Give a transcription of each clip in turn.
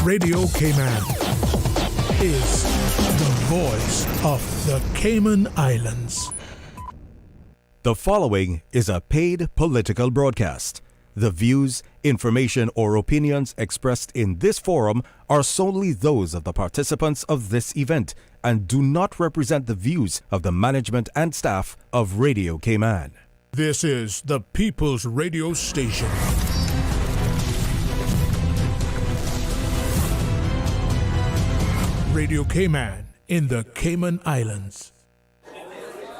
Radio Cayman is the voice of the Cayman Islands. The following is a paid political broadcast. The views, information, or opinions expressed in this forum are solely those of the participants of this event and do not represent the views of the management and staff of Radio Cayman. This is the People's Radio Station. Radio Cayman in the Cayman Islands.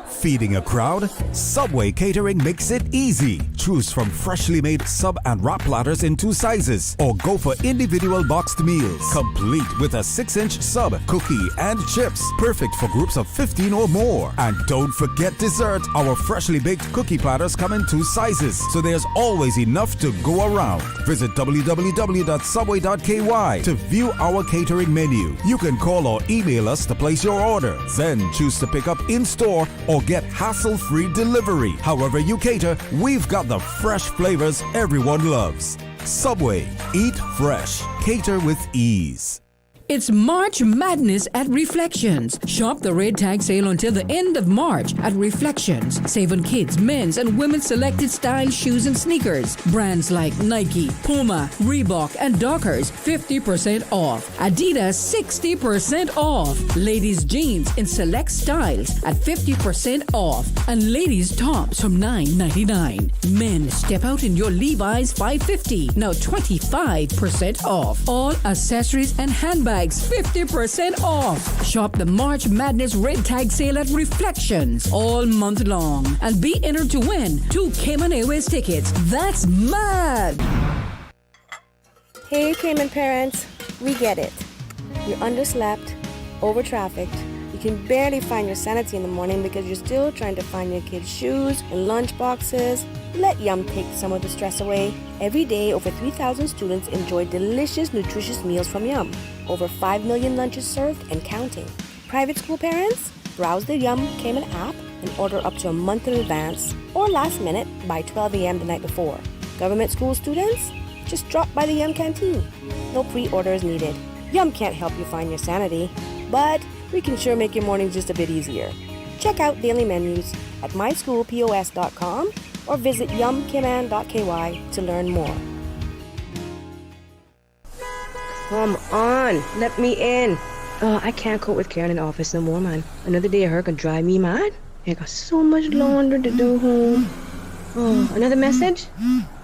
Feeding a crowd? Subway Catering makes it easy. Choose from freshly made sub and wrap platters in 2 sizes or go for individual boxed meals. Complete with a 6-inch sub, cookie and chips. Perfect for groups of 15 or more. And don't forget dessert. Our freshly baked cookie platters come in 2 sizes, so there's always enough to go around. Visit www.subway.ky to view our catering menu. You can call or email us to place your order. Then choose to pick up in-store or get hassle-free delivery. However you cater, we've got the fresh flavors everyone loves. Subway. Eat fresh. Cater with ease. It's March Madness at Reflections. Shop the red tag sale until the end of March at Reflections. Save on kids, men's, and women's selected style shoes and sneakers. Brands like Nike, Puma, Reebok, and Dockers 50% off. Adidas 60% off. Ladies jeans in select styles at 50% off. And ladies tops from $9.99. Men step out in your Levi's $5.50. Now 25% off. All accessories and handbags 50% off. Shop the March Madness Red Tag Sale at Reflections all month long and be entered to win 2 Cayman Airways tickets. That's mad! Hey Cayman parents, we get it. You're underslept, over-trafficked. You can barely find your sanity in the morning because you're still trying to find your kids' shoes and lunch boxes. Let Yum take some of the stress away. Every day, over 3,000 students enjoy delicious, nutritious meals from Yum. Over 5 million lunches served and counting. Private school parents? Browse the Yum Cayman app and order up to a month in advance or last minute by 12 a.m. the night before. Government school students? Just drop by the Yum canteen. No pre-orders needed. Yum can't help you find your sanity, but we can sure make your mornings just a bit easier. Check out daily menus at myschoolpos.com or visit yumcayman.ky to learn more. Come on, let me in. I can't cope with Karen in the office no more, man. Another day of her can drive me mad. I got so much laundry to do home. Oh, another message?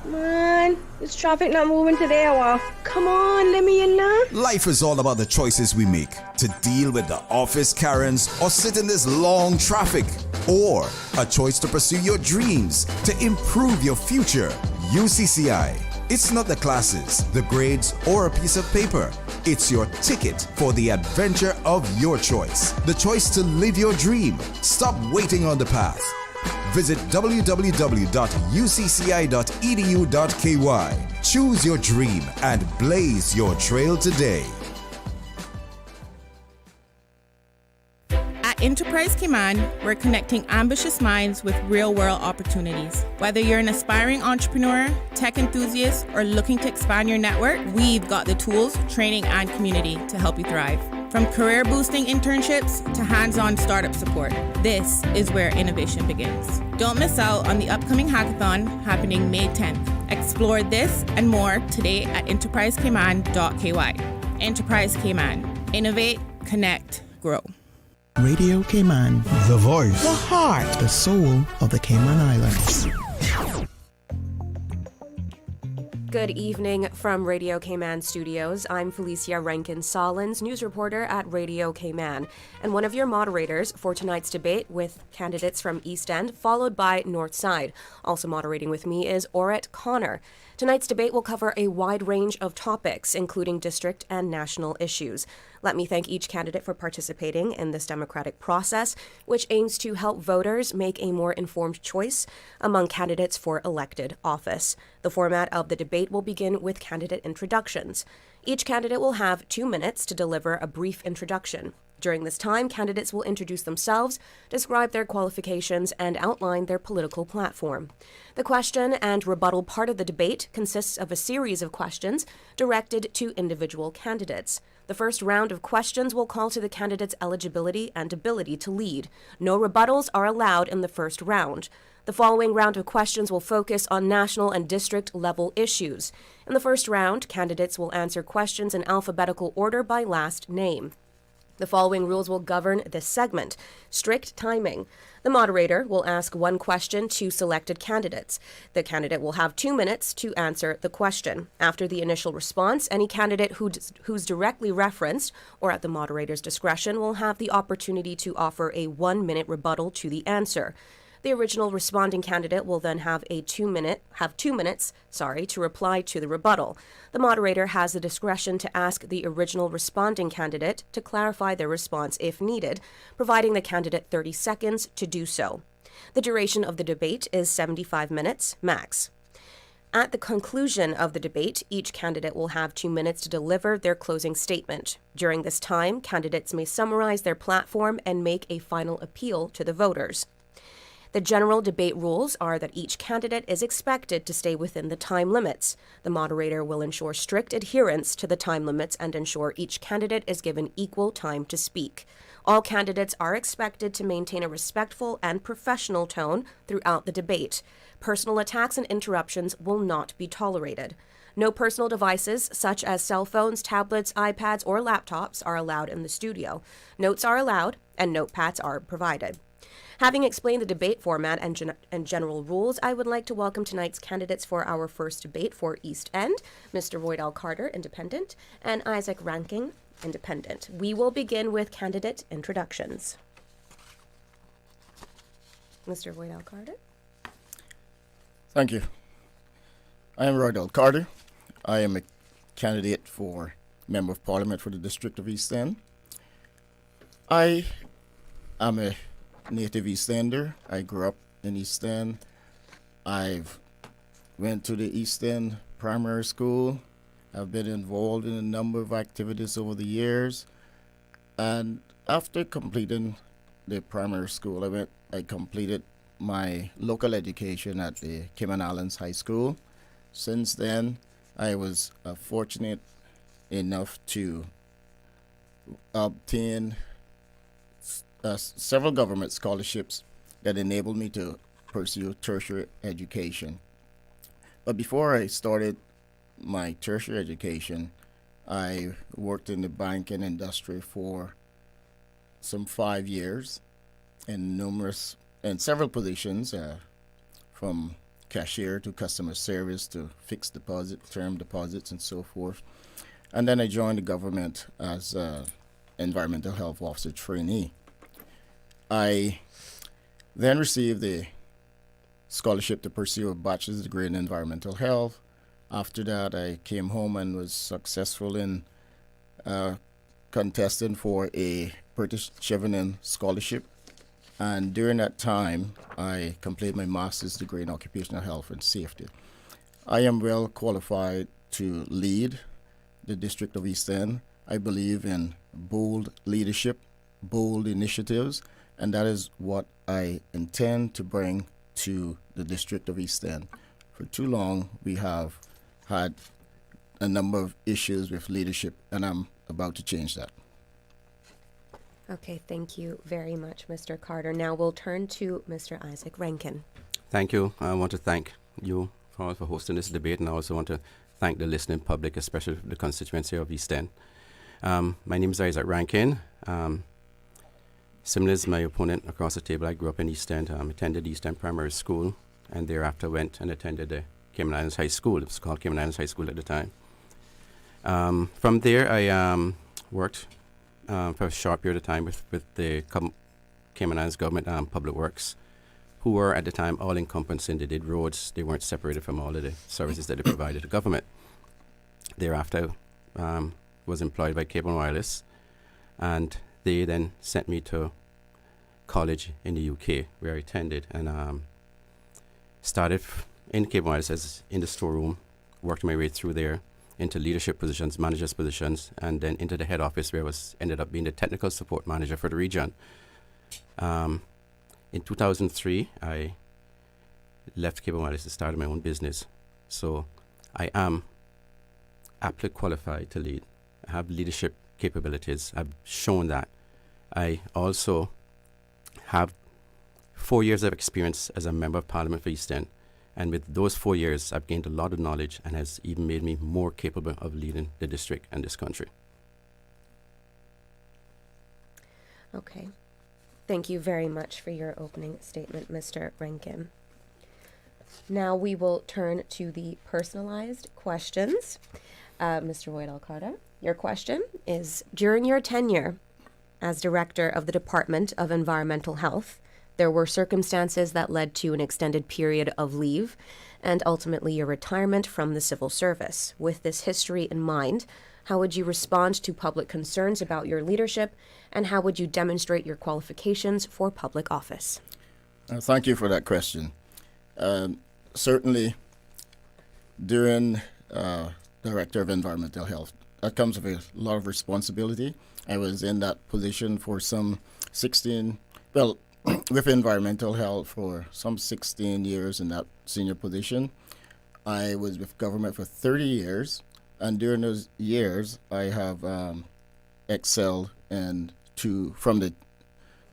Man, is traffic not moving today or what? Come on, let me in now. Life is all about the choices we make to deal with the office Karens or sit in this long traffic, or a choice to pursue your dreams to improve your future. UCCI. It's not the classes, the grades, or a piece of paper. It's your ticket for the adventure of your choice. The choice to live your dream. Stop waiting on the path. Visit www.ucci.edu.ky. Choose your dream and blaze your trail today. At Enterprise Cayman, we're connecting ambitious minds with real-world opportunities. Whether you're an aspiring entrepreneur, tech enthusiast, or looking to expand your network, we've got the tools, training, and community to help you thrive. From career-boosting internships to hands-on startup support, this is where innovation begins. Don't miss out on the upcoming hackathon happening May 10th. Explore this and more today at enterprisecayman.ky. Enterprise Cayman. Innovate, connect, grow. Radio Cayman, the voice, the heart, the soul of the Cayman Islands. Good evening from Radio Cayman Studios. I'm Felicia Rankin-Solins, news reporter at Radio Cayman, and one of your moderators for tonight's debate with candidates from East End, followed by North Side. Also moderating with me is Orette Connor. Tonight's debate will cover a wide range of topics, including district and national issues. Let me thank each candidate for participating in this democratic process, which aims to help voters make a more informed choice among candidates for elected office. The format of the debate will begin with candidate introductions. Each candidate will have 2 minutes to deliver a brief introduction. During this time, candidates will introduce themselves, describe their qualifications, and outline their political platform. The question and rebuttal part of the debate consists of a series of questions directed to individual candidates. The first round of questions will call to the candidate's eligibility and ability to lead. No rebuttals are allowed in the first round. The following round of questions will focus on national and district level issues. In the first round, candidates will answer questions in alphabetical order by last name. The following rules will govern this segment. Strict timing. The moderator will ask one question to selected candidates. The candidate will have 2 minutes to answer the question. After the initial response, any candidate who's directly referenced or at the moderator's discretion will have the opportunity to offer a 1-minute rebuttal to the answer. The original responding candidate will then have 2 minutes to reply to the rebuttal. The moderator has the discretion to ask the original responding candidate to clarify their response if needed, providing the candidate 30 seconds to do so. The duration of the debate is 75 minutes max. At the conclusion of the debate, each candidate will have 2 minutes to deliver their closing statement. During this time, candidates may summarize their platform and make a final appeal to the voters. The general debate rules are that each candidate is expected to stay within the time limits. The moderator will ensure strict adherence to the time limits and ensure each candidate is given equal time to speak. All candidates are expected to maintain a respectful and professional tone throughout the debate. Personal attacks and interruptions will not be tolerated. No personal devices, such as cell phones, tablets, iPads, or laptops, are allowed in the studio. Notes are allowed, and notepads are provided. Having explained the debate format and general rules, I would like to welcome tonight's candidates for our first debate for East End, Mr. Roydell Carter, Independent, and Isaac Rankin, Independent. We will begin with candidate introductions. Mr. Roydell Carter. Thank you. I am Roydell Carter. I am a candidate for Member of Parliament for the District of East End. I am a native East Ender. I grew up in East End. I've went to the East End primary school. I've been involved in a number of activities over the years. And after completing the primary school, I completed my local education at the Cayman Islands High School. Since then, I was fortunate enough to obtain several government scholarships that enabled me to pursue tertiary education. But before I started my tertiary education, I worked in the banking industry for some 5 years in several positions, from cashier to customer service to fixed deposit, term deposits, and so forth. And then I joined the government as an environmental health officer trainee. I then received a scholarship to pursue a bachelor's degree in environmental health. After that, I came home and was successful in contesting for a British Chevening scholarship. And during that time, I completed my master's degree in occupational health and safety. I am well qualified to lead the District of East End. I believe in bold leadership, bold initiatives, and that is what I intend to bring to the District of East End. For too long, we have had a number of issues with leadership, and I'm about to change that. Okay, thank you very much, Mr. Carter. Now we'll turn to Mr. Isaac Rankin. Thank you. I want to thank you for hosting this debate, and I also want to thank the listening public, especially the constituency of East End. My name is Isaac Rankin. Similar to my opponent across the table, I grew up in East End, attended East End Primary School, and thereafter went and attended the Cayman Islands High School. It was called Cayman Islands High School at the time. From there, I worked for a short period of time with the Cayman Islands Government Public Works, who were at the time all-encompassing. They did roads. They weren't separated from all of the services that they provided to government. Thereafter, was employed by Cable Wireless, and they then sent me to college in the UK, where I attended and started in Cable Wireless as in the storeroom, worked my way through there, into leadership positions, managers positions, and then into the head office where I ended up being the technical support manager for the region. In 2003, I left Cable Wireless to start my own business. So I am aptly qualified to lead. I have leadership capabilities. I've shown that. I also have 4 years of experience as a member of Parliament for East End. And with those 4 years, I've gained a lot of knowledge and has even made me more capable of leading the district and this country. Okay. Thank you very much for your opening statement, Mr. Rankin. Now we will turn to the personalized questions. Mr. Roydell Carter, your question is, during your tenure as Director of the Department of Environmental Health, there were circumstances that led to an extended period of leave and ultimately your retirement from the civil service. With this history in mind, how would you respond to public concerns about your leadership, and how would you demonstrate your qualifications for public office? Thank you for that question. Certainly, during Director of Environmental Health, that comes with a lot of responsibility. I was in that position for some 16, well, with environmental health for some 16 years in that senior position. I was with government for 30 years, and during those years, I have excelled from the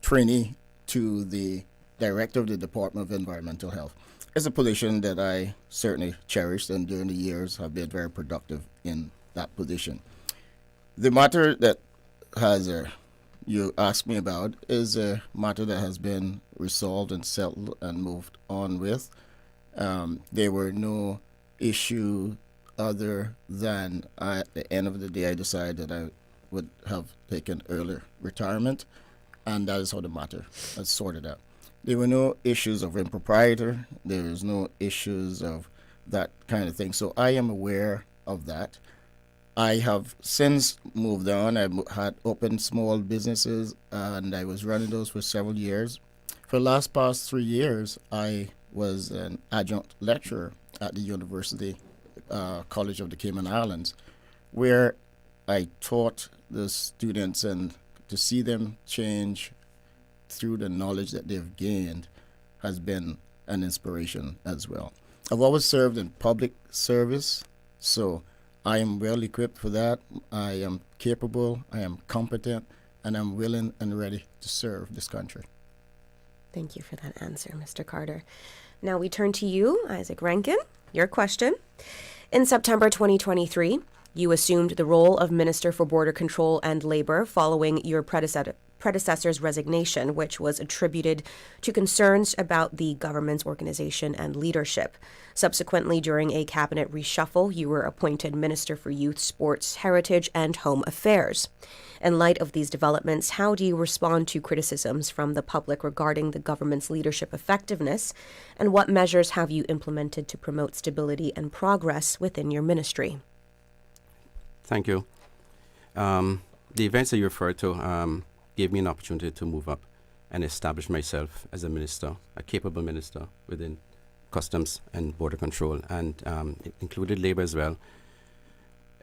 trainee to the Director of the Department of Environmental Health. It's a position that I certainly cherished, and during the years have been very productive in that position. The matter that you asked me about is a matter that has been resolved and settled and moved on with. There were no issue other than at the end of the day I decided that I would have taken early retirement, and that is how the matter was sorted out. There were no issues of impropriety. There was no issues of that kind of thing. So I am aware of that. I have since moved on. I had opened small businesses, and I was running those for several years. For the past 3 years, I was an adjunct lecturer at the University College of the Cayman Islands, where I taught the students, and to see them change through the knowledge that they've gained has been an inspiration as well. I've always served in public service, so I am well equipped for that. I am capable, I am competent, and I'm willing and ready to serve this country. Thank you for that answer, Mr. Carter. Now we turn to you, Isaac Rankin. Your question. In September 2023, you assumed the role of Minister for Border Control and Labor following your predecessor's resignation, which was attributed to concerns about the government's organization and leadership. Subsequently, during a cabinet reshuffle, you were appointed Minister for Youth, Sports, Heritage, and Home Affairs. In light of these developments, how do you respond to criticisms from the public regarding the government's leadership effectiveness, and what measures have you implemented to promote stability and progress within your ministry? Thank you. The events that you referred to gave me an opportunity to move up and establish myself as a minister, a capable minister within Customs and Border Control, and it included labor as well.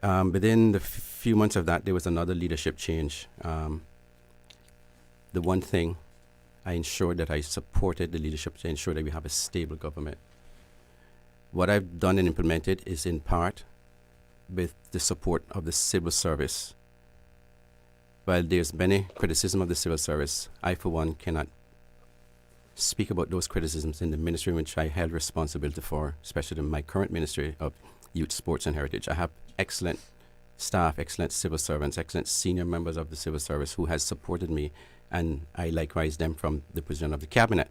Within the few months of that, there was another leadership change. The one thing I ensured that I supported the leadership to ensure that we have a stable government. What I've done and implemented is in part with the support of the civil service. While there's many criticism of the civil service, I, for one, cannot speak about those criticisms in the ministry which I held responsibility for, especially in my current Ministry of Youth, Sports and Heritage. I have excellent staff, excellent civil servants, excellent senior members of the civil service who has supported me, and I likewise them from the position of the cabinet.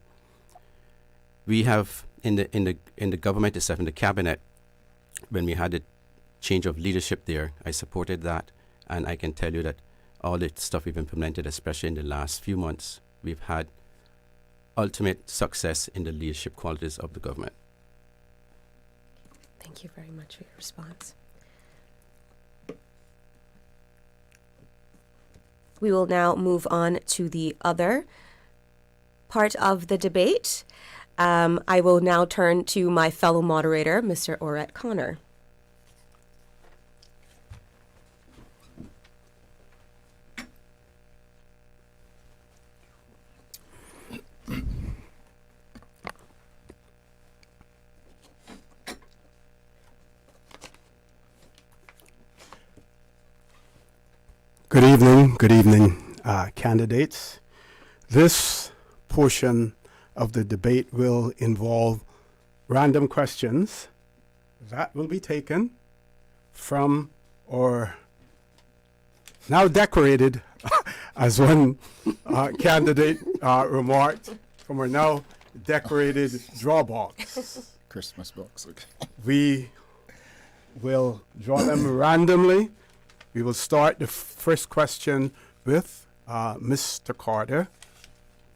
We have in the government itself, in the cabinet, when we had the change of leadership there, I supported that, and I can tell you that all the stuff we've implemented, especially in the last few months, we've had ultimate success in the leadership qualities of the government. Thank you very much for your response. We will now move on to the other part of the debate. I will now turn to my fellow moderator, Mr. Orette Connor. Good evening, candidates. This portion of the debate will involve random questions that will be taken from our now decorated, as one candidate remarked, from our now decorated draw box. Christmas box. Okay. We will draw them randomly. We will start the first question with Mr. Carter.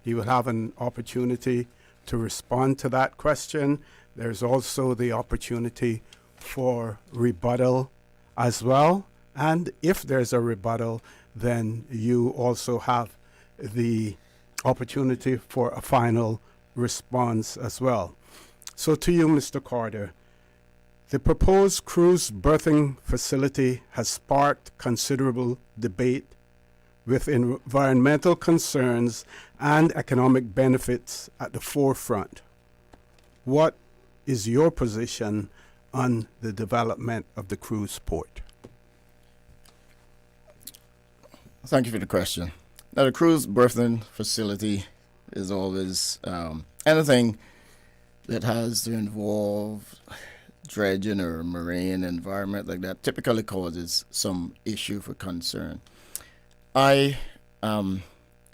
He will have an opportunity to respond to that question. There's also the opportunity for rebuttal as well. And if there's a rebuttal, then you also have the opportunity for a final response as well. So to you, Mr. Carter, the proposed cruise berthing facility has sparked considerable debate with environmental concerns and economic benefits at the forefront. What is your position on the development of the cruise port? Thank you for the question. Now, the cruise berthing facility is always anything that has to involve dredging or marine environment like that typically causes some issue for concern. I am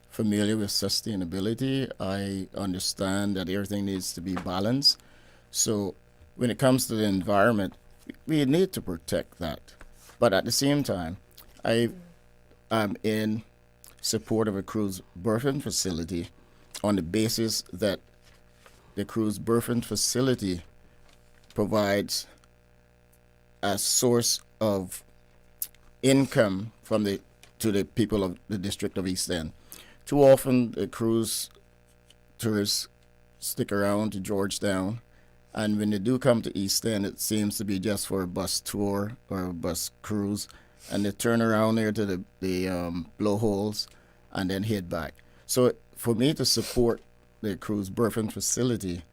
familiar with sustainability. I understand that everything needs to be balanced. So when it comes to the environment, we need to protect that. But at the same time, I am in support of a cruise berthing facility on the basis that the cruise berthing facility provides a source of income to the people of the district of East End. Too often the cruise tourists stick around to Georgetown, and when they do come to East End, it seems to be just for a bus tour or a bus cruise, and they turn around there to the blowholes and then head back. So for me to support the cruise berthing facility,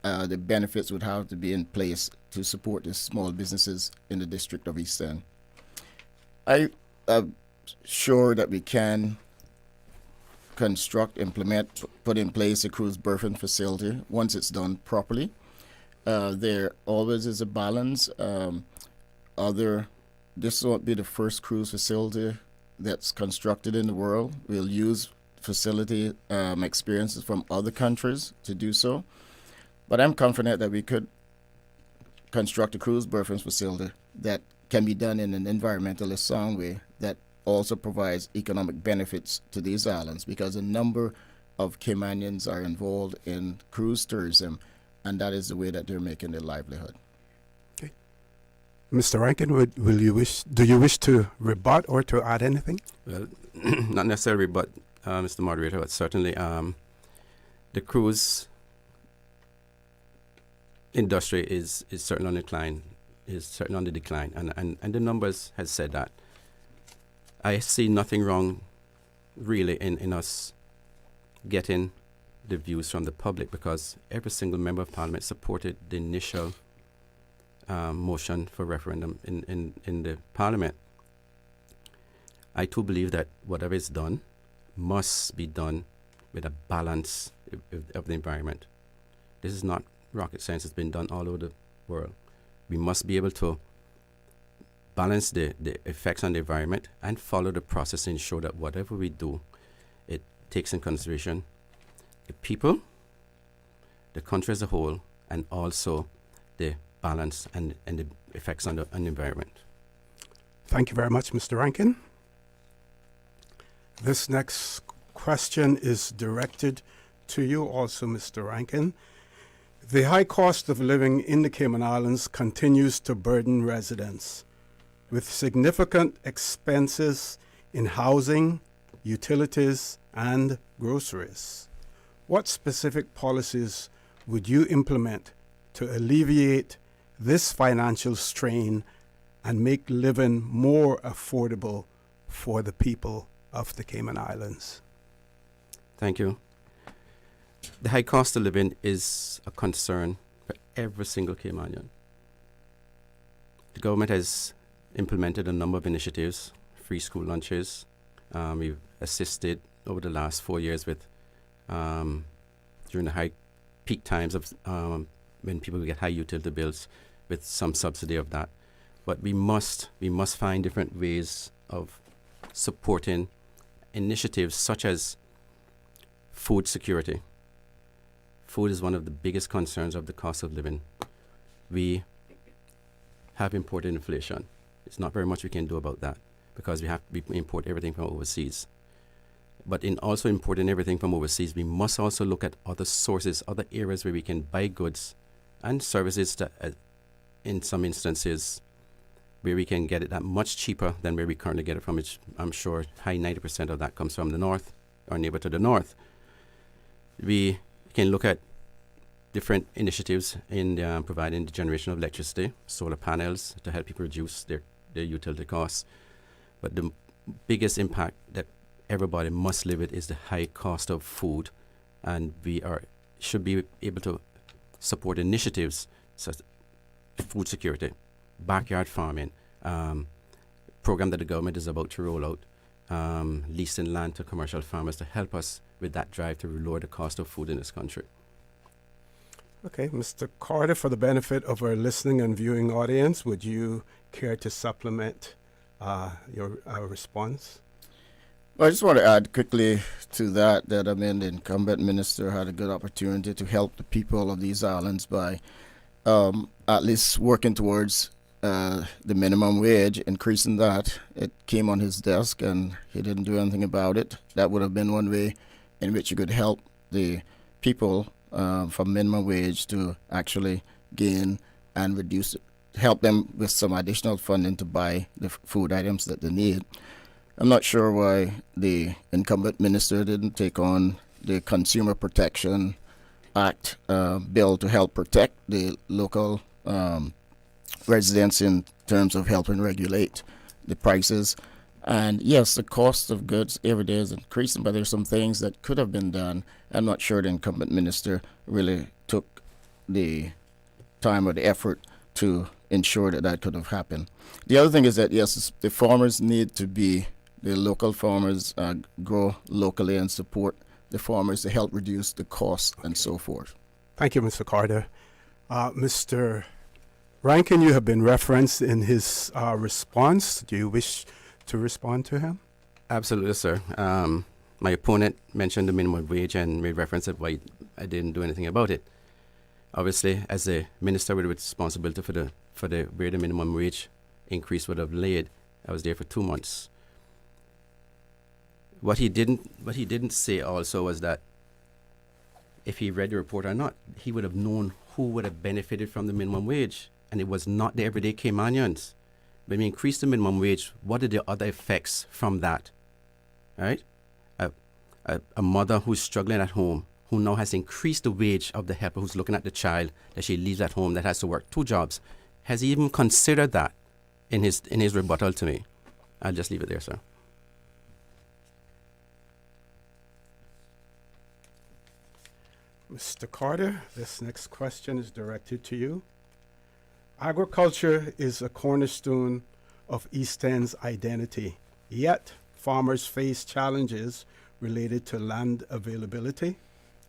the benefits would have to be in place to support the small businesses in the district of East End. I am sure that we can construct, implement, put in place a cruise berthing facility once it's done properly. There always is a balance. This won't be the first cruise facility that's constructed in the world. We'll use facility experiences from other countries to do so. But I'm confident that we could construct a cruise berthing facility that can be done in an environmentally sound way that also provides economic benefits to these islands, because a number of Caymanians are involved in cruise tourism, and that is the way that they're making their livelihood. Okay. Mr. Rankin, do you wish to rebut or to add anything? Well, not necessarily rebut, Mr. Moderator, but certainly the cruise industry is certainly on the decline, and the numbers has said that. I see nothing wrong really in us getting the views from the public, because every single member of parliament supported the initial motion for referendum in the parliament. I too believe that whatever is done must be done with a balance of the environment. This is not rocket science. It's been done all over the world. We must be able to balance the effects on the environment and follow the process to ensure that whatever we do, it takes in consideration the people, the country as a whole, and also the balance and the effects on the environment. Thank you very much, Mr. Rankin. This next question is directed to you also, Mr. Rankin. The high cost of living in the Cayman Islands continues to burden residents, with significant expenses in housing, utilities, and groceries. What specific policies would you implement to alleviate this financial strain and make living more affordable for the people of the Cayman Islands? Thank you. The high cost of living is a concern for every single Caymanian. The government has implemented a number of initiatives, free school lunches, We've assisted over the last 4 years with during the high peak times of when people get high utility bills, with some subsidy of that. But we must find different ways of supporting initiatives such as food security. Food is one of the biggest concerns of the cost of living. We have imported inflation. It's not very much we can do about that because we import everything from overseas. But in also importing everything from overseas, we must also look at other sources, other areas where we can buy goods and services that, in some instances, where we can get it that much cheaper than where we currently get it from, which I'm sure high 90% of that comes from the north, our neighbor to the north. We can look at different initiatives in providing the generation of electricity, solar panels to help people reduce their utility costs. But the biggest impact that everybody must live with is the high cost of food, and we should be able to support initiatives such as food security, backyard farming, program that the government is about to roll out, leasing land to commercial farmers to help us with that drive to lower the cost of food in this country. Okay, Mr. Carter, for the benefit of our listening and viewing audience, would you care to supplement your response? Well, I just want to add quickly to that the incumbent minister had a good opportunity to help the people of these islands by at least working towards the minimum wage, increasing that. It came on his desk and he didn't do anything about it. That would have been one way in which you could help the people from minimum wage to actually gain and reduce it, help them with some additional funding to buy the food items that they need. I'm not sure why the incumbent minister didn't take on the Consumer Protection Act bill to help protect the local residents in terms of helping regulate the prices. And yes, the cost of goods every day is increasing, but there's some things that could have been done. I'm not sure the incumbent minister really took the time or the effort to ensure that that could have happened. The other thing is that, yes, the farmers need to be, the local farmers grow locally and support the farmers to help reduce the cost and so forth. Thank you, Mr. Carter. Mr. Rankin, you have been referenced in his response. Do you wish to respond to him? Absolutely, sir. My opponent mentioned the minimum wage and made reference to why I didn't do anything about it. Obviously, as a minister with responsibility for the where the minimum wage increase would have laid, I was there for 2 months. What he didn't say also was that if he read the report or not, he would have known who would have benefited from the minimum wage, and it was not the everyday Caymanians. When we increase the minimum wage, what are the other effects from that? Right? A mother who's struggling at home, who now has increased the wage of the helper who's looking at the child that she leaves at home that has to work 2 jobs. Has he even considered that in his rebuttal to me? I'll just leave it there, sir. Mr. Carter, this next question is directed to you. Agriculture is a cornerstone of East End's identity, yet farmers face challenges related to land availability,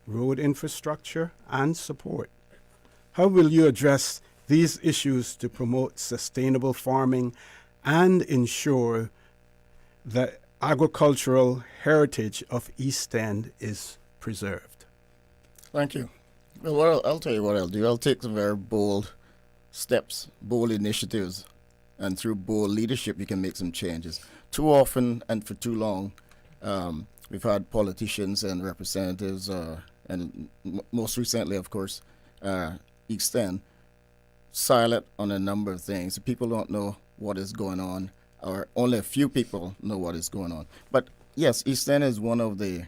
road infrastructure, and support. How will you address these issues to promote sustainable farming and ensure the agricultural heritage of East End is preserved? Thank you. Well, I'll tell you what I'll do. I'll take some very bold steps, bold initiatives, and through bold leadership, you can make some changes. Too often and for too long, we've had politicians and representatives, and most recently, of course, East End, silent on a number of things. People don't know what is going on, or only a few people know what is going on. But yes, East End is one of the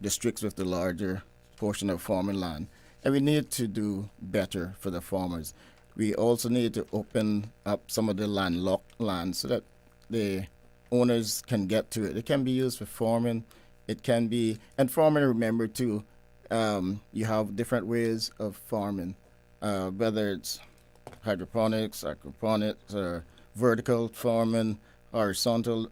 districts with the larger portion of farming land, and we need to do better for the farmers. We also need to open up some of the landlocked land so that the owners can get to it. It can be used for farming. It can be, and farming, remember too, you have different ways of farming, whether it's hydroponics, aquaponics, or vertical farming, horizontal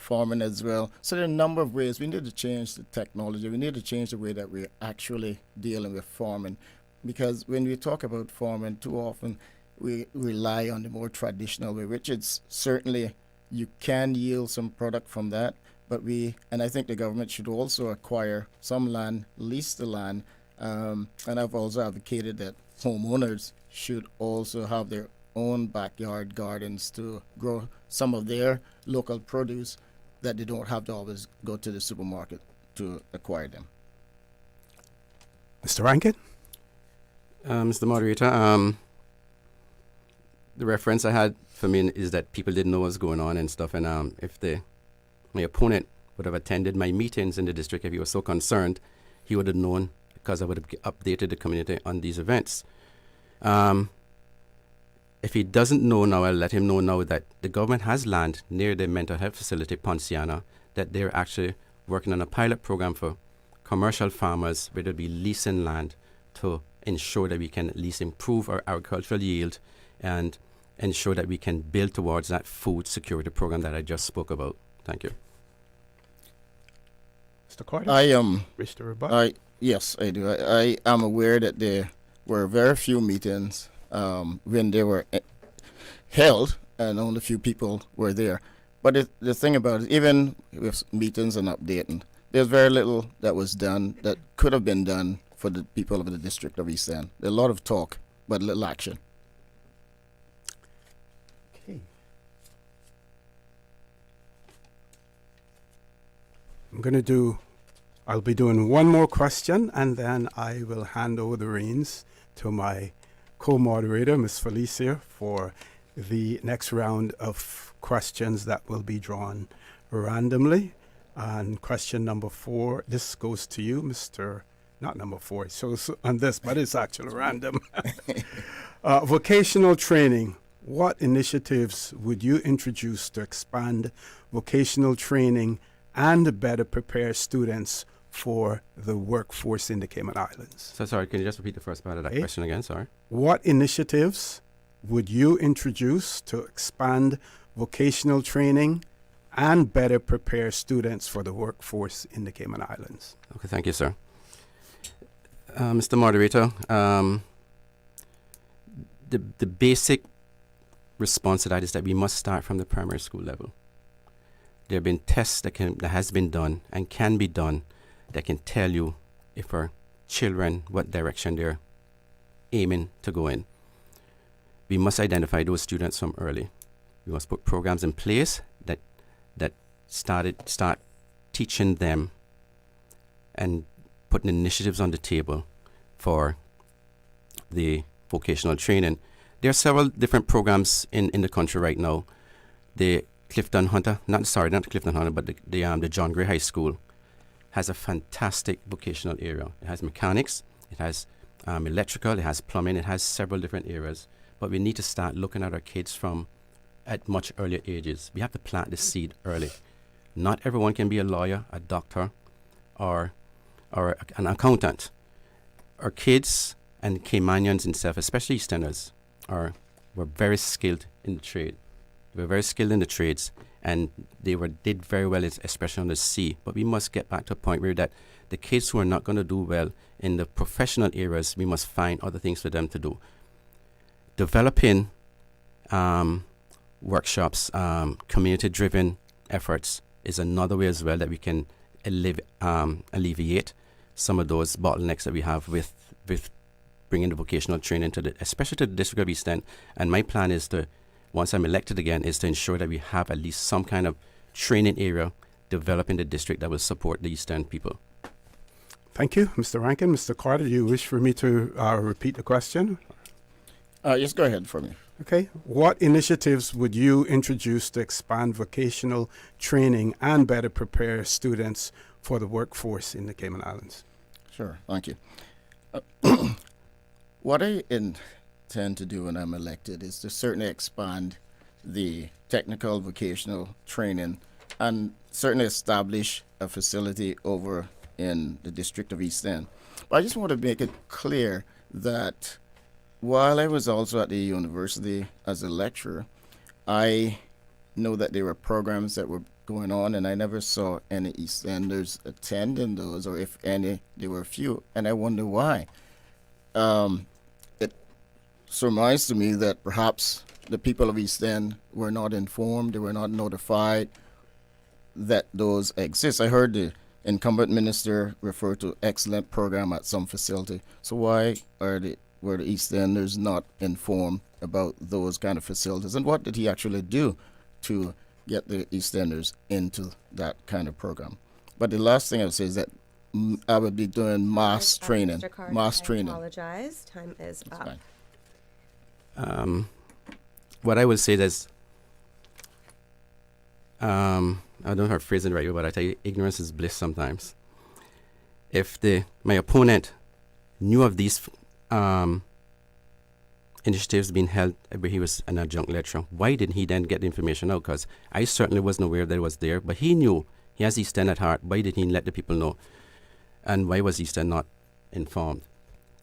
farming as well. So there are a number of ways. We need to change the technology. We need to change the way that we're actually dealing with farming. Because when we talk about farming, too often we rely on the more traditional way, which is certainly you can yield some product from that. But and I think the government should also acquire some land, lease the land. And I've also advocated that homeowners should also have their own backyard gardens to grow some of their local produce that they don't have to always go to the supermarket to acquire them. Mr. Rankin? Mr. Moderator, the reference I had for me is that people didn't know what's going on and stuff, and if my opponent would have attended my meetings in the district, if he was so concerned, he would have known, because I would have updated the community on these events. If he doesn't know now, I'll let him know now that the government has land near the mental health facility, Ponciana, that they're actually working on a pilot program for commercial farmers where they'll be leasing land to ensure that we can at least improve our agricultural yield and ensure that we can build towards that food security program that I just spoke about. Thank you. Mr. Carter? Mr. Rebut? Yes, I do. I am aware that there were very few meetings when they were held, and only a few people were there. But the thing about it, even with meetings and updating, there's very little that was done that could have been done for the people of the district of East End. There's a lot of talk, but little action. Okay. I'll be doing one more question, and then I will hand over the reins to my co-moderator, Ms. Felicia, for the next round of questions that will be drawn randomly. And question number 4, this goes to you, not number 4, so on this, but it's actually random. Vocational training. What initiatives would you introduce to expand vocational training and better prepare students for the workforce in the Cayman Islands? So sorry, can you just repeat the first part of that question again? Sorry. What initiatives would you introduce to expand vocational training and better prepare students for the workforce in the Cayman Islands? Okay, thank you, sir. Mr. Moderator, the basic response to that is that we must start from the primary school level. There have been tests that has been done and can be done that can tell you if our children, what direction they're aiming to go in. We must identify those students from early. We must put programs in place that start teaching them and putting initiatives on the table for the vocational training. There are several different programs in the country right now. The Clifton Hunter, not Clifton Hunter, but the John Gray High School has a fantastic vocational area. It has mechanics, it has electrical, it has plumbing, it has several different areas. But we need to start looking at our kids at much earlier ages. We have to plant the seed early. Not everyone can be a lawyer, a doctor, or an accountant. Our kids and Caymanians themselves, especially Easterners, were very skilled in the trade. They were very skilled in the trades, and they did very well, especially on the sea. But we must get back to a point where that the kids who are not going to do well in the professional areas, we must find other things for them to do. Developing workshops, community-driven efforts is another way as well that we can alleviate some of those bottlenecks that we have with bringing the vocational training especially to the District of East End. And my plan is to, once I'm elected again, is to ensure that we have at least some kind of training area developed in the district that will support the East End people. Thank you, Mr. Rankin. Mr. Carter, do you wish for me to repeat the question? Yes, go ahead for me. Okay. What initiatives would you introduce to expand vocational training and better prepare students for the workforce in the Cayman Islands? Sure, thank you. What I intend to do when I'm elected is to certainly expand the technical vocational training and certainly establish a facility over in the District of East End. But I just want to make it clear that while I was also at the university as a lecturer, I know that there were programs that were going on, and I never saw any East Enders attending those, or if any, there were few, and I wonder why. It surmised to me that perhaps the people of East End were not informed, they were not notified that those exist. I heard the incumbent minister refer to excellent program at some facility. So why were the East Enders not informed about those kind of facilities, and what did he actually do to get the East Enders into that kind of program? But the last thing I would say is that I would be doing mass training. Mr. Carter, Mass I training. apologize. Time is That's up. fine. What I would say is, I don't know how to phrase it right, but I tell you, ignorance is bliss sometimes. If my opponent knew of these initiatives being held where he was an adjunct lecturer, why didn't he then get the information out? Because I certainly wasn't aware that it was there, but he knew. He has East End at heart. Why did he let the people know? And why was East End not informed?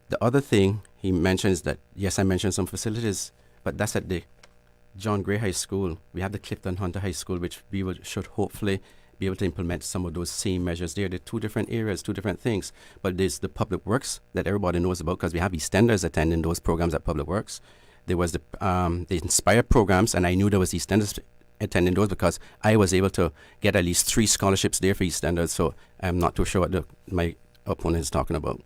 The other thing he mentions that, yes, I mentioned some facilities, but that's at the John Gray High School. We have the Clifton Hunter High School, which should hopefully be able to implement some of those same measures there. They're two different areas, two different things. But there's the public works that everybody knows about, because we have EastEnders attending those programs at public works. There was the Inspire programs, and I knew there was EastEnders attending those because I was able to get at least 3 scholarships there for EastEnders. So I'm not too sure what my opponent is talking about.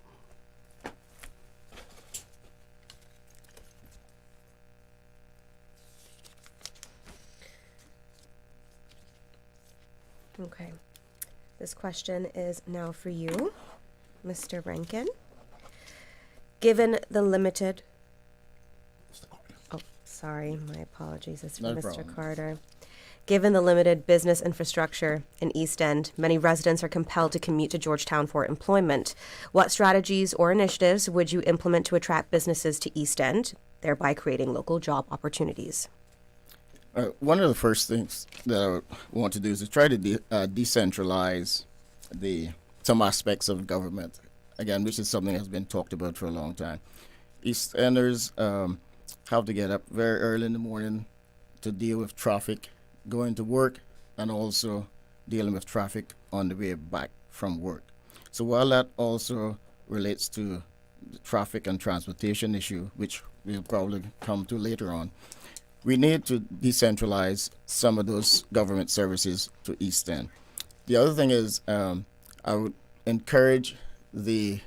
Okay. This question is now for you, Mr. Rankin. Given the limited... Oh, sorry. My apologies. It's for No Mr. problem. Carter. Given the limited business infrastructure in East End, many residents are compelled to commute to Georgetown for employment. What strategies or initiatives would you implement to attract businesses to East End, thereby creating local job opportunities? One of the first things that I want to do is to try to decentralize some aspects of government, again, which is something that's been talked about for a long time. East Enders have to get up very early in the morning to deal with traffic going to work, and also dealing with traffic on the way back from work. So while that also relates to the traffic and transportation issue, which we'll probably come to later on, we need to decentralize some of those government services to East End. The other thing is, I would encourage the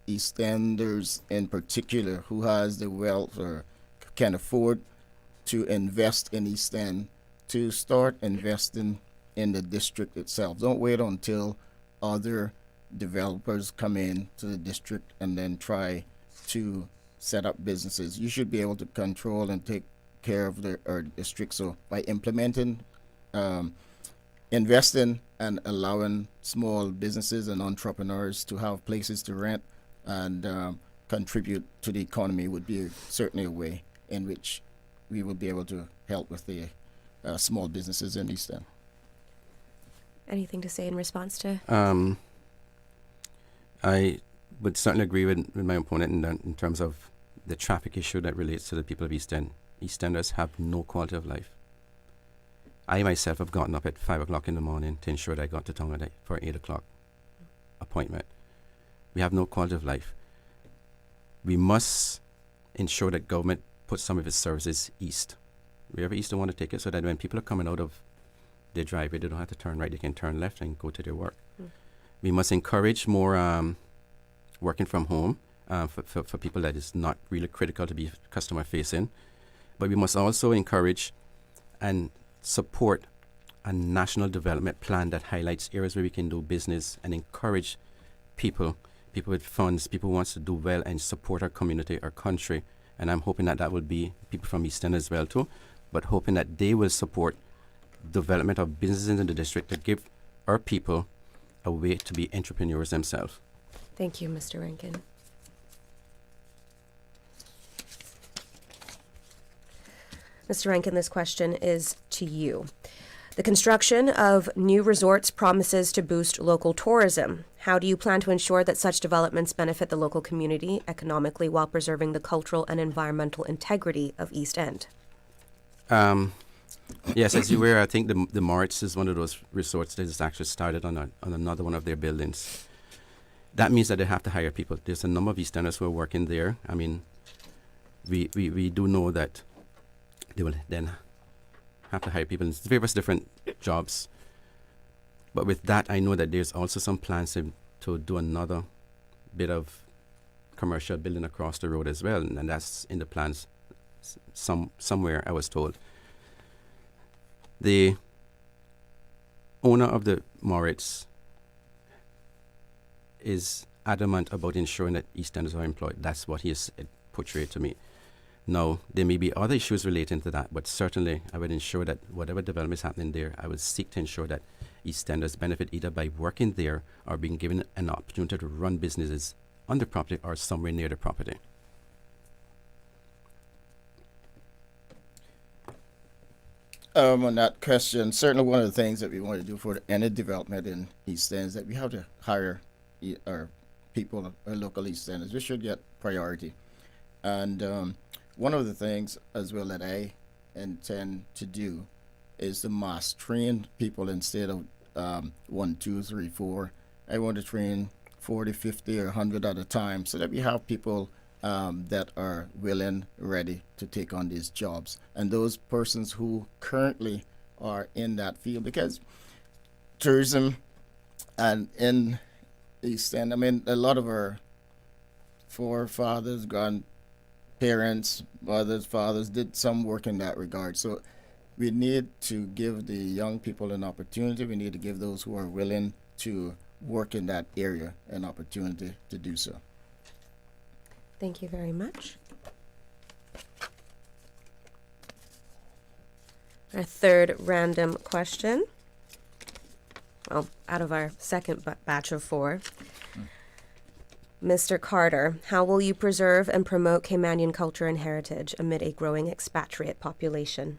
East Enders in particular who has the wealth or can afford to invest in East End to start investing in the district itself. Don't wait until other developers come in to the district and then try to set up businesses. You should be able to control and take care of our district. So by implementing, investing and allowing small businesses and entrepreneurs to have places to rent and contribute to the economy would be certainly a way in which we would be able to help with the small businesses in East End. Anything to say in response to? I would certainly agree with my opponent in terms of the traffic issue that relates to the people of East End. East Enders have no quality of life. I myself have gotten up at 5 o'clock in the morning to ensure that I got to town for 8 o'clock appointment. We have no quality of life. We must ensure that government puts some of its services east, wherever East want to take it, so that when people are coming out of their driveway, they don't have to turn right, they can turn left and go to their work. We must encourage more working from home for people that is not really critical to be customer facing. But we must also encourage and support a national development plan that highlights areas where we can do business and encourage people with funds, people who wants to do well and support our community, our country. And I'm hoping that will be people from East End as well too, but hoping that they will support development of businesses in the district to give our people a way to be entrepreneurs themselves. Thank you, Mr. Rankin. Mr. Rankin, this question is to you. The construction of new resorts promises to boost local tourism. How do you plan to ensure that such developments benefit the local community economically while preserving the cultural and environmental integrity of East End? Yes, as you were, I think the Moritz is one of those resorts that is actually started on another one of their buildings. That means that they have to hire people. There's a number of Easterners who are working there. I mean, we do know that they will then have to hire people in various different jobs. But with that, I know that there's also some plans to do another bit of commercial building across the road as well, and that's in the plans somewhere, I was told. The owner of the Moritz is adamant about ensuring that Easterners are employed. That's what he has portrayed to me. Now, there may be other issues relating to that, but certainly I would ensure that whatever development is happening there, I would seek to ensure that Easterners benefit either by working there or being given an opportunity to run businesses on the property or somewhere near the property. On that question, certainly one of the things that we want to do for any development in East End is that we have to hire our people, our local East Enders. We should get priority. And one of the things as well that I intend to do is to mass train people instead of 1, 2, 3, 4. I want to train 40, 50, or 100 at a time so that we have people that are willing, ready to take on these jobs. And those persons who currently are in that field, because tourism and in East End, I mean, a lot of our forefathers, grandparents, mothers, fathers did some work in that regard. So we need to give the young people an opportunity. We need to give those who are willing to work in that area an opportunity to do so. Thank you very much. Our third random question. Well, out of our second batch of 4. Mr. Carter, how will you preserve and promote Caymanian culture and heritage amid a growing expatriate population?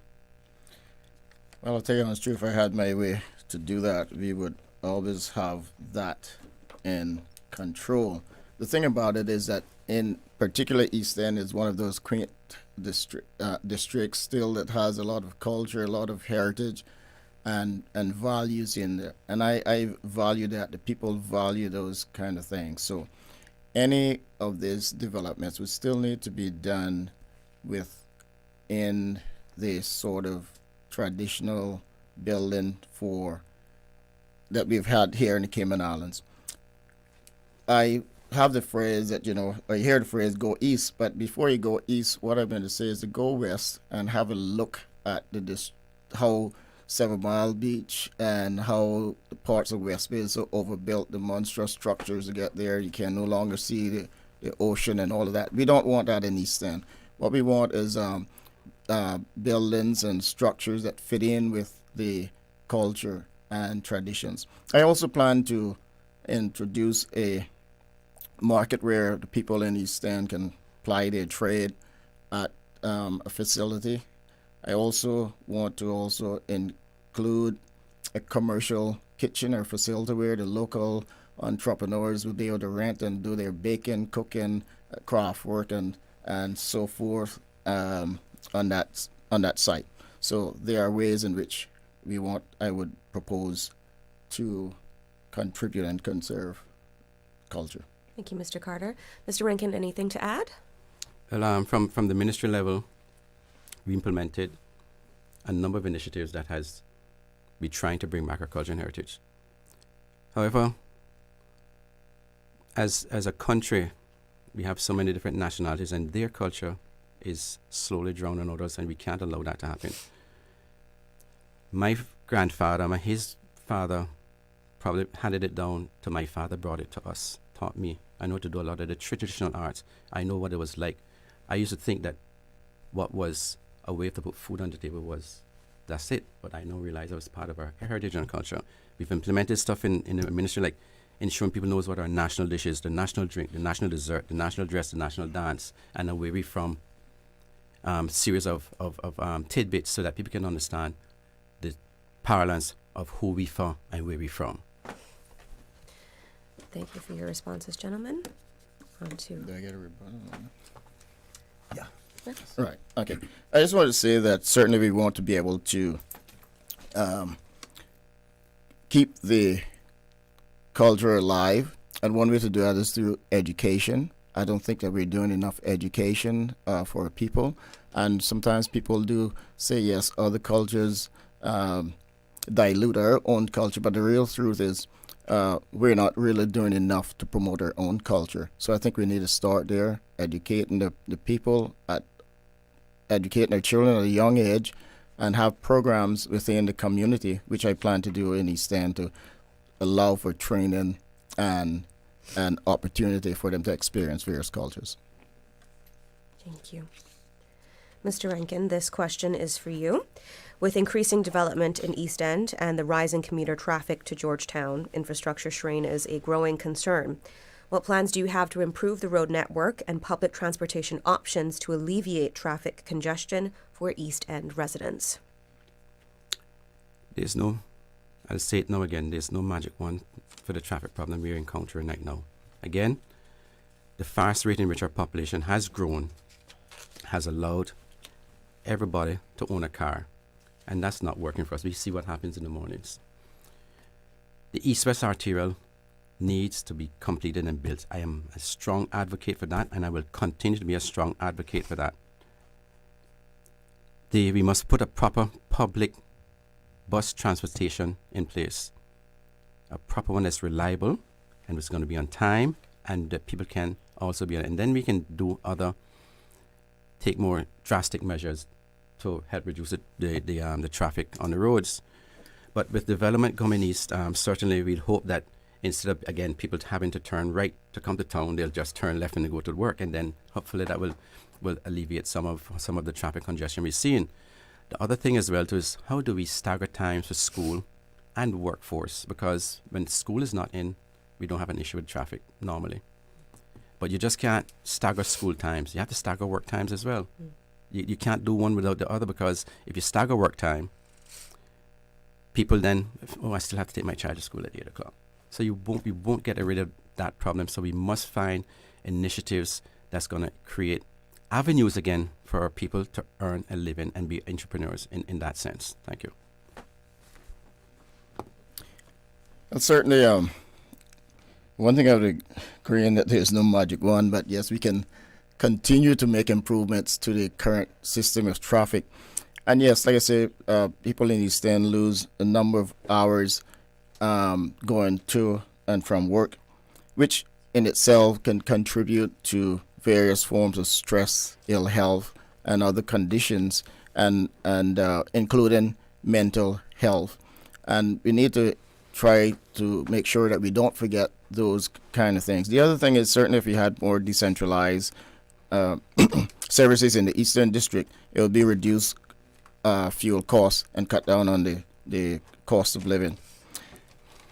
Well, I'll tell you honest truth, if I had my way to do that, we would always have that in control. The thing about it is that in particular East End is one of those quaint districts still that has a lot of culture, a lot of heritage and values in there. And I value that. The people value those kind of things. So any of these developments would still need to be done within the sort of traditional building that we've had here in the Cayman Islands. I have the phrase that, I hear the phrase go east, but before you go east, what I'm going to say is to go west and have a look at how 7 Mile Beach and how the parts of West Bay are so overbuilt, the monstrous structures to get there. You can no longer see the ocean and all of that. We don't want that in East End. What we want is buildings and structures that fit in with the culture and traditions. I also plan to introduce a market where the people in East End can ply their trade at a facility. I also want to include a commercial kitchen or facility where the local entrepreneurs will be able to rent and do their baking, cooking, craft work, and so forth on that site. So there are ways in which I would propose to contribute and conserve culture. Thank you, Mr. Carter. Mr. Rankin, anything to add? Well, from the ministry level, we implemented a number of initiatives that has been trying to bring back our culture and heritage. However, as a country, we have so many different nationalities, and their culture is slowly drowning out us, and we can't allow that to happen. My grandfather, his father, probably handed it down to my father, brought it to us, taught me. I know to do a lot of the traditional arts. I know what it was like. I used to think that what was a way to put food on the table that's it. But I now realize it was part of our heritage and culture. We've implemented stuff in the ministry, like ensuring people knows what our national dish is, the national drink, the national dessert, the national dress, the national dance, and away we from series of tidbits so that people can understand the parlance of who we are and where we're from. Thank you for your responses, gentlemen. On to... Do I get a rebuttal? Yeah. Elizabeth? Right. Okay. I just want to say that certainly we want to be able to keep the culture alive, and one way to do that is through education. I don't think that we're doing enough education for people, and sometimes people do say yes, other cultures dilute our own culture, but the real truth is we're not really doing enough to promote our own culture. So I think we need to start there, educating the people, educating our children at a young age, and have programs within the community, which I plan to do in East End, to allow for training and an opportunity for them to experience various cultures. Thank you. Mr. Rankin, this question is for you. With increasing development in East End and the rise in commuter traffic to Georgetown, infrastructure strain is a growing concern. What plans do you have to improve the road network and public transportation options to alleviate traffic congestion for East End residents? I'll say it now again, there's no magic wand for the traffic problem we're encountering right now. Again, the fast rate in which our population has grown has allowed everybody to own a car, and that's not working for us. We see what happens in the mornings. The East-West Arterial needs to be completed and built. I am a strong advocate for that, and I will continue to be a strong advocate for that. We must put a proper public bus transportation in place, a proper one that's reliable and it's going to be on time, and that people can also be on it. And then we can take more drastic measures to help reduce the traffic on the roads. But with development coming east, certainly we'd hope that instead of, again, people having to turn right to come to town, they'll just turn left and go to work, and then hopefully that will alleviate some of the traffic congestion we're seeing. The other thing as well too is, how do we stagger times for school and workforce? Because when school is not in, we don't have an issue with traffic normally. But you just can't stagger school times. You have to stagger work times as well. You can't do one without the other, because if you stagger work time, people then, I still have to take my child to school at 8 o'clock. So you won't get rid of that problem. So we must find initiatives that's going to create avenues again for our people to earn a living and be entrepreneurs in that sense. Thank you. Well, certainly, one thing I would agree in that there's no magic wand, but yes, we can continue to make improvements to the current system of traffic. And yes, like I say, people in East End lose a number of hours going to and from work, which in itself can contribute to various forms of stress, ill health, and other conditions, and including mental health. And we need to try to make sure that we don't forget those kind of things. The other thing is, certainly if we had more decentralized services in the Eastern District, it would be reduced fuel costs and cut down on the cost of living.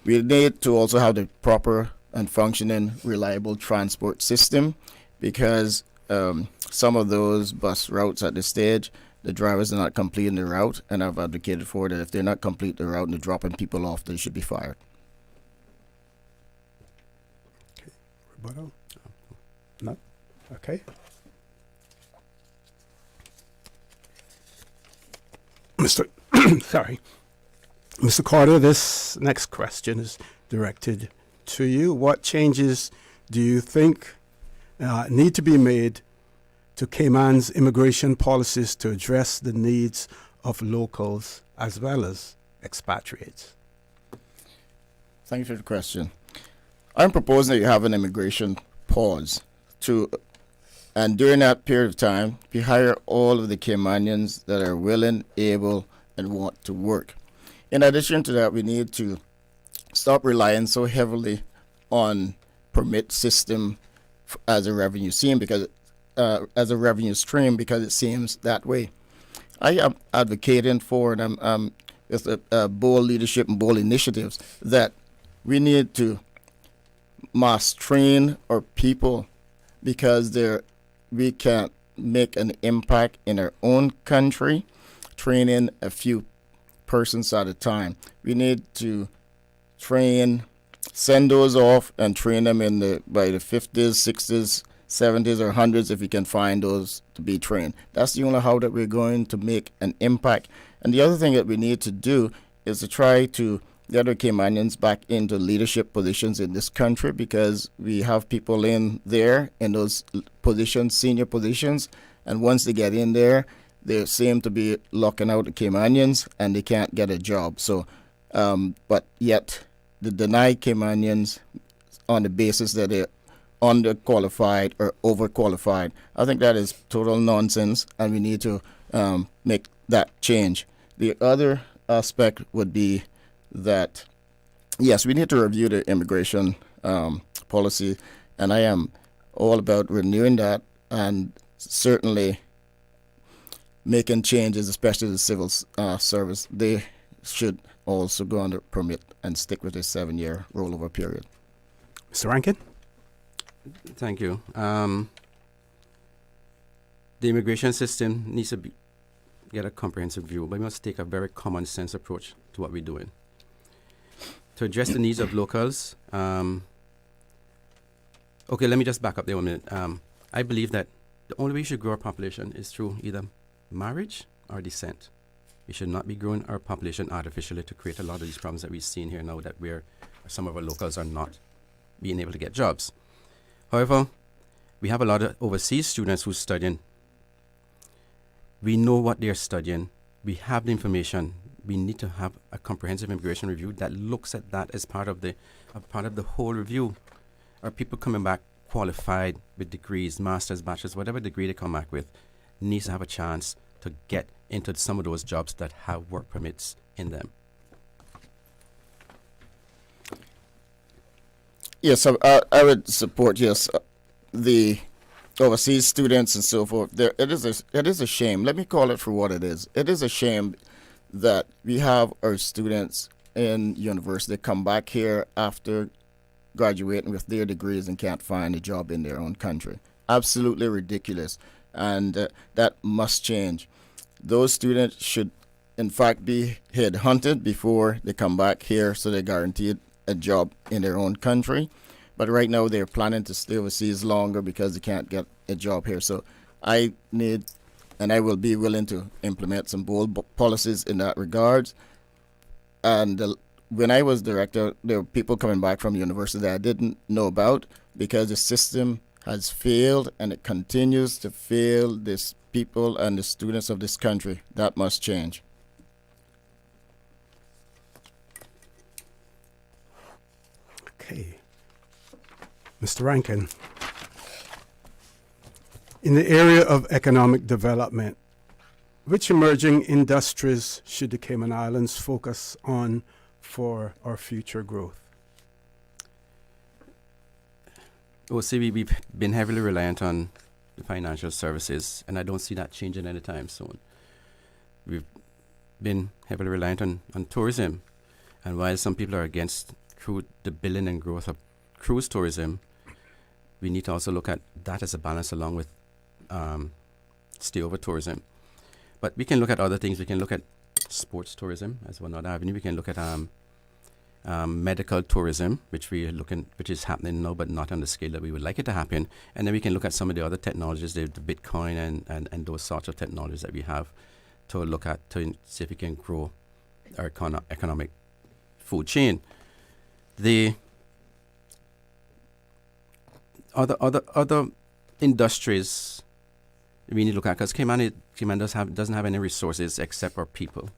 We need to also have the proper and functioning, reliable transport system, because some of those bus routes at this stage, the drivers are not completing the route, and I've advocated for that if they're not complete the route and they're dropping people off, they should be fired. Okay. Rebuttal? No? Okay. Mr. Carter, this next question is directed to you. What changes do you think need to be made to Cayman's immigration policies to address the needs of locals as well as expatriates? Thank you for the question. I'm proposing that you have an immigration pause and during that period of time, we hire all of the Caymanians that are willing, able, and want to work. In addition to that, we need to stop relying so heavily on permit system as a revenue stream, because it seems that way. I am advocating for, and I'm with bold leadership and bold initiatives, that we need to mass train our people, because we can't make an impact in our own country training a few persons at a time. We need to send those off and train them by the 50s, 60s, 70s or 100s if we can find those to be trained. That's the only how that we're going to make an impact. And the other thing that we need to do is to try to get our Caymanians back into leadership positions in this country, because we have people in there in those positions, senior positions, and once they get in there, they seem to be locking out the Caymanians and they can't get a job. So, but yet they deny Caymanians on the basis that they're underqualified or overqualified. I think that is total nonsense, and we need to make that change. The other aspect would be that, yes, we need to review the immigration policy, and I am all about renewing that and certainly making changes, especially the civil service. They should also go under permit and stick with a 7-year rollover period. Mr. Rankin? Thank you. The immigration system needs to get a comprehensive view, but we must take a very common sense approach to what we're doing. To address the needs of locals, okay, let me just back up there 1 minute. I believe that the only way we should grow our population is through either marriage or descent. We should not be growing our population artificially to create a lot of these problems that we've seen here now, that where some of our locals are not being able to get jobs. However, we have a lot of overseas students who's studying. We know what they're studying. We have the information. We need to have a comprehensive immigration review that looks at that as part of the whole review. Are people coming back qualified with degrees, masters, bachelors, whatever degree they come back with, needs to have a chance to get into some of those jobs that have work permits in them. Yes, I would support, yes, the overseas students and so forth. It is a shame. Let me call it for what it is. It is a shame that we have our students in university come back here after graduating with their degrees and can't find a job in their own country. Absolutely ridiculous. And that must change. Those students should, in fact, be headhunted before they come back here, so they're guaranteed a job in their own country. But right now they're planning to stay overseas longer because they can't get a job here. So I need, and I will be willing to implement some bold policies in that regard. And when I was director, there were people coming back from university that I didn't know about, because the system has failed and it continues to fail this people and the students of this country. That must change. Okay. Mr. Rankin, in the area of economic development, which emerging industries should the Cayman Islands focus on for our future growth? Well, see, we've been heavily reliant on the financial services, and I don't see that changing anytime soon. We've been heavily reliant on tourism, and while some people are against the building and growth of cruise tourism, we need to also look at that as a balance along with stay-over tourism. But we can look at other things. We can look at sports tourism as one other avenue. We can look at medical tourism, which is happening now, but not on the scale that we would like it to happen. And then we can look at some of the other technologies, the Bitcoin and those sorts of technologies that we have to look at to see if we can grow our economic food chain. The other industries we need to look at, because Cayman doesn't have any resources except our people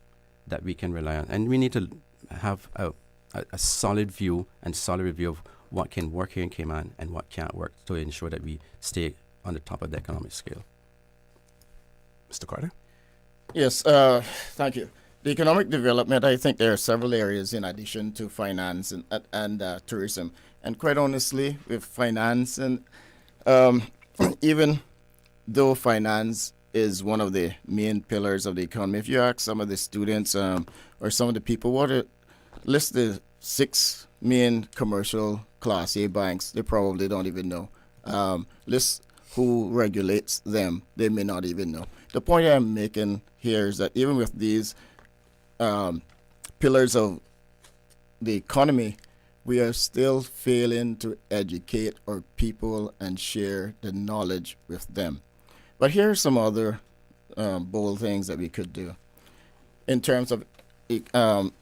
that we can rely on, and we need to have a solid view and solid review of what can work here in Cayman and what can't work to ensure that we stay on the top of the economic scale. Mr. Carter? Yes, thank you. The economic development, I think there are several areas in addition to finance and tourism. And quite honestly, with finance, and even though finance is one of the main pillars of the economy, if you ask some of the students or some of the people list the 6 main commercial class A banks, they probably don't even know. List who regulates them, they may not even know. The point I'm making here is that even with these pillars of the economy, we are still failing to educate our people and share the knowledge with them. But here are some other bold things that we could do. In terms of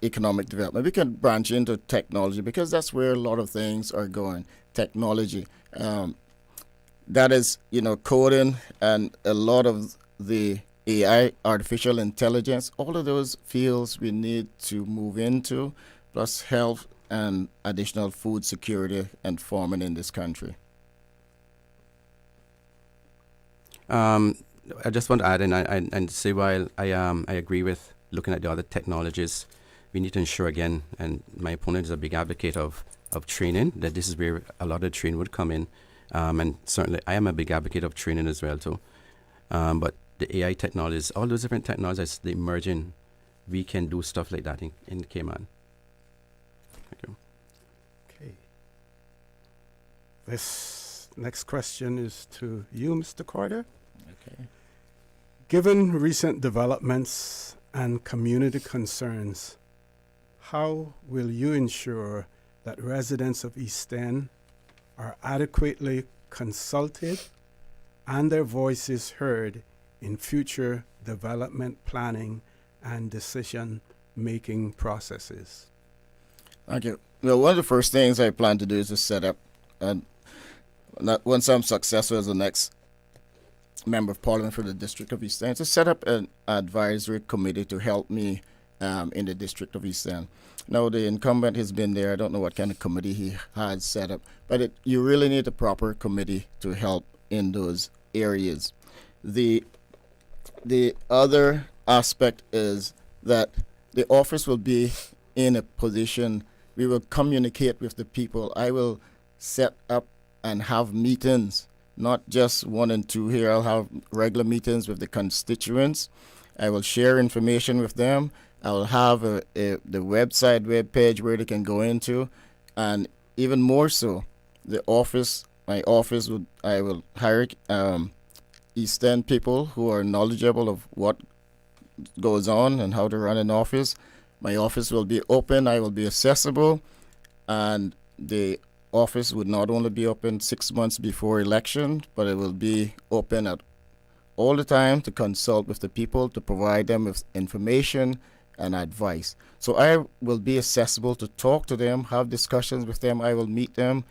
economic development, we can branch into technology because that's where a lot of things are going. Technology. That is, coding and a lot of the AI, artificial intelligence, all of those fields we need to move into, plus health and additional food security and farming in this country. I just want to add in and say while I agree with looking at the other technologies, we need to ensure again, and my opponent is a big advocate of training, that this is where a lot of training would come in. And certainly I am a big advocate of training as well too. But the AI technologies, all those different technologies, the emerging, we can do stuff like that in Cayman. Thank you. Okay. This next question is to you, Mr. Carter. Okay. Given recent developments and community concerns, how will you ensure that residents of East End are adequately consulted and their voices heard in future development planning and decision-making processes? Thank you. Well, one of the first things I plan to do is to set up, and once I'm successful as the next Member of Parliament for the District of East End, to set up an advisory committee to help me in the District of East End. Now, the incumbent has been there. I don't know what kind of committee he had set up, but you really need a proper committee to help in those areas. The other aspect is that the office will be in a position, we will communicate with the people. I will set up and have meetings, not just 1 and 2 here. I'll have regular meetings with the constituents. I will share information with them. I will have the website, web page where they can go into, and even more so, my office I will hire East End people who are knowledgeable of what goes on and how to run an office. My office will be open, I will be accessible, and the office would not only be open 6 months before election, but it will be open at all the time to consult with the people, to provide them with information and advice. So I will be accessible to talk to them, have discussions with them. I will meet them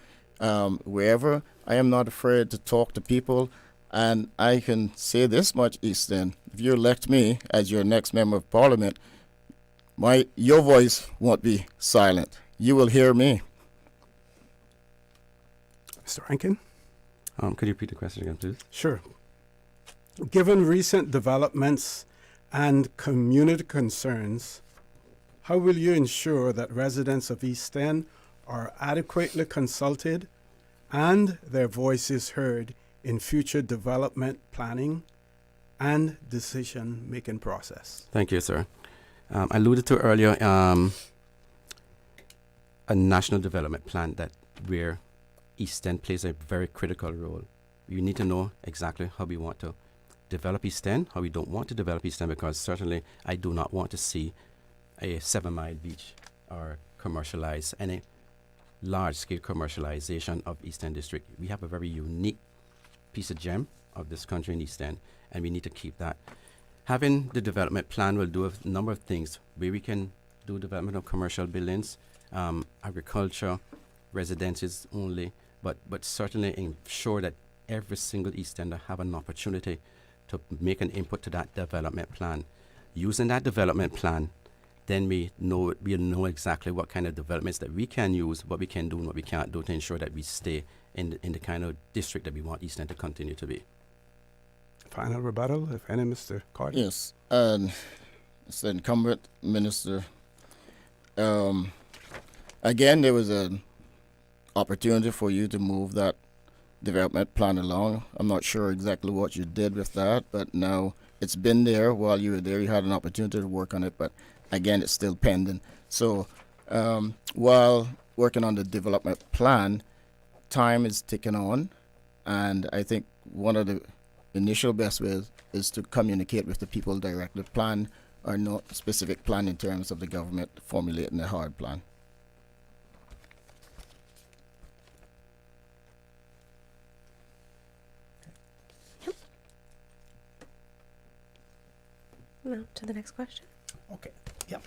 wherever. I am not afraid to talk to people. And I can say this much, Easton, if you elect me as your next Member of Parliament, your voice won't be silent. You will hear me. Mr. Rankin? Could you repeat the question again, please? Sure. Given recent developments and community concerns, how will you ensure that residents of East End are adequately consulted and their voices heard in future development planning and decision-making process? Thank you, sir. I alluded to earlier a national development plan that where East End plays a very critical role. You need to know exactly how we want to develop East End, how we don't want to develop East End, because certainly I do not want to see a 7 Mile Beach or commercialize any large-scale commercialization of East End District. We have a very unique piece of gem of this country in East End, and we need to keep that. Having the development plan will do a number of things where we can do development of commercial buildings, agriculture, residences only, but certainly ensure that every single East Ender have an opportunity to make an input to that development plan. Using that development plan, then we know exactly what kind of developments that we can use, what we can do and what we can't do to ensure that we stay in the kind of district that we want East End to continue to be. Final rebuttal, if any, Mr. Carter? Yes, and it's the incumbent minister. Again, there was an opportunity for you to move that development plan along. I'm not sure exactly what you did with that, but now it's been there. While you were there, you had an opportunity to work on it, but again, it's still pending. So while working on the development plan, time is ticking on, and I think one of the initial best ways is to communicate with the people directly. Plan or no specific plan in terms of the government formulating a hard plan. No, to the next question. Okay. Yep.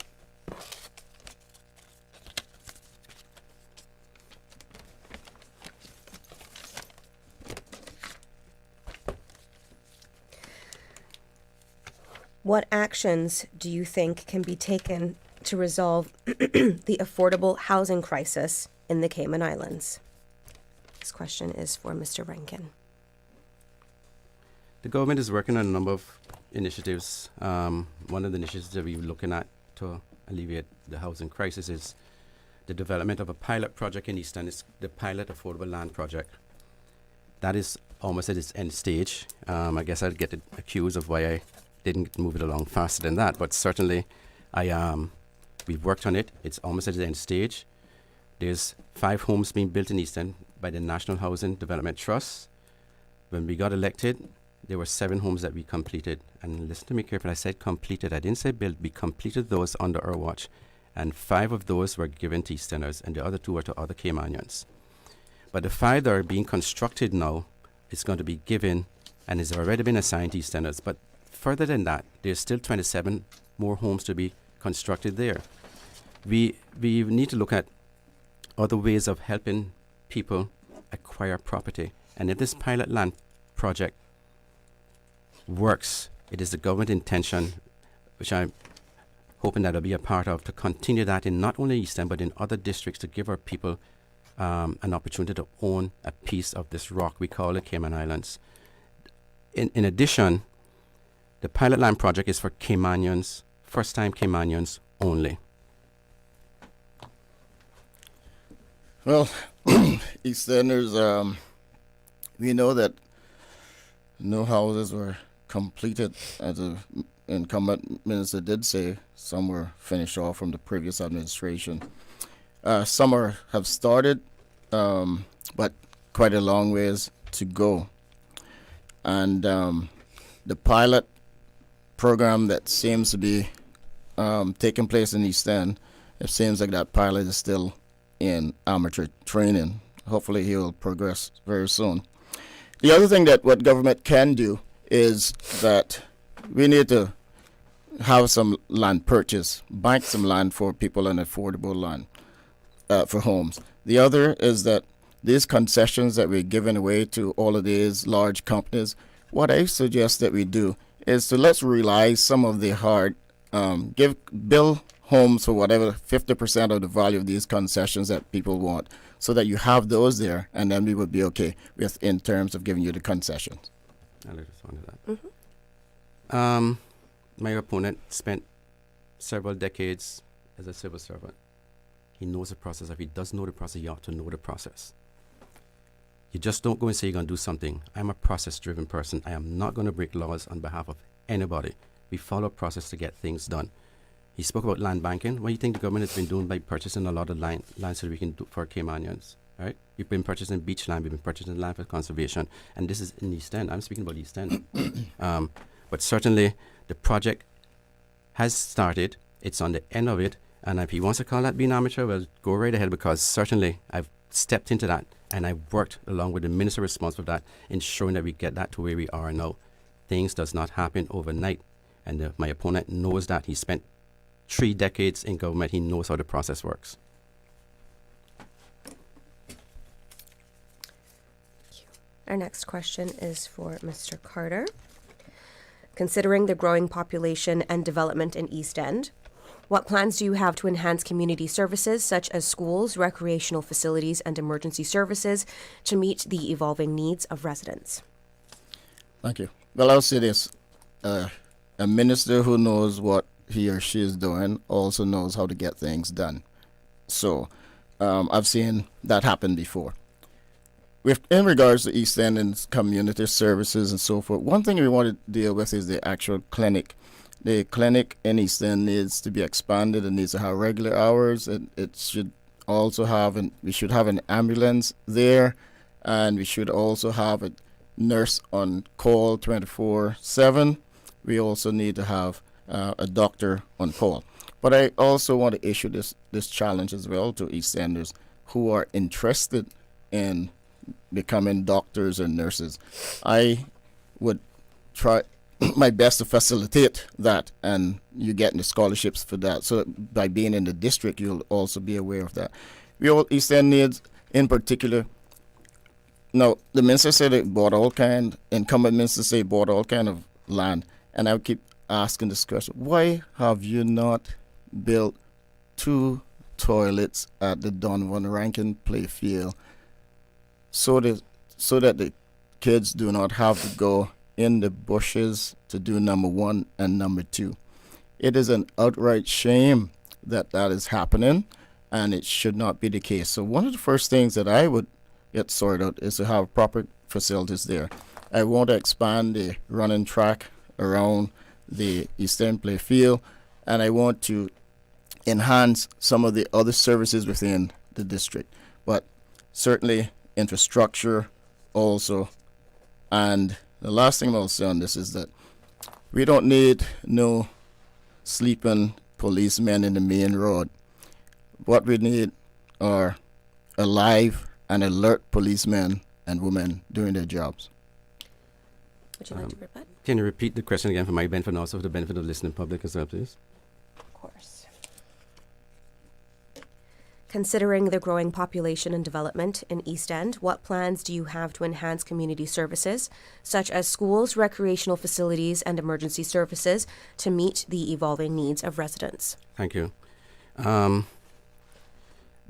What actions do you think can be taken to resolve the affordable housing crisis in the Cayman Islands? This question is for Mr. Rankin. The government is working on a number of initiatives. One of the initiatives that we're looking at to alleviate the housing crisis is the development of a pilot project in East End. It's the Pilot Affordable Land Project. That is almost at its end stage. I guess I'd get accused of why I didn't move it along faster than that, but certainly we've worked on it. It's almost at the end stage. There's 5 homes being built in East End by the National Housing Development Trust. When we got elected, there were 7 homes that we completed. And listen to me carefully, I said completed. I didn't say built. We completed those under our watch. And 5 of those were given to East Enders, and the other 2 were to other Caymanians. But the 5 that are being constructed now is going to be given and has already been assigned to East Enders. But further than that, there's still 27 more homes to be constructed there. We need to look at other ways of helping people acquire property. And if this pilot land project works, it is the government intention, which I'm hoping that I'll be a part of, to continue that in not only East End but in other districts, to give our people an opportunity to own a piece of this rock we call the Cayman Islands. In addition, the pilot land project is for Caymanians, first-time Caymanians only. Well, EastEnders, we know that no houses were completed, as the incumbent minister did say. Some were finished off from the previous administration. Some have started, but quite a long ways to go. And the pilot program that seems to be taking place in East End, it seems like that pilot is still in amateur training. Hopefully he will progress very soon. The other thing that what government can do is that we need to have some land purchase, bank some land for people, and affordable land for homes. The other is that these concessions that we're giving away to all of these large companies, what I suggest that we do is to let's realize some of the hard, build homes for whatever 50% of the value of these concessions that people want, so that you have those there, and then we would be okay with in terms of giving you the concessions. I'll respond to that. My opponent spent several decades as a civil servant. He knows the process. If he doesn't know the process, you ought to know the process. You just don't go and say you're going to do something. I'm a process-driven person. I am not going to break laws on behalf of anybody. We follow a process to get things done. He spoke about land banking. What do you think the government has been doing by purchasing a lot of land so that we can do for Caymanians, right? We've been purchasing beach land. We've been purchasing land for conservation. And this is in East End. I'm speaking about East End. But certainly the project has started. It's on the end of it. And if he wants to call that being amateur, well, go right ahead, because certainly I've stepped into that and I've worked along with the minister responsible for that, ensuring that we get that to where we are now. Things does not happen overnight. And my opponent knows that. He spent 3 decades in government. He knows how the process works. Our next question is for Mr. Carter. Considering the growing population and development in East End, what plans do you have to enhance community services such as schools, recreational facilities, and emergency services to meet the evolving needs of residents? Thank you. Well, I'll say this. A minister who knows what he or she is doing also knows how to get things done. So I've seen that happen before. In regards to East End and community services and so forth, one thing we want to deal with is the actual clinic. The clinic in East End needs to be expanded. It needs to have regular hours. It should also have, we should have an ambulance there, and we should also have a nurse on call 24/7. We also need to have a doctor on call. But I also want to issue this challenge as well to East Enders who are interested in becoming doctors and nurses. I would my best to facilitate that, and you getting the scholarships for that. So by being in the district, you'll also be aware of that. We all East End needs, in particular. Now, the minister said it bought all kind, incumbent minister say bought all kind of land, and I keep asking this question: why have you not built 2 toilets at the Donovan Rankin playfield, so that the kids do not have to go in the bushes to do number 1 and number 2? It is an outright shame that is happening, and it should not be the case. So one of the first things that I would get sorted out is to have proper facilities there. I want to expand the running track around the Eastern playfield, and I want to enhance some of the other services within the district. But certainly infrastructure also. And the last thing I'll say on this is that we don't need no sleeping policemen in the main road. What we need are alive and alert policemen and women doing their jobs. Would you like to rebut? Can you repeat the question again for my benefit and also for the benefit of the listening public as well, please? Of course. Considering the growing population and development in East End, what plans do you have to enhance community services, such as schools, recreational facilities, and emergency services, to meet the evolving needs of residents? Thank you.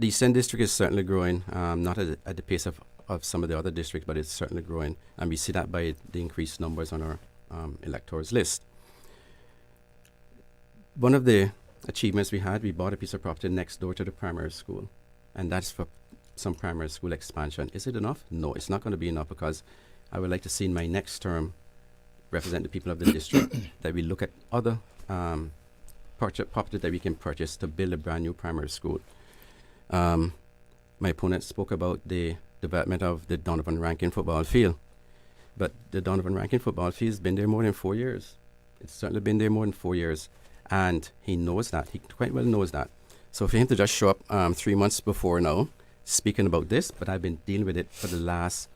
The East End district is certainly growing, not at the pace of some of the other districts, but it's certainly growing. And we see that by the increased numbers on our electors list. One of the achievements we had, we bought a piece of property next door to the primary school. And that's for some primary school expansion. Is it enough? No, it's not going to be enough, because I would like to see in my next term represent the people of the district that we look at other property that we can purchase to build a brand new primary school. My opponent spoke about the development of the Donovan Rankin football field. But the Donovan Rankin football field has been there more than 4 years. It's certainly been there more than 4 years. And he knows that. He quite well knows that. So for him to just show up 3 months before now, speaking about this, but I've been dealing with it for the last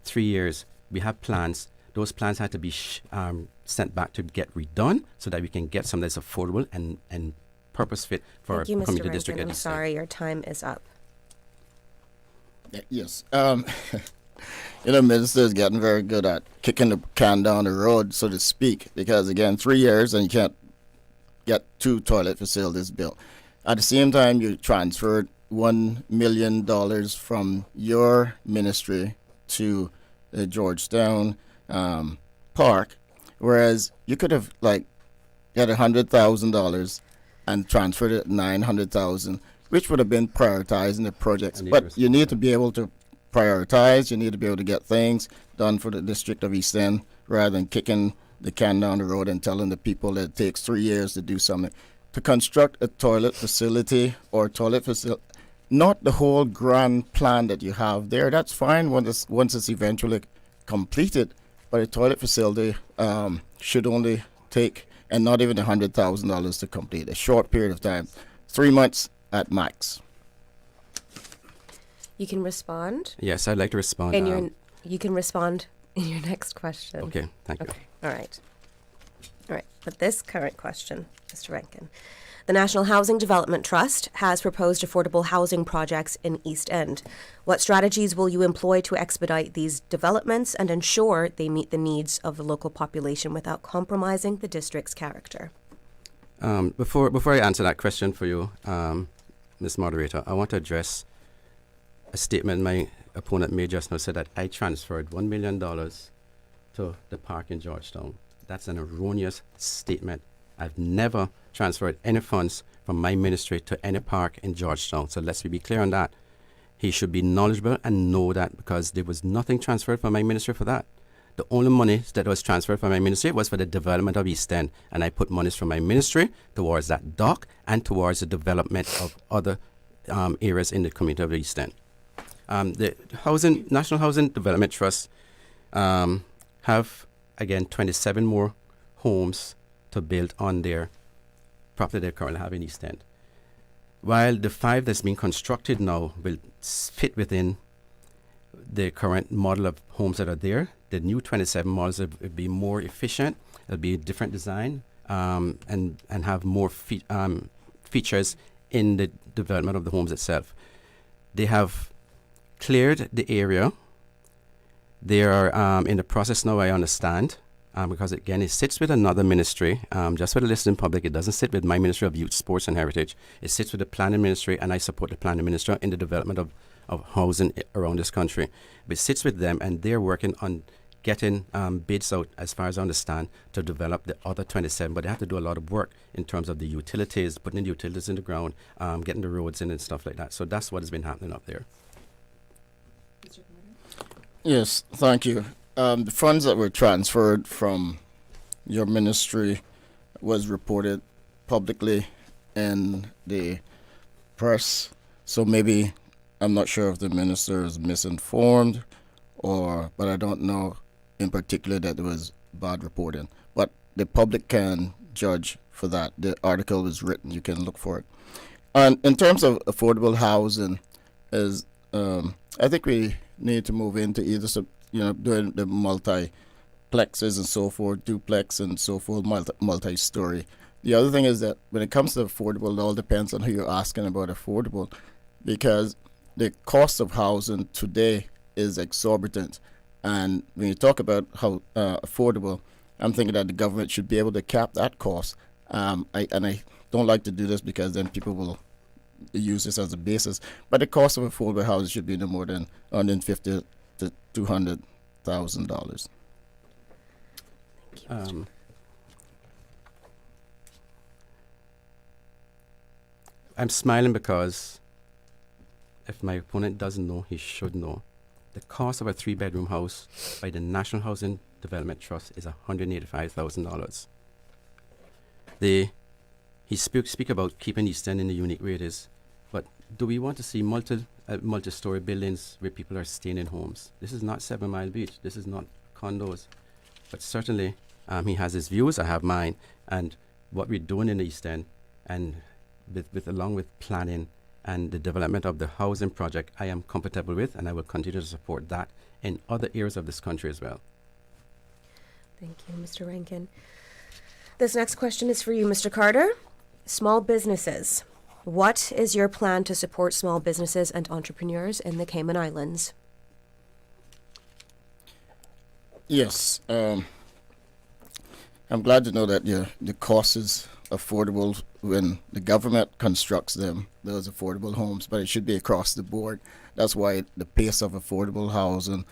3 years. We have plans. Those plans had to be sent back to get redone so that we can get something that's affordable and purpose fit for our community district. I'm sorry, your time is up. Yes. Minister is getting very good at kicking the can down the road, so to speak, because, again, 3 years and you can't get 2 toilet facilities built. At the same time, you transferred $1 million from your ministry to the Georgetown Park, whereas you could have, got $100,000 and transferred it $900,000, which would have been prioritizing the projects. But you need to be able to prioritize. You need to be able to get things done for the district of East End rather than kicking the can down the road and telling the people that it takes 3 years to do something. To construct a toilet facility or toilet facility, not the whole grand plan that you have there. That's fine once it's eventually completed, but a toilet facility should only take, and not even $100,000 to complete, a short period of time, 3 months at max. You can respond. Yes, I'd like to respond. You can respond in your next question. Okay, thank you. Okay, all right. But this current question, Mr. Rankin. The National Housing Development Trust has proposed affordable housing projects in East End. What strategies will you employ to expedite these developments and ensure they meet the needs of the local population without compromising the district's character? Before I answer that question for you, Ms. Moderator, I want to address a statement my opponent made just now. Said that I transferred $1 million to the park in Georgetown. That's an erroneous statement. I've never transferred any funds from my ministry to any park in Georgetown. So let's be clear on that. He should be knowledgeable and know that, because there was nothing transferred from my ministry for that. The only money that was transferred from my ministry was for the development of East End. And I put monies from my ministry towards that dock and towards the development of other areas in the community of East End. The National Housing Development Trust have, again, 27 more homes to build on their property they currently have in East End. While the 5 that's being constructed now will fit within the current model of homes that are there, the new 27 malls will be more efficient. It'll be a different design and have more features in the development of the homes itself. They have cleared the area. They are in the process now, I understand, because again, it sits with another ministry. Just for the listening public, it doesn't sit with my Ministry of Youth, Sports and Heritage. It sits with the Planning Ministry, and I support the Planning Minister in the development of housing around this country. But it sits with them, and they're working on getting bids out, as far as I understand, to develop the other 27. But they have to do a lot of work in terms of the utilities, putting in the utilities in the ground, getting the roads in and stuff like that. So that's what has been happening up there. Yes, thank you. The funds that were transferred from your ministry was reported publicly in the press. So maybe, I'm not sure if the minister is misinformed, but I don't know in particular that there was bad reporting. But the public can judge for that. The article was written. You can look for it. And in terms of affordable housing, I think we need to move into either doing the multiplexes and so forth, duplex and so forth, multi-story. The other thing is that when it comes to affordable, it all depends on who you're asking about affordable, because the cost of housing today is exorbitant. And when you talk about how affordable, I'm thinking that the government should be able to cap that cost. I don't like to do this because then people will use this as a basis. But the cost of affordable housing should be no more than $150,000 to $200,000. I'm smiling because if my opponent doesn't know, he should know. The cost of a 3-bedroom house by the National Housing Development Trust is $185,000. He speak about keeping East End in the unique way it is, but do we want to see multi-story buildings where people are staying in homes? This is not 7 Mile Beach. This is not condos. But certainly, he has his views. I have mine. And what we're doing in the East End, and along with planning and the development of the housing project, I am comfortable with, and I will continue to support that in other areas of this country as well. Thank you, Mr. Rankin. This next question is for you, Mr. Carter. Small businesses. What is your plan to support small businesses and entrepreneurs in the Cayman Islands? Yes. I'm glad to know that the cost is affordable when the government constructs those affordable homes, but it should be across the board. That's why the pace of affordable housing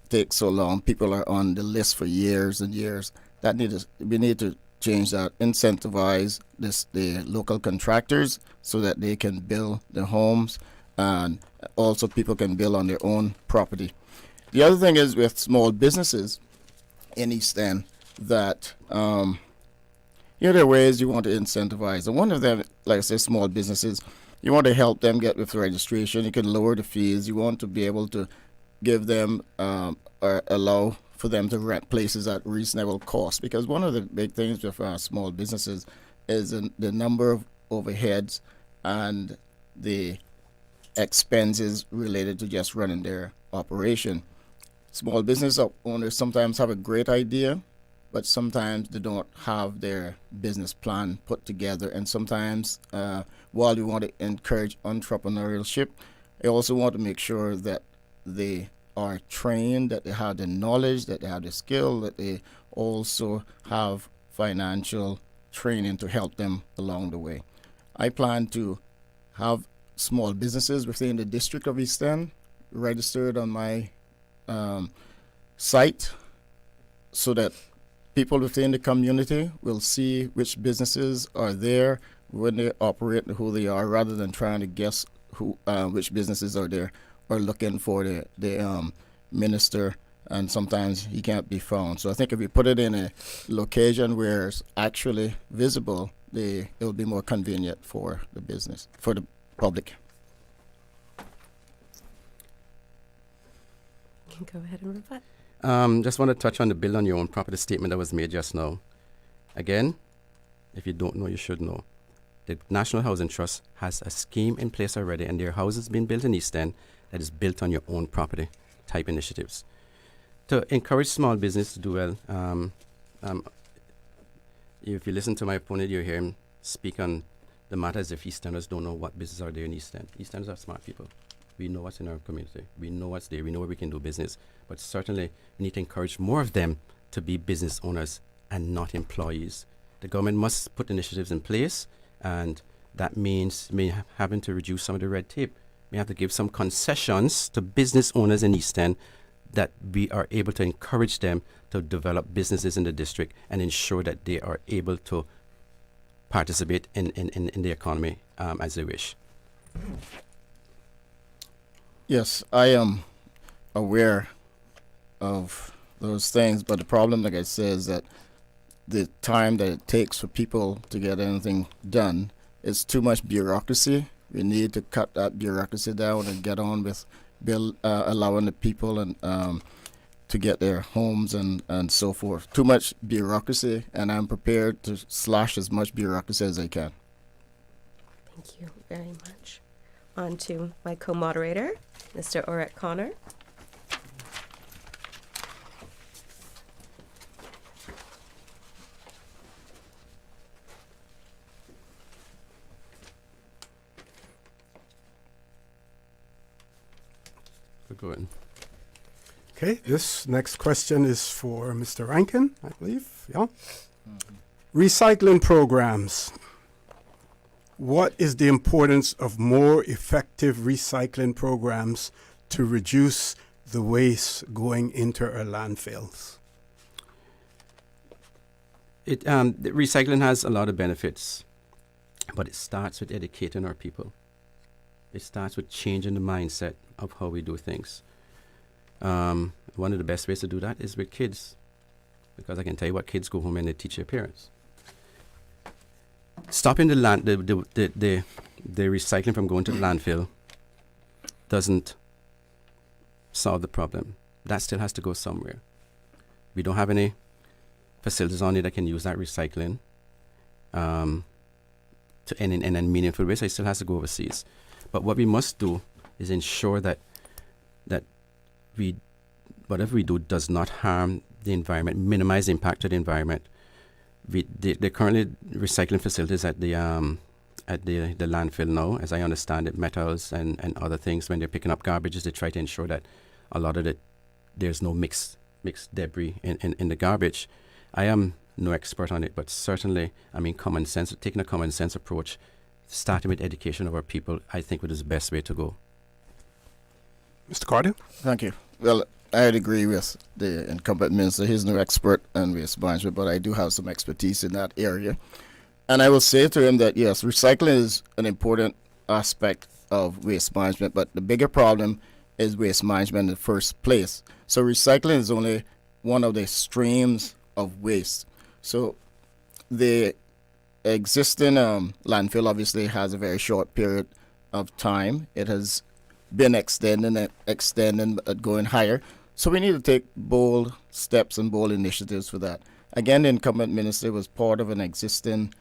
takes so long. People are on the list for years and years. We need to change that, incentivize the local contractors so that they can build the homes, and also people can build on their own property. The other thing is with small businesses in East End that there are ways you want to incentivize, and one of them, like I said, small businesses, you want to help them get with registration. You can lower the fees. You want to be able to give them or allow for them to rent places at reasonable cost, because one of the big things with our small businesses is the number of overheads and the expenses related to just running their operation. Small business owners sometimes have a great idea, but sometimes they don't have their business plan put together. And sometimes, while we want to encourage entrepreneurship, I also want to make sure that they are trained, that they have the knowledge, that they have the skill, that they also have financial training to help them along the way. I plan to have small businesses within the district of East End registered on my site so that people within the community will see which businesses are there, when they operate, and who they are, rather than trying to guess which businesses are there, or looking for the minister, and sometimes he can't be found. So I think if we put it in a location where it's actually visible, it will be more convenient for the business, for the public. You can go ahead and rebut. Just want to touch on the build on your own property statement that was made just now. Again, if you don't know, you should know. The National Housing Trust has a scheme in place already, and there are houses being built in East End that is built on your own property type initiatives. to encourage small business to do well. If you listen to my opponent, you hear him speak on the matter as if Easterners don't know what business are there in East End. Easterners are smart people. We know what's in our community. We know what's there. We know where we can do business. But certainly, we need to encourage more of them to be business owners and not employees. The government must put initiatives in place, and that means having to reduce some of the red tape. We have to give some concessions to business owners in East End that we are able to encourage them to develop businesses in the district and ensure that they are able to participate in the economy as they wish. Yes, I am aware of those things, but the problem, like I said, is that the time that it takes for people to get anything done is too much bureaucracy. We need to cut that bureaucracy down and get on with allowing the people and to get their homes and so forth. Too much bureaucracy, and I'm prepared to slash as much bureaucracy as I can. Thank you very much. On to my co-moderator, Mr. Orette Connor. Go ahead. Okay, this next question is for Mr. Rankin, I believe. Yeah. Recycling programs. What is the importance of more effective recycling programs to reduce the waste going into our landfills? The recycling has a lot of benefits, but it starts with educating our people. It starts with changing the mindset of how we do things. One of the best ways to do that is with kids, because I can tell you what, kids go home and they teach their parents. Stopping the recycling from going to the landfill doesn't solve the problem. That still has to go somewhere. We don't have any facilities on it that can use that recycling in a meaningful way, so it still has to go overseas. But what we must do is ensure that whatever we do does not harm the environment, minimize the impact to the environment. They're currently recycling facilities at the landfill now, as I understand it, metals and other things. When they're picking up garbages, they try to ensure that a lot of there's no mixed debris in the garbage. I am no expert on it, but certainly, common sense, taking a common sense approach, starting with education of our people, I think is the best way to go. Mr. Carter? Thank you. Well, I'd agree with the incumbent minister. He's no expert on waste management, but I do have some expertise in that area. And I will say to him that, yes, recycling is an important aspect of waste management, but the bigger problem is waste management in the first place. So recycling is only one of the streams of waste. So the existing landfill obviously has a very short period of time. It has been extending, going higher. So we need to take bold steps and bold initiatives for that. Again, the incumbent minister was part of an existing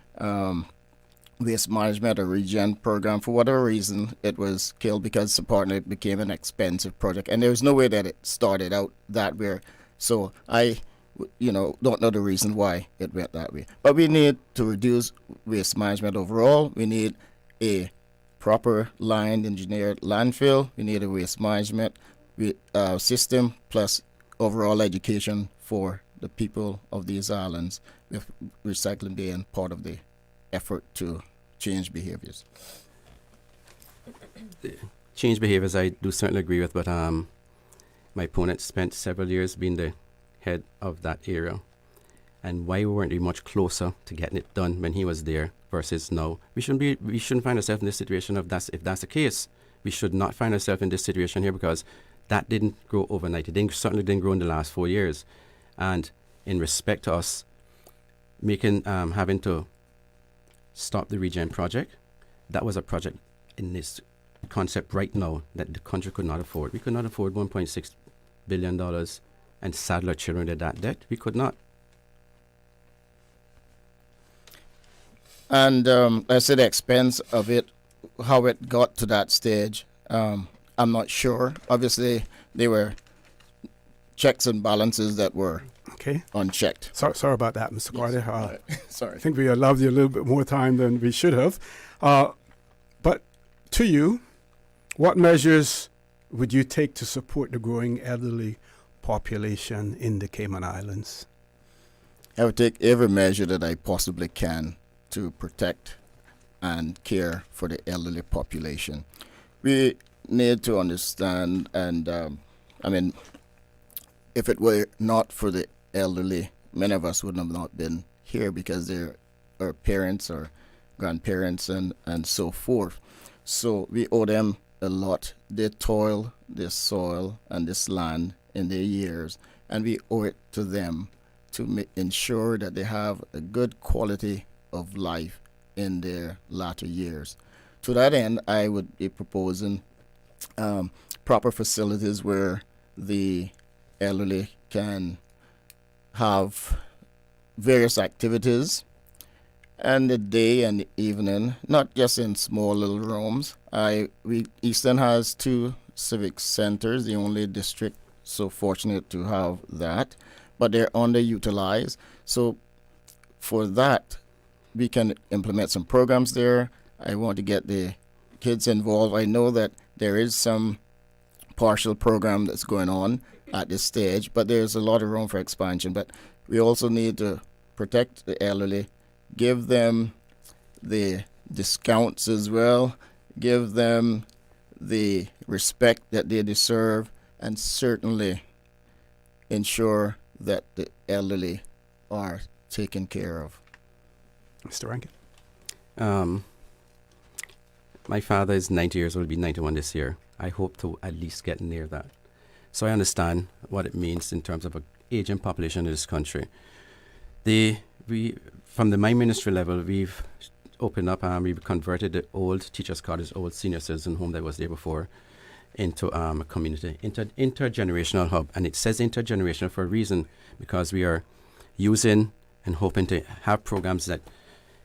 waste management or regen program. For whatever reason, it was killed because apparently it became an expensive project. And there was no way that it started out that way. So I don't know the reason why it went that way. But we need to reduce waste management overall. We need a proper line engineered landfill. We need a waste management system plus overall education for the people of these islands, with recycling being part of the effort to change behaviors. Change behaviors, I do certainly agree with, but my opponent spent several years being the head of that area, and why weren't we much closer to getting it done when he was there versus now? We shouldn't find ourselves in this situation if that's the case. We should not find ourselves in this situation here, because that didn't grow overnight. It certainly didn't grow in the last 4 years. And in respect to us having to stop the regen project, that was a project in this concept right now that the country could not afford. We could not afford $1.6 billion and saddle our children with that debt. We could not. And I said the expense of it, how it got to that stage, I'm not sure. Obviously, they were checks and balances that were unchecked. Sorry about that, Mr. Carter. Sorry. I think we allowed you a little bit more time than we should have. But to you, what measures would you take to support the growing elderly population in the Cayman Islands? I would take every measure that I possibly can to protect and care for the elderly population. We need to understand, and if it were not for the elderly, many of us would have not been here because they're our parents or grandparents and so forth. So we owe them a lot. They toil this soil and this land in their years, and we owe it to them to ensure that they have a good quality of life in their latter years. To that end, I would be proposing proper facilities where the elderly can have various activities and the day and the evening, not just in small little rooms. Eastern has 2 civic centers, the only district so fortunate to have that, but they're underutilized. So for that, we can implement some programs there. I want to get the kids involved. I know that there is some partial program that's going on at this stage, but there's a lot of room for expansion. But we also need to protect the elderly, give them the discounts as well, give them the respect that they deserve, and certainly ensure that the elderly are taken care of. Mr. Rankin? My father is 90 years old, will be 91 this year. I hope to at least get near that. So I understand what it means in terms of an aging population in this country. From the my ministry level, we've opened up, we've converted the old teachers' quarters, old senior citizen home that was there before, into a community, intergenerational hub. And it says intergenerational for a reason, because we are using and hoping to have programs that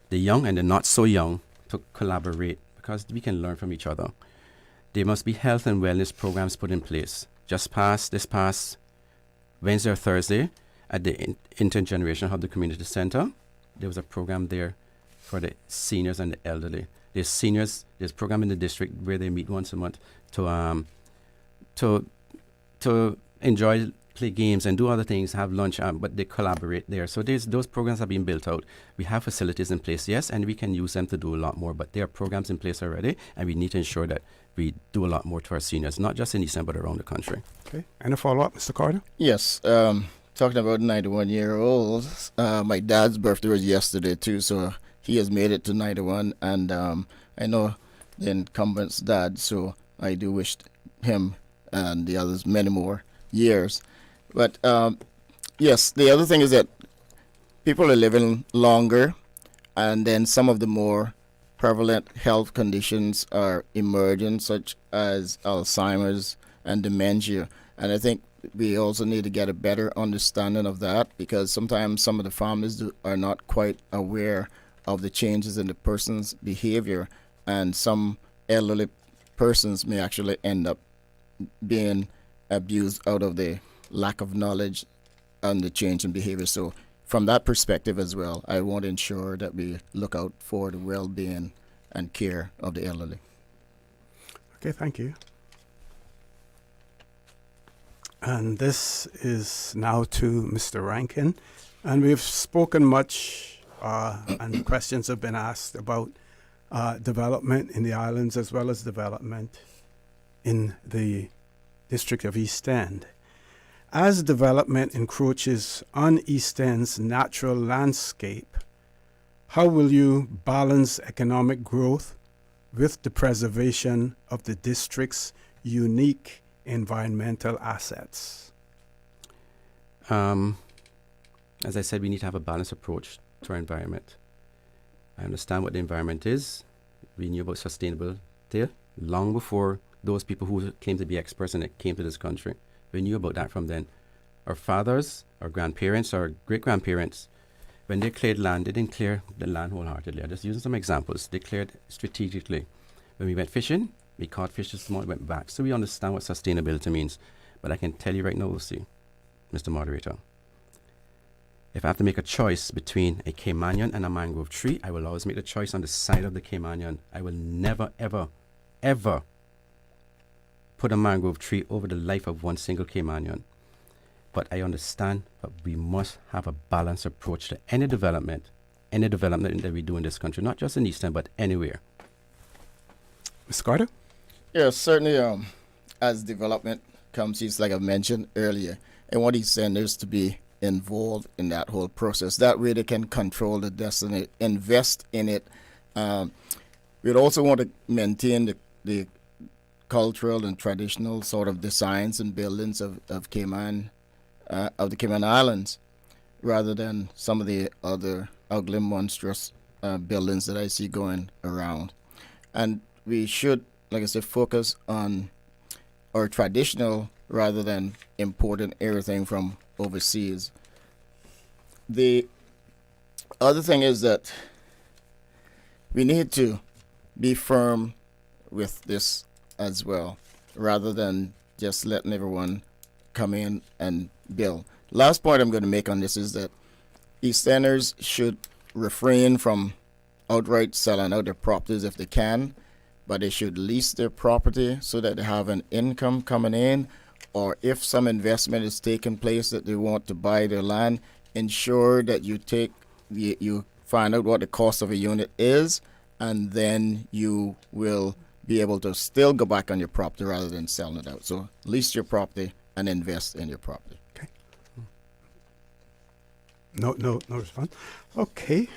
the young and the not so young to collaborate, because we can learn from each other. There must be health and wellness programs put in place. This past Wednesday or Thursday at the Intergenerational Hub, the Community Center, there was a program there for the seniors and the elderly. There's a program in the district where they meet once a month to enjoy, play games and do other things, have lunch, but they collaborate there. So those programs are being built out. We have facilities in place, yes, and we can use them to do a lot more, but there are programs in place already, and we need to ensure that we do a lot more to our seniors, not just in Eastern, but around the country. Okay. And a follow-up, Mr. Carter? Yes. Talking about 91-year-olds, my dad's birthday was yesterday, too, so he has made it to 91, and I know the incumbent's dad, so I do wish him and the others many more years. But yes, the other thing is that people are living longer, and then some of the more prevalent health conditions are emerging, such as Alzheimer's and dementia. And I think we also need to get a better understanding of that, because sometimes some of the families are not quite aware of the changes in the person's behavior, and some elderly persons may actually end up being abused out of the lack of knowledge and the change in behavior. So from that perspective as well, I want to ensure that we look out for the well-being and care of the elderly. Okay, thank you. And this is now to Mr. Rankin. And we've spoken much, and questions have been asked about development in the islands as well as development in the District of East End. As development encroaches on East End's natural landscape, how will you balance economic growth with the preservation of the district's unique environmental assets? As I said, we need to have a balanced approach to our environment. I understand what the environment is. We knew about sustainability long before those people who claim to be experts and it came to this country. We knew about that from then. Our fathers, our grandparents, our great-grandparents, when they cleared land, they didn't clear the land wholeheartedly. I'm just using some examples. They cleared strategically. When we went fishing, we caught fish this morning, went back. So we understand what sustainability means. But I can tell you right now, Lucy, Mr. Moderator. If I have to make a choice between a Caymanian and a mangrove tree, I will always make the choice on the side of the Caymanian. I will never, ever, ever put a mangrove tree over the life of one single Caymanian. But I understand that we must have a balanced approach to any development that we do in this country, not just in East End, but anywhere. Mr. Carter? Yes, certainly. As development comes, it's like I mentioned earlier, and what he's saying is to be involved in that whole process. That way they can control the destiny, invest in it. We'd also want to maintain the cultural and traditional sort of designs and buildings of Cayman, of the Cayman Islands, rather than some of the other ugly, monstrous buildings that I see going around. And we should, like I said, focus on our traditional rather than importing everything from overseas. The other thing is that we need to be firm with this as well, rather than just letting everyone come in and build. Last point I'm going to make on this is that East Enders should refrain from outright selling out their properties if they can, but they should lease their property so that they have an income coming in, or if some investment is taking place that they want to buy their land, ensure that you find out what the cost of a unit is, and then you will be able to still go back on your property rather than selling it out. So lease your property and invest in your property. Okay. No response. Okay.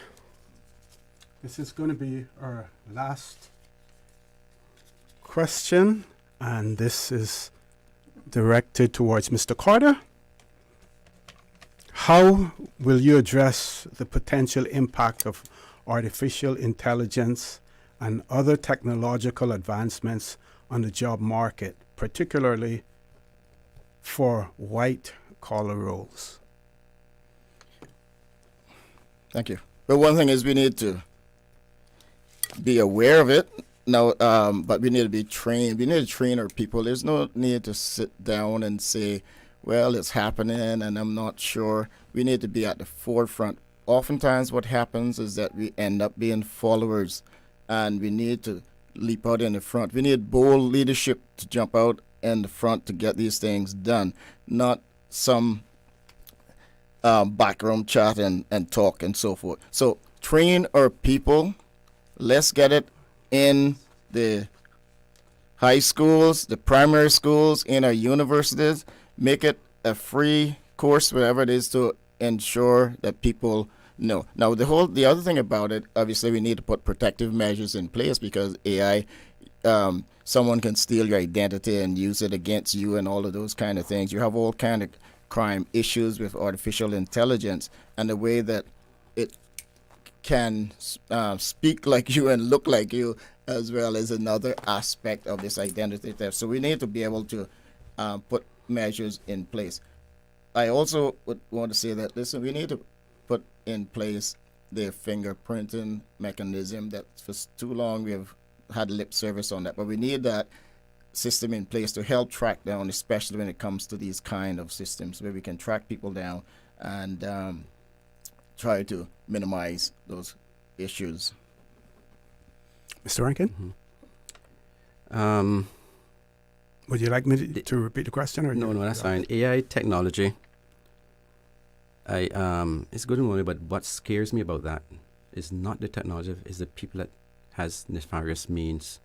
This is going to be our last question, and this is directed towards Mr. Carter. How will you address the potential impact of artificial intelligence and other technological advancements on the job market, particularly for white-collar roles? Thank you. But one thing is we need to be aware of it. Now, but we need to be trained. We need to train our people. There's no need to sit down and say, well, it's happening and I'm not sure. We need to be at the forefront. Oftentimes what happens is that we end up being followers, and we need to leap out in the front. We need bold leadership to jump out in the front to get these things done, not some backroom chat and talk and so forth. So train our people. Let's get it in the high schools, the primary schools, in our universities. Make it a free course, whatever it is, to ensure that people know. Now, the other thing about it, obviously, we need to put protective measures in place, because AI, someone can steal your identity and use it against you and all of those kind of things. You have all kind of crime issues with artificial intelligence, and the way that it can speak like you and look like you as well is another aspect of this identity theft. So we need to be able to put measures in place. I also would want to say that, listen, we need to put in place the fingerprinting mechanism that for too long we have had lip service on that, but we need that system in place to help track down, especially when it comes to these kind of systems where we can track people down and try to minimize those issues. Mr. Rankin? Mm-hmm. Would you like me to repeat the question? Or no, that's fine. AI technology, it's good and well, but what scares me about that is not the technology, is the people that has nefarious means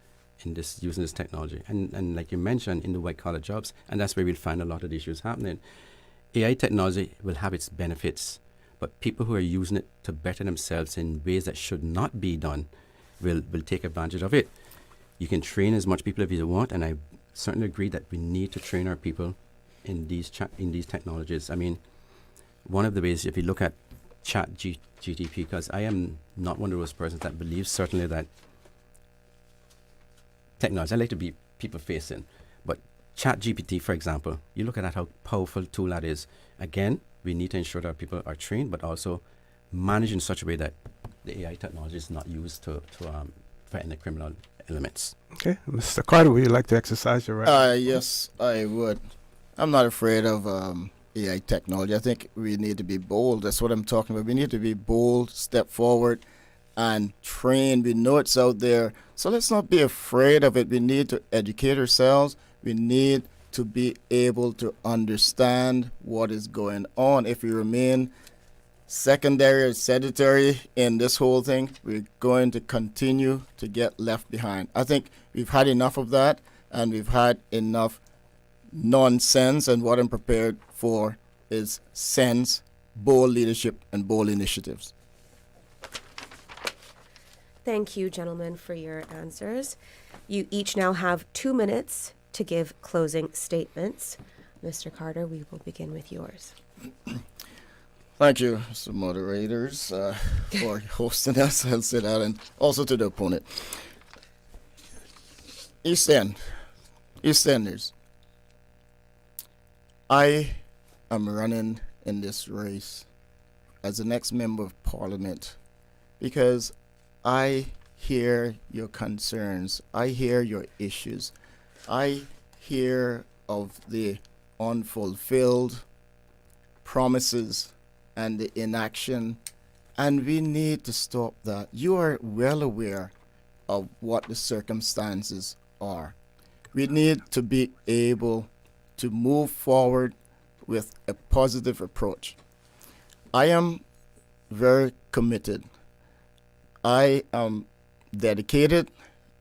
in this, using this technology. And like you mentioned, in the white-collar jobs, and that's where we'll find a lot of the issues happening. AI technology will have its benefits, but people who are using it to better themselves in ways that should not be done will take advantage of it. You can train as much people as you want, and I certainly agree that we need to train our people in these technologies. I mean, one of the ways, if you look at GTP, because I am not one of those persons that believes certainly that technology, I like to be people-facing, but ChatGPT, for example, you look at how powerful tool that is. Again, we need to ensure that our people are trained, but also managed in such a way that the AI technology is not used to threaten the criminal elements. Okay. Mr. Carter, would you like to exercise your right? Yes, I would. I'm not afraid of AI technology. I think we need to be bold. That's what I'm talking about. We need to be bold, step forward, and train. We know it's out there, so let's not be afraid of it. We need to educate ourselves. We need to be able to understand what is going on. If we remain secondary or sedentary in this whole thing, we're going to continue to get left behind. I think we've had enough of that, and we've had enough nonsense, and what I'm prepared for is sense, bold leadership, and bold initiatives. Thank you, gentlemen, for your answers. You each now have 2 minutes to give closing statements. Mr. Carter, we will begin with yours. Thank you, Mr. Moderators, for hosting us. I'll say that, and also to the opponent. Eastenders, I am running in this race as the next member of Parliament because I hear your concerns. I hear your issues. I hear of the unfulfilled promises and the inaction, and we need to stop that. You are well aware of what the circumstances are. We need to be able to move forward with a positive approach. I am very committed. I am dedicated,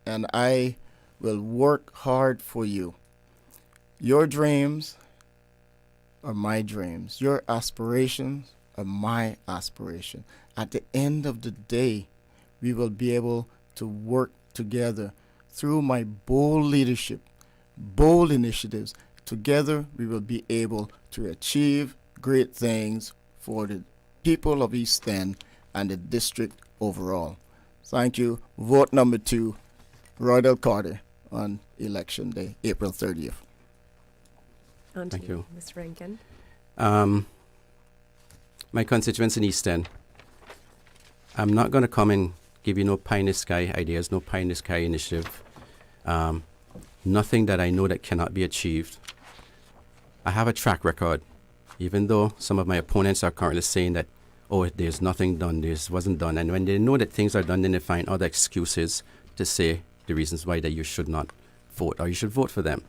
and I will work hard for you. Your dreams are my dreams. Your aspirations are my aspiration. At the end of the day, we will be able to work together through my bold leadership, bold initiatives. Together, we will be able to achieve great things for the people of East End and the district overall. Thank you. Vote number 2, Roydell Carter, on election day, April 30th. Thank you. Ms. Rankin. My constituents in East End, I'm not going to come and give you no pie in the sky ideas, no pie in the sky initiative. Nothing that I know that cannot be achieved. I have a track record, even though some of my opponents are currently saying that, oh, there's nothing done, this wasn't done. And when they know that things are done, then they find other excuses to say the reasons why that you should not vote or you should vote for them.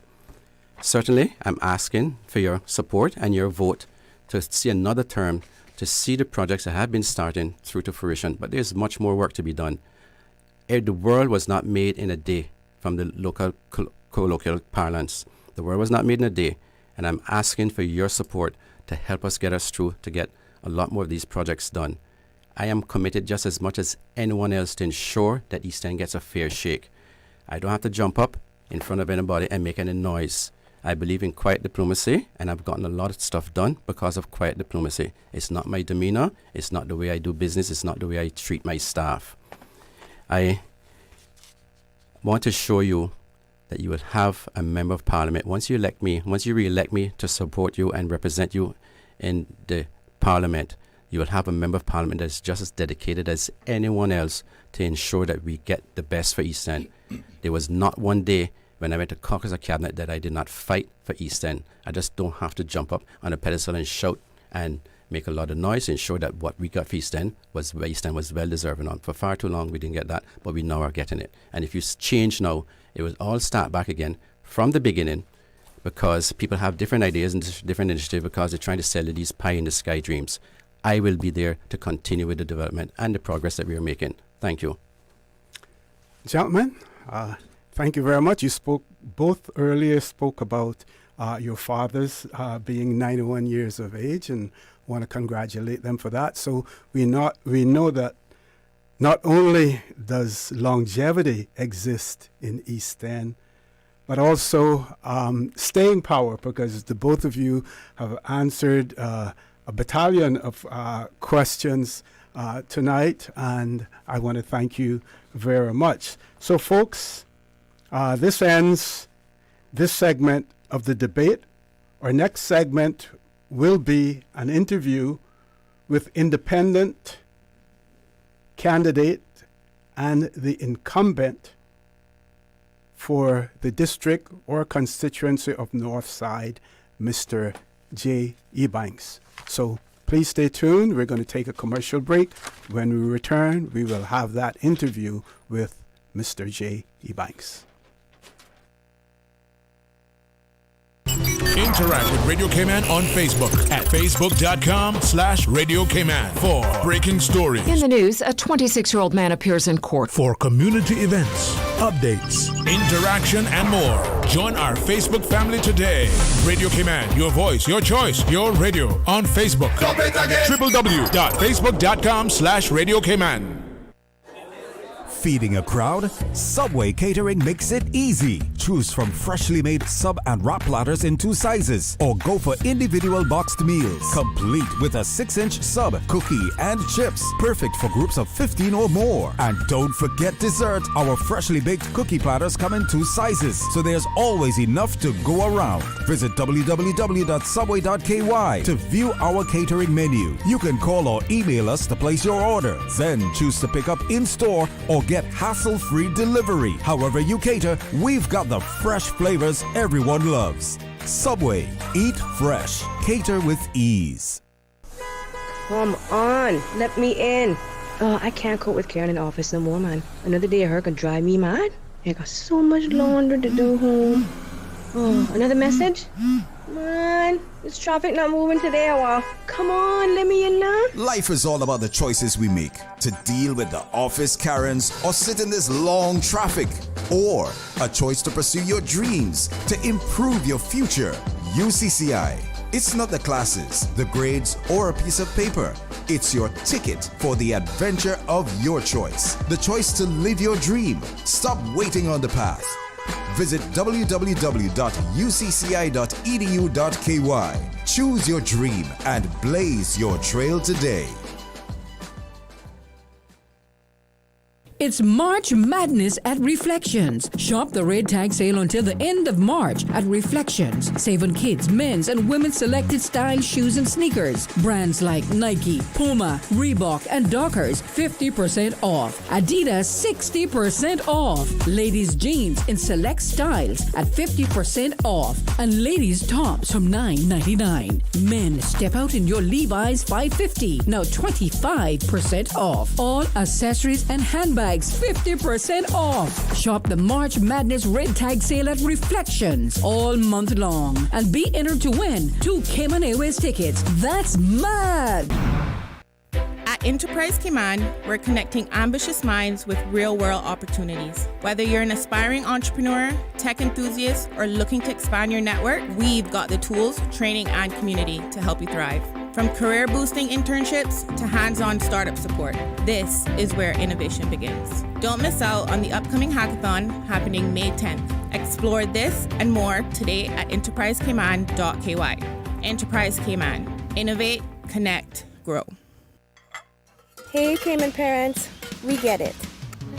Certainly, I'm asking for your support and your vote to see another term, to see the projects that have been starting through to fruition. But there's much more work to be done. The world was not made in a day, from the local colloquial parlance. The world was not made in a day. And I'm asking for your support to help us get us through to get a lot more of these projects done. I am committed just as much as anyone else to ensure that East End gets a fair shake. I don't have to jump up in front of anybody and make any noise. I believe in quiet diplomacy, and I've gotten a lot of stuff done because of quiet diplomacy. It's not my demeanor. It's not the way I do business. It's not the way I treat my staff. I want to show you that you will have a member of Parliament. Once you re-elect me to support you and represent you in the Parliament, you will have a member of Parliament that is just as dedicated as anyone else to ensure that we get the best for East End. There was not one day when I went to caucus or cabinet that I did not fight for East End. I just don't have to jump up on a pedestal and shout and make a lot of noise to ensure that what we got for East End was well deserving on. For far too long we didn't get that, but we now are getting it. And if you change now, it will all start back again from the beginning, because people have different ideas and different initiatives because they're trying to sell you these pie-in-the-sky dreams. I will be there to continue with the development and the progress that we are making. Thank you. Gentlemen, thank you very much. You both earlier spoke about your fathers being 91 years of age, and want to congratulate them for that. So we know that not only does longevity exist in East End, but also staying power, because the both of you have answered a battalion of questions tonight, and I want to thank you very much. So folks, this ends this segment of the debate. Our next segment will be an interview with independent candidate and the incumbent for the district or constituency of Northside, Mr. J. Ebanks. So please stay tuned. We're going to take a commercial break. When we return, we will have that interview with Mr. J. Ebanks. Interact with Radio Cayman on Facebook at facebook.com/Radio Cayman for breaking stories. In the news, a 26-year-old man appears in court. For community events, updates, interaction, and more. Join our Facebook family today. Radio Cayman, your voice, your choice, your radio on Facebook. www.facebook.com/Radio Cayman. Feeding a crowd? Subway Catering makes it easy. Choose from freshly made sub and wrap platters in 2 sizes or go for individual boxed meals. Complete with a 6-inch sub, cookie, and chips. Perfect for groups of 15 or more. And don't forget dessert. Our freshly baked cookie platters come in 2 sizes, so there's always enough to go around. Visit www.subway.ky to view our catering menu. You can call or email us to place your order. Then choose to pick up in-store or get hassle-free delivery. However you cater, we've got the fresh flavors everyone loves. Subway. Eat fresh. Cater with ease. Come on, let me in. Oh, I can't cope with Karen in the office no more, man. Another day of her can drive me mad. I got so much laundry to do home. Oh, another message? Man, this traffic not moving today, or come on, let me in now. Life is all about the choices we make to deal with the office Karens or sit in this long traffic, or a choice to pursue your dreams to improve your future. UCCI. It's not the classes, the grades, or a piece of paper. It's your ticket for the adventure of your choice. The choice to live your dream. Stop waiting on the path. Visit www.ucci.edu.ky. Choose your dream and blaze your trail today. It's March Madness at Reflections. Shop the red tag sale until the end of March at Reflections. Save on kids, men's, and women's selected style shoes and sneakers. Brands like Nike, Puma, Reebok, and Dockers 50% off. Adidas 60% off. Ladies jeans in select styles at 50% off. And ladies tops from $9.99. Men step out in your Levi's $5.50. Now 25% off. All accessories and handbags 50% off. Shop the March Madness Red Tag Sale at Reflections all month long and be entered to win 2 Cayman Airways tickets. That's mad! At Enterprise Cayman, we're connecting ambitious minds with real-world opportunities. Whether you're an aspiring entrepreneur, tech enthusiast, or looking to expand your network, we've got the tools, training, and community to help you thrive. From career-boosting internships to hands-on startup support, this is where innovation begins. Don't miss out on the upcoming hackathon happening May 10th. Explore this and more today at enterprisecayman.ky. Enterprise Cayman. Innovate, connect, grow. Hey, Cayman parents, we get it.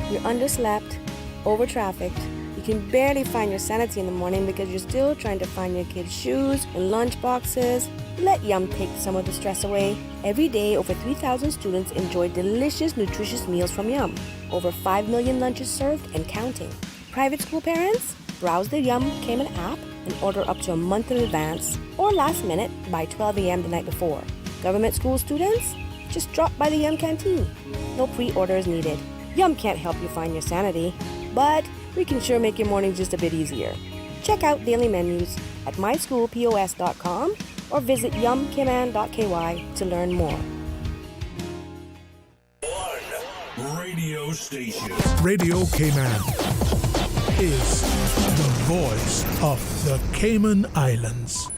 You're underslept, over-trafficked. You can barely find your sanity in the morning because you're still trying to find your kids' shoes and lunch boxes. Let Yum take some of the stress away. Every day, over 3,000 students enjoy delicious, nutritious meals from Yum. Over 5 million lunches served and counting. Private school parents? Browse the Yum Cayman app and order up to a month in advance or last minute by 12 a.m. the night before. Government school students? Just drop by the Yum canteen. No pre-orders needed. Yum can't help you find your sanity, but we can sure make your mornings just a bit easier. Check out daily menus at myschoolpos.com or visit yumcayman.ky to learn more. One radio station. Radio Cayman is the voice of the Cayman Islands.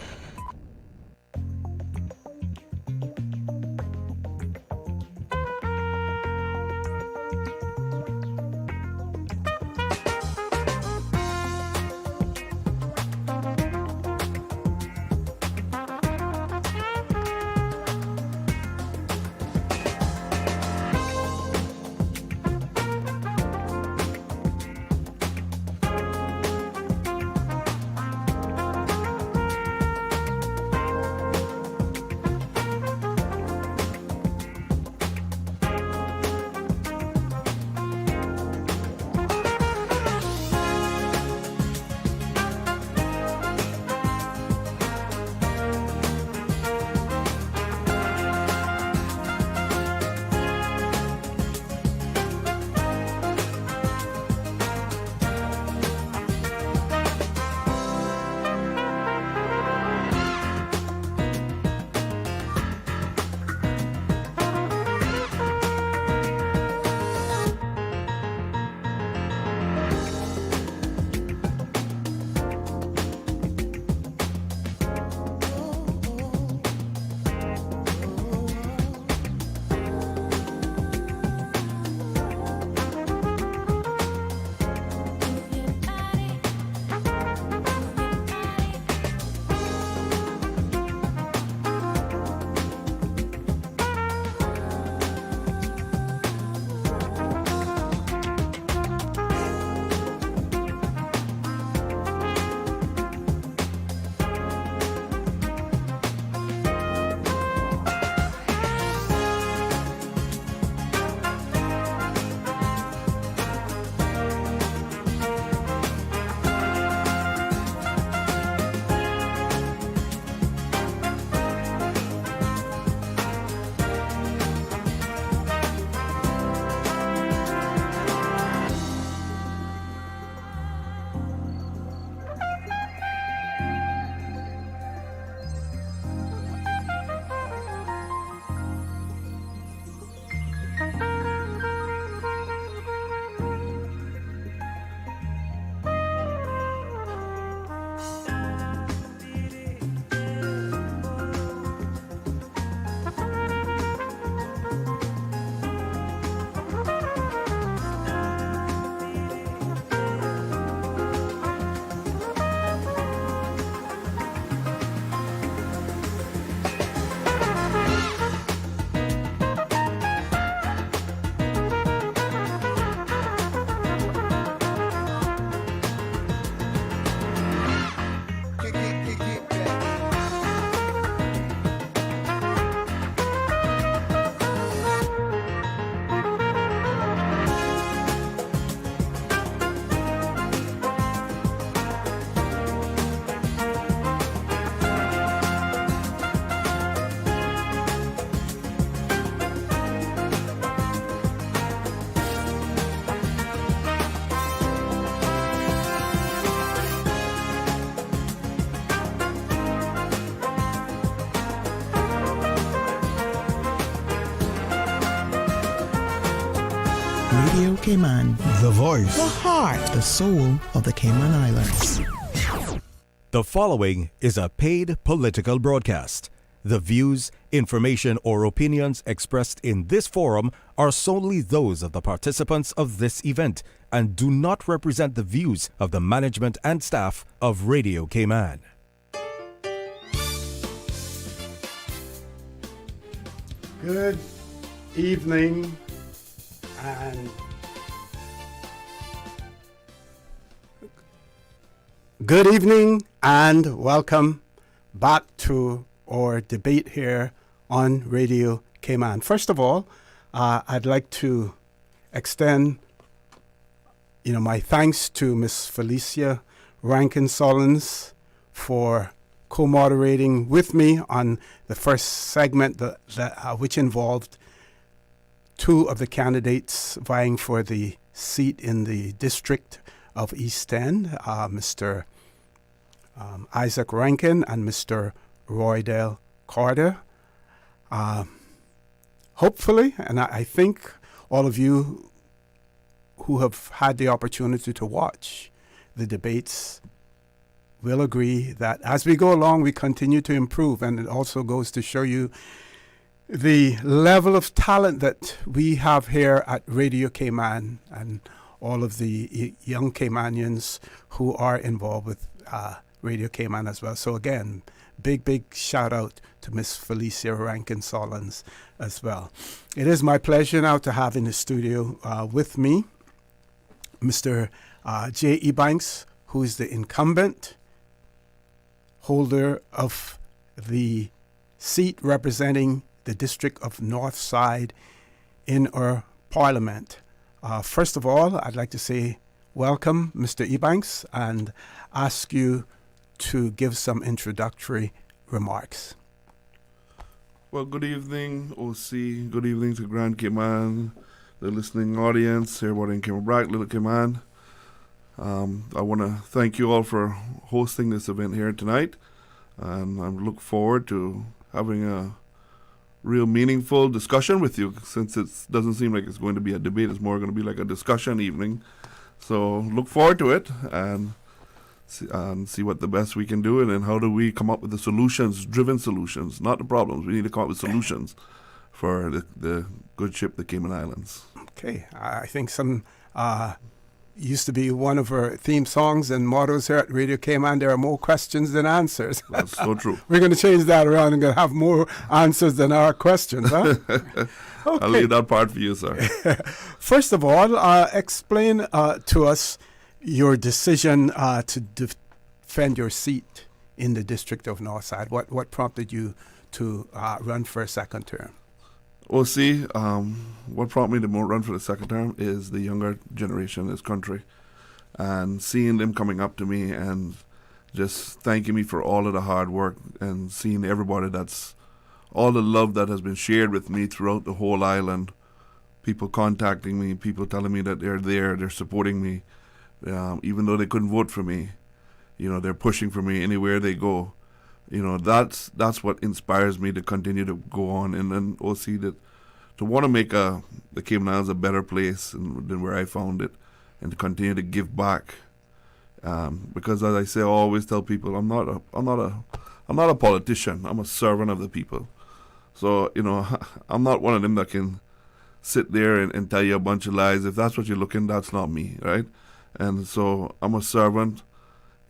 Radio Cayman, The voice. the heart, the soul of the Cayman Islands. The following is a paid political broadcast. The views, information, or opinions expressed in this forum are solely those of the participants of this event and do not represent the views of the management and staff of Radio Cayman. Good evening and welcome back to our debate here on Radio Cayman. First of all, I'd like to extend my thanks to Miss Felicia Rankin-Solins for co-moderating with me on the first segment which involved two of the candidates vying for the seat in the District of East End, Mr. Isaac Rankin and Mr. Roydell Carter. Hopefully, and I think all of you who have had the opportunity to watch the debates will agree that as we go along, we continue to improve, and it also goes to show you the level of talent that we have here at Radio Cayman and all of the young Caymanians who are involved with Radio Cayman as well. So again, big shout out to Miss Felicia Rankin-Solins as well. It is my pleasure now to have in the studio with me Mr. J. Ebanks, who is the incumbent holder of the seat representing the District of Northside in our Parliament. First of all, I'd like to say welcome, Mr. Ebanks, and ask you to give some introductory remarks. Well, good evening, OC. Good evening to Grand Cayman, the listening audience, everybody in Cayman Brac, Little Cayman. I want to thank you all for hosting this event here tonight, and I look forward to having a real meaningful discussion with you, since it doesn't seem like it's going to be a debate. It's more going to be like a discussion evening. So look forward to it and see what the best we can do, and then how do we come up with the solutions, driven solutions, not the problems. We need to come up with solutions for the good ship, the Cayman Islands. Okay, I think some used to be one of our theme songs and mottos here at Radio Cayman. There are more questions than answers. That's so true. We're going to change that around and going to have more answers than our questions, huh? Okay. I'll leave that part for you, sir. First of all, explain to us your decision to defend your seat in the District of Northside. What prompted you to run for a second term? Well, see, what prompted me to run for the second term is the younger generation in this country, and seeing them coming up to me and just thanking me for all of the hard work, and seeing everybody all the love that has been shared with me throughout the whole island. People contacting me, people telling me that they're there, they're supporting me, even though they couldn't vote for me. They're pushing for me anywhere they go. That's what inspires me to continue to go on, and then also to want to make the Cayman Islands a better place than where I found it, and to continue to give back. Because as I say, I always tell people, I'm not a politician. I'm a servant of the people. So I'm not one of them that can sit there and tell you a bunch of lies. If that's what you're looking, that's not me, right? And so I'm a servant.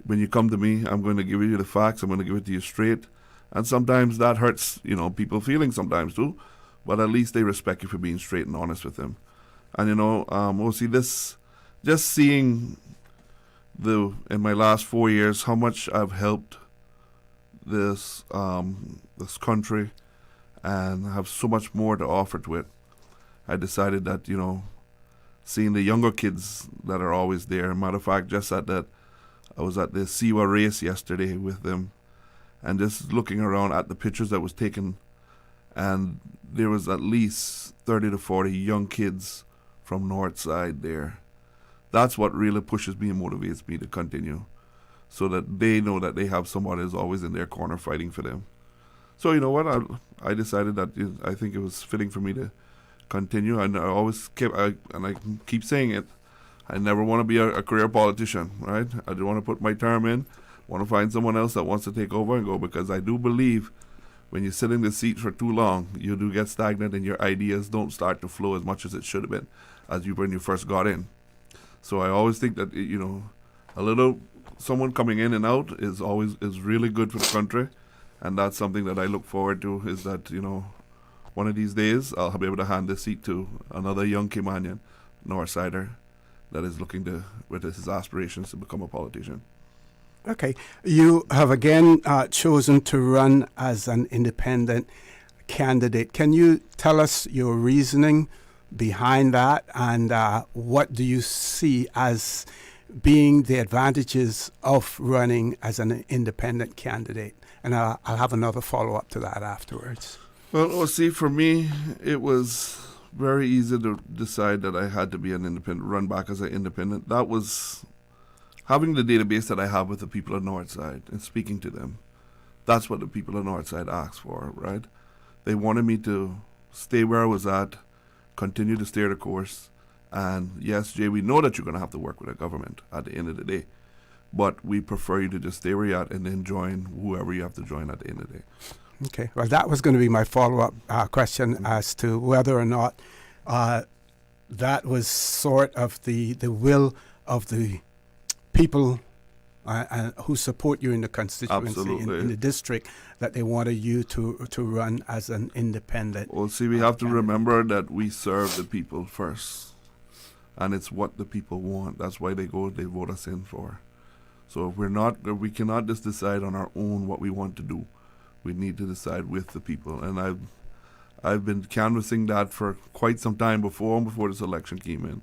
When you come to me, I'm going to give you the facts. I'm going to give it to you straight. And sometimes that hurts, people's feelings sometimes too. But at least they respect you for being straight and honest with them. And, we'll see this, just seeing in my last 4 years, how much I've helped this country and have so much more to offer to it. I decided that, seeing the younger kids that are always there. Matter of fact, I was at the Siwa race yesterday with them, and just looking around at the pictures that was taken, and there was at least 30 to 40 young kids from Northside there. That's what really pushes me and motivates me to continue, so that they know that they have somebody who's always in their corner fighting for them. So you know what, I decided that I think it was fitting for me to continue. And I always keep, and I keep saying it, I never want to be a career politician, right? I don't want to put my term in. I want to find someone else that wants to take over and go, because I do believe when you sit in the seat for too long, you do get stagnant and your ideas don't start to flow as much as it should have been as you when you first got in. So I always think that, you know, a little someone coming in and out is really good for the country, and that's something that I look forward to, is that, you know, one of these days I'll be able to hand this seat to another young Caymanian, Northsider, that is looking to, with his aspirations to become a politician. Okay. You have again chosen to run as an independent candidate. Can you tell us your reasoning behind that, and what do you see as being the advantages of running as an independent candidate? And I'll have another follow-up to that afterwards. Well, see, for me, it was very easy to decide that I had to be an independent, run back as an independent. That was having the database that I have with the people of Northside and speaking to them. That's what the people of Northside asked for, right? They wanted me to stay where I was at, continue to steer the course. And yes, Jay, we know that you're going to have to work with the government at the end of the day, but we prefer you to just stay where you're at and then join whoever you have to join at the end of the day. Okay. Well, that was going to be my follow-up question as to whether or not that was sort of the will of the people who support you in the constituency, in the district, that they wanted you to run as an independent. Well, see, we have to remember that we serve the people first, and it's what the people want. That's why they vote us in for. So if we cannot just decide on our own what we want to do. We need to decide with the people, and I've been canvassing that for quite some time before this election came in.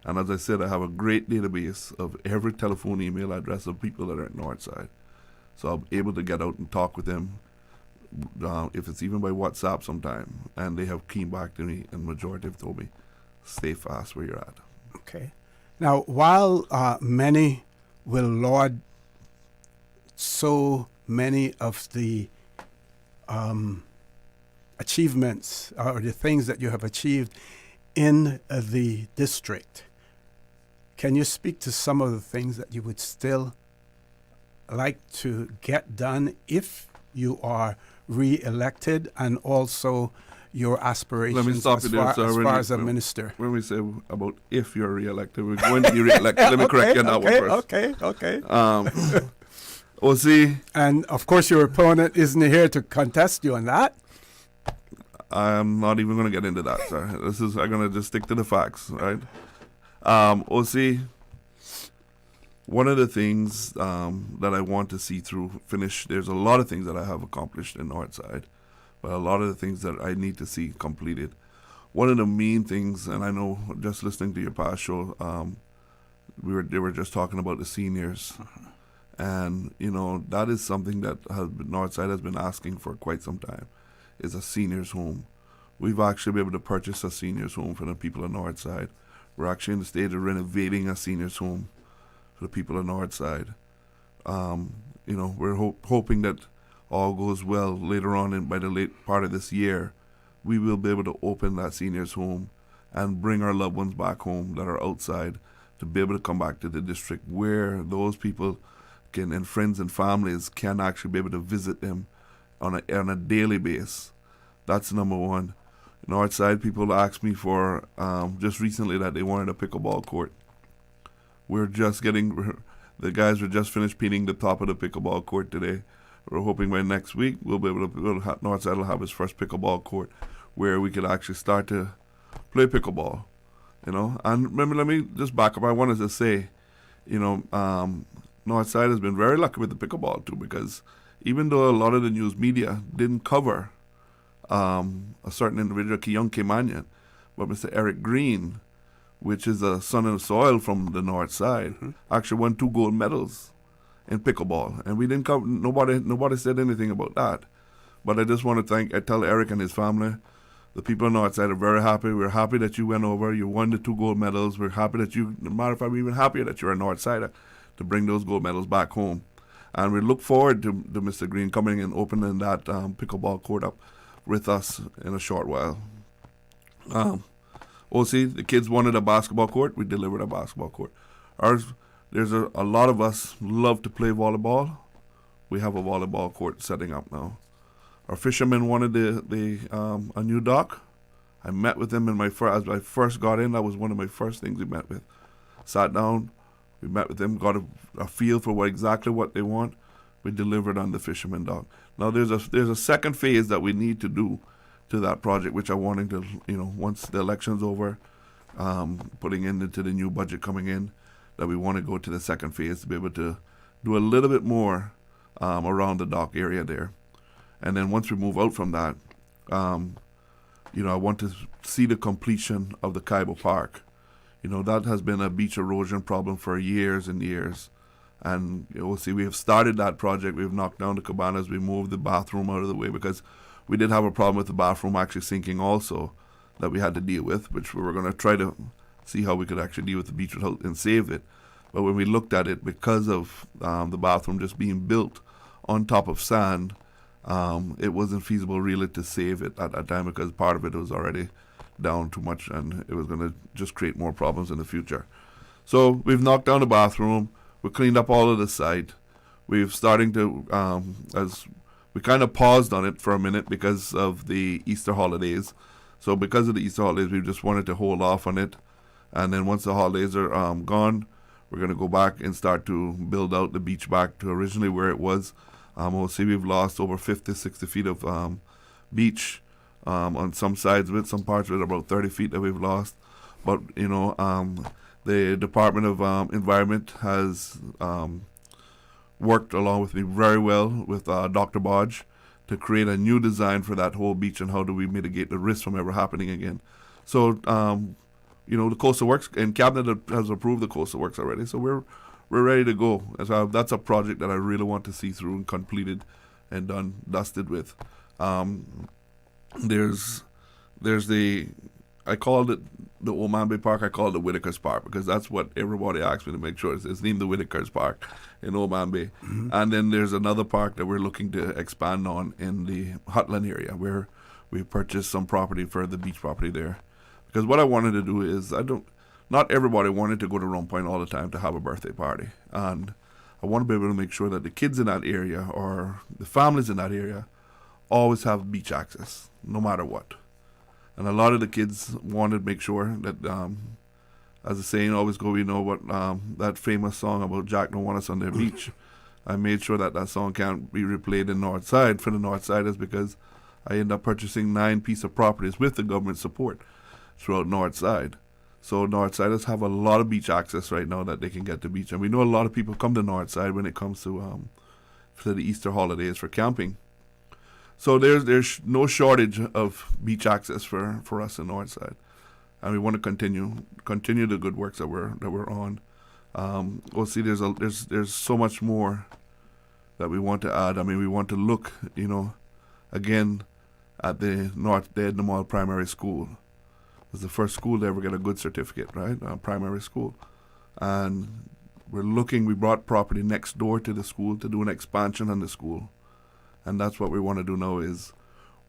And as I said, I have a great database of every telephone, email address of people that are at Northside. So I'm able to get out and talk with them, if it's even by WhatsApp sometime. And they have came back to me, and majority have told me, stay fast where you're at. Okay. Now, while many will laud so many of the achievements or the things that you have achieved in the district, can you speak to some of the things that you would still like to get done if you are re-elected, and also your aspirations Let me stop as you there, sir. as far as a minister? When we say about if you're re-elected, we're going to be re-elected. Let me correct you on that one first. Okay. Well, see, and of course your opponent isn't here to contest you on that. I'm not even going to get into that, sir. I'm going to just stick to the facts, right? See, one of the things that I want to see through finish, there's a lot of things that I have accomplished in Northside, but a lot of the things that I need to see completed. One of the main things, and I know just listening to your past show, they were just talking about the seniors. And, you know, that is something that Northside has been asking for quite some time, is a seniors home. We've actually been able to purchase a seniors home for the people of Northside. We're actually in the stage of renovating a seniors home for the people of Northside. You know, we're hoping that all goes well later on, and by the late part of this year, we will be able to open that seniors home and bring our loved ones back home that are outside to be able to come back to the district, where those people and friends and families can actually be able to visit them on a daily basis. That's number one. Northside people asked me for just recently that they wanted a pickleball court. The guys were just finished painting the top of the pickleball court today. We're hoping by next week we'll be able to Northside will have his first pickleball court where we could actually start to play pickleball. You know, and remember, let me just back up. I wanted to say, you know, Northside has been very lucky with the pickleball too, because even though a lot of the news media didn't cover a certain individual, young Caymanian, but Mr. Eric Green, which is a son and soil from the Northside, actually won 2 gold medals in pickleball, and we didn't cover. Nobody said anything about that. But I just want to tell Eric and his family, the people of Northside are very happy. We're happy that you went over. You won the 2 gold medals. We're happy that matter of fact, we're even happier that you're a Northsider to bring those gold medals back home. And we look forward to Mr. Green coming and opening that pickleball court up with us in a short while. The kids wanted a basketball court. We delivered a basketball court. There's a lot of us love to play volleyball. We have a volleyball court setting up now. Our fishermen wanted a new dock. I met with them as I first got in. That was one of my first things we met with. Sat down, we met with them, got a feel for exactly what they want. We delivered on the fisherman dock. Now there's a second phase that we need to do to that project, which I'm wanting to, once the election's over, putting into the new budget coming in, that we want to go to the second phase to be able to do a little bit more around the dock area there. And then once we move out from that, I want to see the completion of the Kaibo Park. That has been a beach erosion problem for years and years. And we have started that project. We've knocked down the cabanas. We moved the bathroom out of the way because we did have a problem with the bathroom actually sinking also that we had to deal with, which we were going to try to see how we could actually deal with the beach and save it. But when we looked at it, because of the bathroom just being built on top of sand, it wasn't feasible really to save it at that time because part of it was already down too much and it was going to just create more problems in the future. So we've knocked down the bathroom. We cleaned up all of the site. We've starting to, as we kind of paused on it for a minute because of the Easter holidays. So because of the Easter holidays, we just wanted to hold off on it. And then once the holidays are gone, we're going to go back and start to build out the beach back to originally where it was. We'll see we've lost over 50, 60 feet of beach on some sides of it. Some parts of it about 30 feet that we've lost. But, the Department of Environment has worked along with me very well with Dr. Bodge to create a new design for that whole beach and how do we mitigate the risk from ever happening again. So, the Coastal Works, and Cabinet has approved the Coastal Works already, so we're ready to go. So that's a project that I really want to see through and completed and dusted with. There's the, I called it the Omambe Park, I call it the Whitaker's Park because that's what everybody asked me to make sure. It's named the Whitaker's Park in Omambe. Mm-hmm. And then there's another park that we're looking to expand on in the Hutland area where we purchased some property for the beach property there. Because what I wanted to do is, not everybody wanted to go to Rome Point all the time to have a birthday party. And I want to be able to make sure that the kids in that area or the families in that area always have beach access, no matter what. And a lot of the kids wanted to make sure that, as the saying always go, that famous song about Jack don't want us on their beach. I made sure that song can't be replayed in North Side for the North Siders because I ended up purchasing 9 pieces of properties with the government support throughout North Side. So North Siders have a lot of beach access right now that they can get to beach. And we know a lot of people come to North Side when it comes to for the Easter holidays for camping. So there's no shortage of beach access for us in North Side. And we want to continue the good works that we're on. We'll see there's so much more that we want to add. I mean, we want to look, again at the North Dead Mall Primary School. It was the first school to ever get a good certificate, right? Primary school. And we brought property next door to the school to do an expansion on the school. And that's what we want to do now is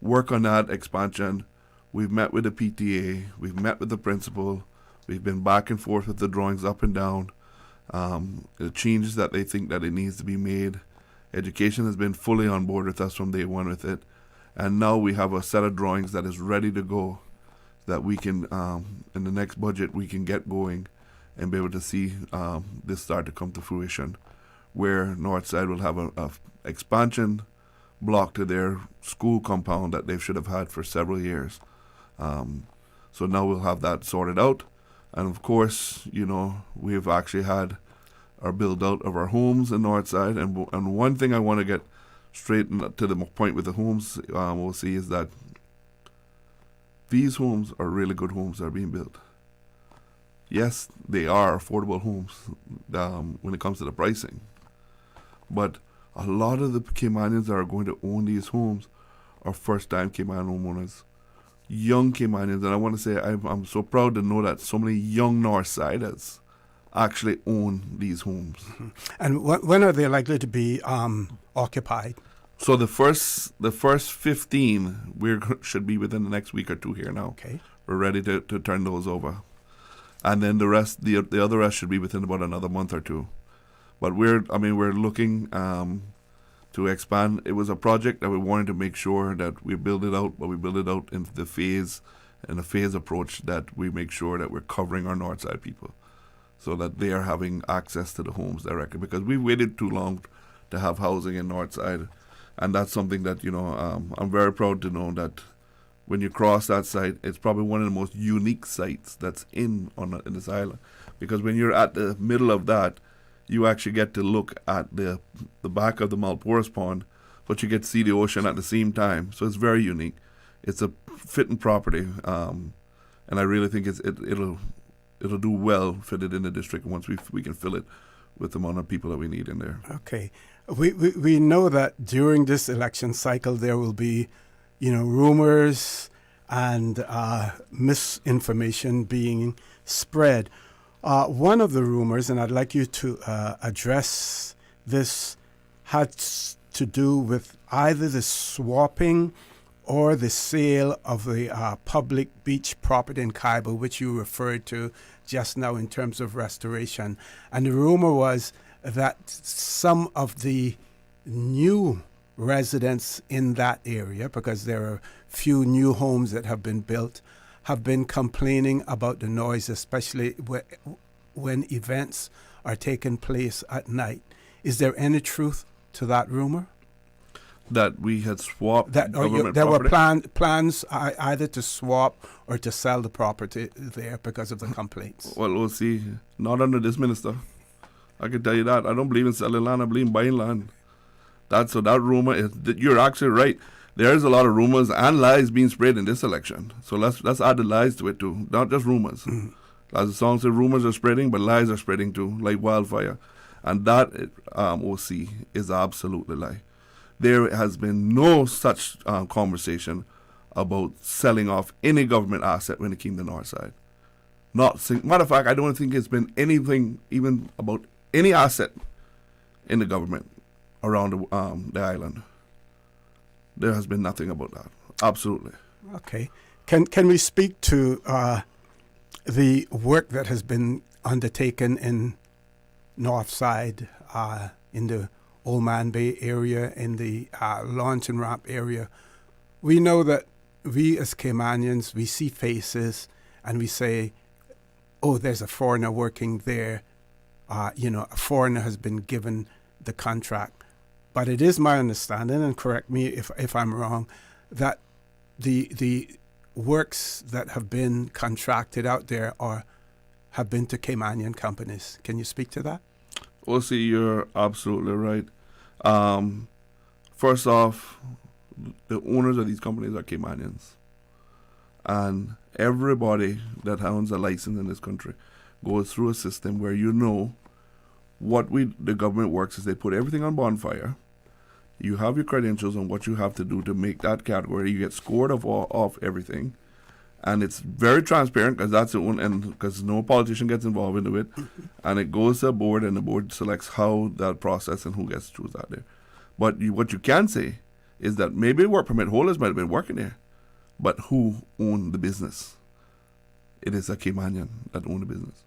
work on that expansion. We've met with the PTA. We've met with the principal. We've been back and forth with the drawings up and down. The changes that they think that it needs to be made. Education has been fully on board with us from day one with it. And now we have a set of drawings that is ready to go that we can, in the next budget, we can get going and be able to see this start to come to fruition where Northside will have a expansion block to their school compound that they should have had for several years. So now we'll have that sorted out. And of course, we've actually had our build out of our homes in Northside. And one thing I want to get straight to the point with the homes, we'll see is that these homes are really good homes that are being built. Yes, they are affordable homes when it comes to the pricing. But a lot of the Caymanians that are going to own these homes are first-time Cayman homeowners, young Caymanians. And I want to say I'm so proud to know that so many young Northsiders actually own these homes. Mm-hmm. And when are they likely to be occupied? So the first 15 should be within the next week or two here now. Okay. we're ready to turn those over. And then the rest, the other rest should be within about another month or two. But we're looking to expand. It was a project that we wanted to make sure that we build it out, but we build it out in a phase approach that we make sure that we're covering our north side people so that they are having access to the homes directly, because we waited too long to have housing in north side. And that's something that, I'm very proud to know that when you cross that site, it's probably one of the most unique sites that's in this island. Because when you're at the middle of that, you actually get to look at the back of the Malporus Pond, but you get to see the ocean at the same time. So it's very unique. It's a fitting property, and I really think it'll do well fitted in the district once we can fill it with the amount of people that we need in there. Okay. We know that during this election cycle there will be, rumors and misinformation being spread. One of the rumors, and I'd like you to address this, had to do with either the swapping or the sale of the public beach property in Kaiba, which you referred to just now in terms of restoration. And the rumor was that some of the new residents in that area, because there are few new homes that have been built, have been complaining about the noise, especially when events are taking place at night. Is there any truth to that rumor? That we had swapped there property? were plans either to swap or to sell the property there because of the complaints. Well, we'll see. Not under this minister. I can tell you that. I don't believe in selling land. I believe in buying land. So that rumor is that you're actually right. There's a lot of rumors and lies being spread in this election. So let's add the lies to it too, not just rumors. Mm-hmm. As the song says, rumors are spreading, but lies are spreading too, like wildfire. And that OC is absolutely lie. There has been no such conversation about selling off any government asset when it came to the north side. Matter of fact, I don't think it's been anything even about any asset in the government around the island. There has been nothing about that. Absolutely. Okay. Can we speak to the work that has been undertaken in north side, in the Old Man Bay area, in the launch and ramp area? We know that we as Caymanians, we see faces and we say, oh, there's a foreigner working there. A foreigner has been given the contract. But it is my understanding, and correct me if I'm wrong, that the works that have been contracted out there have been to Caymanian companies. Can you speak to that? Well, see, you're absolutely right. First off, the owners of these companies are Caymanians. And everybody that owns a license in this country goes through a system where the government works is they put everything on bonfire. You have your credentials on what you have to do to make that category. You get scored off everything. And it's very transparent because that's the one, and because no politician gets involved into it. And it goes to a board, and the board selects how that process and who gets to choose that there. But what you can say is that maybe work permit holders might have been working there, but who owned the business? It is a Caymanian that owned the business.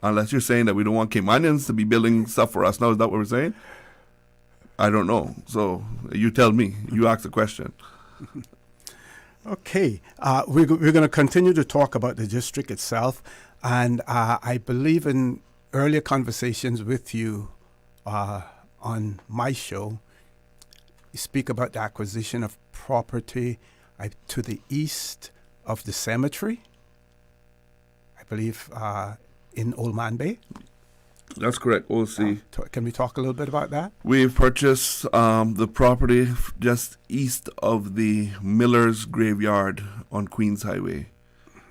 Unless you're saying that we don't want Caymanians to be building stuff for us now, is that what we're saying? I don't know. So you tell me. You ask the question. Okay. We're going to continue to talk about the district itself. And I believe in earlier conversations with you on my show, you speak about the acquisition of property to the east of the cemetery, I believe, in Old Man Bay. That's correct, OC. Can we talk a little bit about that? We've purchased the property just east of the Miller's Graveyard on Queens Highway.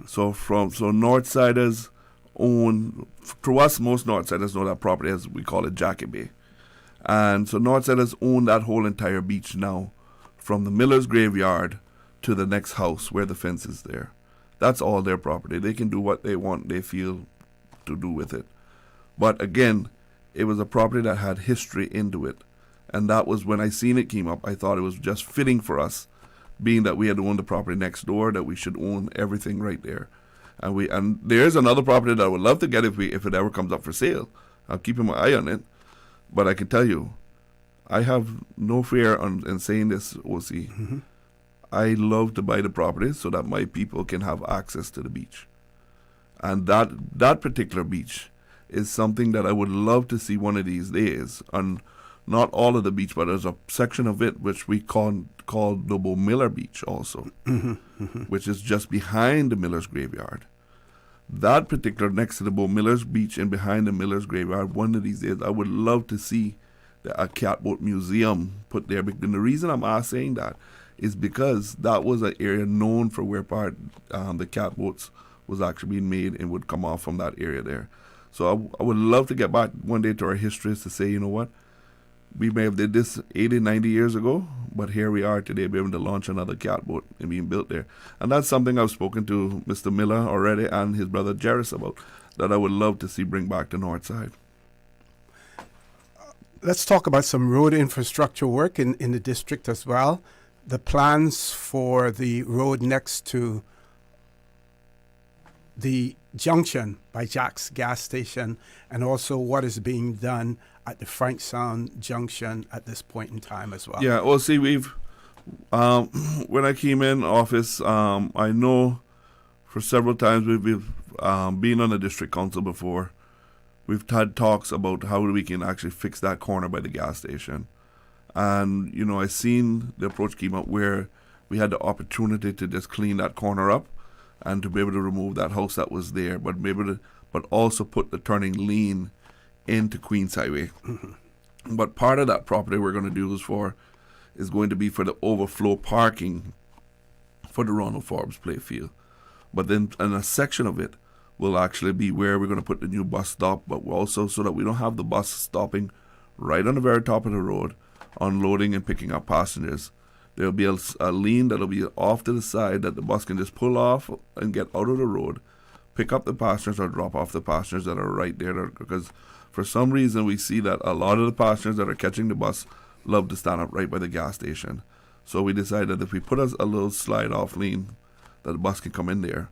So Northsiders own, to us, most Northsiders know that property as we call it Jackie Bay. And so Northsiders own that whole entire beach now, from the Miller's Graveyard to the next house where the fence is there. That's all their property. They can do what they want, they feel to do with it. But again, it was a property that had history into it. And that was when I seen it came up, I thought it was just fitting for us being that we had owned the property next door, that we should own everything right there. And there's another property that I would love to get if it ever comes up for sale. I'm keeping my eye on it. But I can tell you, I have no fear in saying this, OC. Mm-hmm. I love to buy the property so that my people can have access to the beach. And that particular beach is something that I would love to see one of these days. And not all of the beach, but there's a section of it which we call the Bo Miller Beach also, which is just behind the Miller's Graveyard. That particular, next to the Bo Miller's Beach and behind the Miller's Graveyard, one of these days I would love to see a catboat museum put there. And the reason I'm saying that is because that was an area known for where the catboats was actually being made and would come off from that area there. So I would love to get back one day to our histories to say, you know what, we may have did this 80, 90 years ago, but here we are today, be able to launch another catboat and being built there. And that's something I've spoken to Mr. Miller already and his brother Jerris about, that I would love to see bring back to North Side. Let's talk about some road infrastructure work in the district as well. The plans for the road next to the junction by Jack's gas station, and also what is being done at the Frank Sound junction at this point in time as well. Yeah, well, see, we've, when I came in office, I know for several times we've been on the district council before. We've had talks about how we can actually fix that corner by the gas station. And, you know, I seen the approach came up where we had the opportunity to just clean that corner up and to be able to remove that house that was there, but also put the turning lane into Queens Highway. But part of that property we're going to do is going to be for the overflow parking for the Ronald Forbes playfield. But then in a section of it will actually be where we're going to put the new bus stop, but also so that we don't have the bus stopping right on the very top of the road, unloading and picking up passengers. There'll be a lane that'll be off to the side that the bus can just pull off and get out of the road, pick up the passengers or drop off the passengers that are right there. Because for some reason we see that a lot of the passengers that are catching the bus love to stand up right by the gas station. So we decided if we put a little slide off lane that the bus can come in there,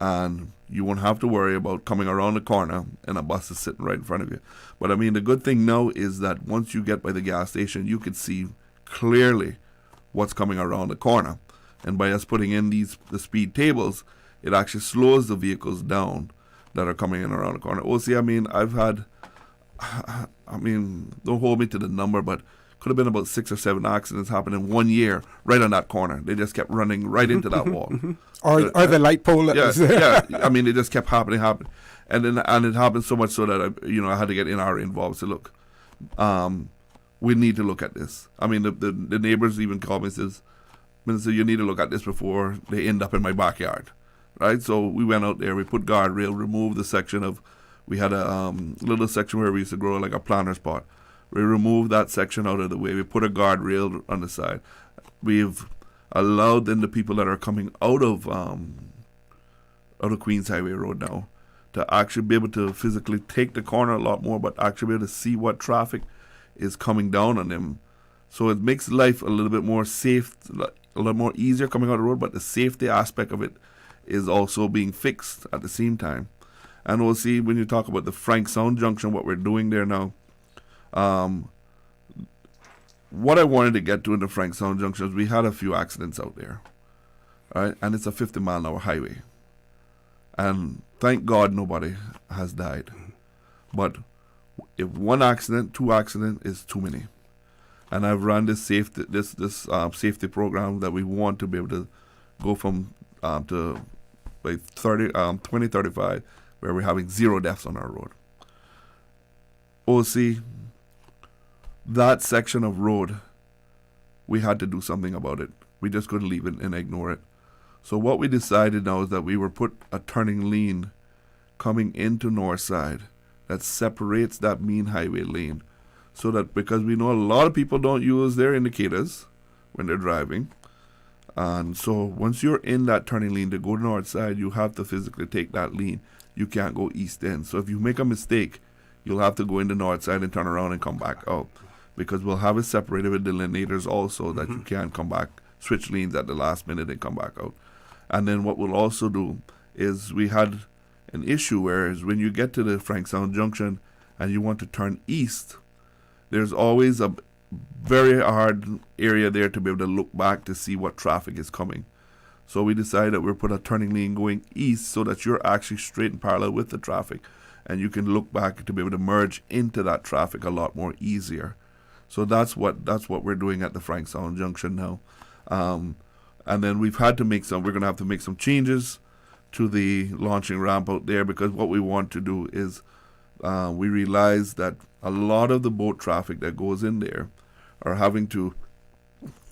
and you won't have to worry about coming around the corner and a bus is sitting right in front of you. But I mean, the good thing now is that once you get by the gas station, you can see clearly what's coming around the corner. And by us putting in the speed tables, it actually slows the vehicles down that are coming in around the corner. Oh, see, I mean, don't hold me to the number, but could have been about 6 or 7 accidents happened in 1 year right on that corner. They just kept running right into that wall. Or the light pole that was there. Yeah, I mean, it just kept happening. And it happened so much so that, I had to get NRA involved. So look, we need to look at this. I mean, the neighbors even called me and says, Minister, you need to look at this before they end up in my backyard, right? So we went out there, we put guardrail, removed the section of, we had a little section where we used to grow like a planter's pot. We removed that section out of the way. We put a guardrail on the side. We've allowed then the people that are coming out of Queens Highway Road now to actually be able to physically take the corner a lot more, but actually be able to see what traffic is coming down on them. So it makes life a little bit more safe, a little more easier coming out of the road, but the safety aspect of it is also being fixed at the same time. And we'll see when you talk about the Frank Sound Junction, what we're doing there now. What I wanted to get to in the Frank Sound Junction is we had a few accidents out there, right? And it's a 50-mile-an-hour highway. And thank God nobody has died. But if one accident, 2 accidents is too many. And I've run this safety program that we want to be able to go from to by 2035, where we're having 0 deaths on our road. OC, that section of road, we had to do something about it. We just couldn't leave it and ignore it. So what we decided now is that we were put a turning lane coming into North Side that separates that main highway lane, so that, because we know a lot of people don't use their indicators when they're driving, and so once you're in that turning lane to go to North Side, you have to physically take that lane. You can't go east end. So if you make a mistake, you'll have to go into North Side and turn around and come back out, because we'll have it separated with delineators also that you can't come back switch lanes at the last minute and come back out. And then what we'll also do is we had an issue where is when you get to the Frankstown Junction and you want to turn east, there's always a very hard area there to be able to look back to see what traffic is coming. So we decided that we'll put a turning lane going east so that you're actually straight and parallel with the traffic, and you can look back to be able to merge into that traffic a lot more easier. So that's what we're doing at the Frankstown Junction now. And then we're going to have to make some changes to the launching ramp out there, because what we want to do is we realize that a lot of the boat traffic that goes in there are having to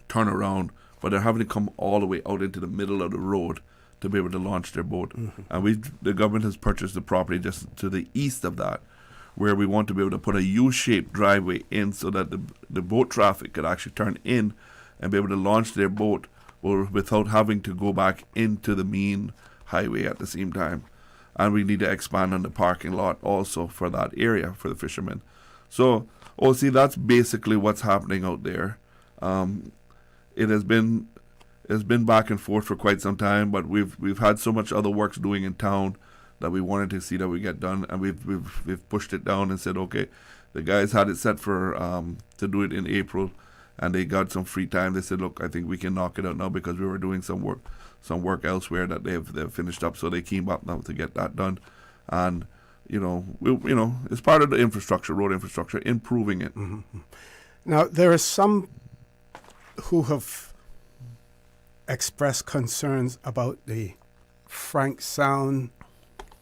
turn around, but they're having to come all the way out into the middle of the road to be able to launch their boat. Mm-hmm. And the government has purchased the property just to the east of that, where we want to be able to put a U-shaped driveway in so that the boat traffic could actually turn in and be able to launch their boat without having to go back into the main highway at the same time. And we need to expand on the parking lot also for that area for the fishermen. So, that's basically what's happening out there. It has been back and forth for quite some time, but we've had so much other works doing in town that we wanted to see that we get done, and we've pushed it down and said, okay, the guys had it set for to do it in April, and they got some free time. They said, look, I think we can knock it out now because we were doing some work elsewhere that they've finished up, so they came up now to get that done. And it's part of the infrastructure, road infrastructure, improving it. Mm-hmm. Now, there are some who have expressed concerns about the Frankstown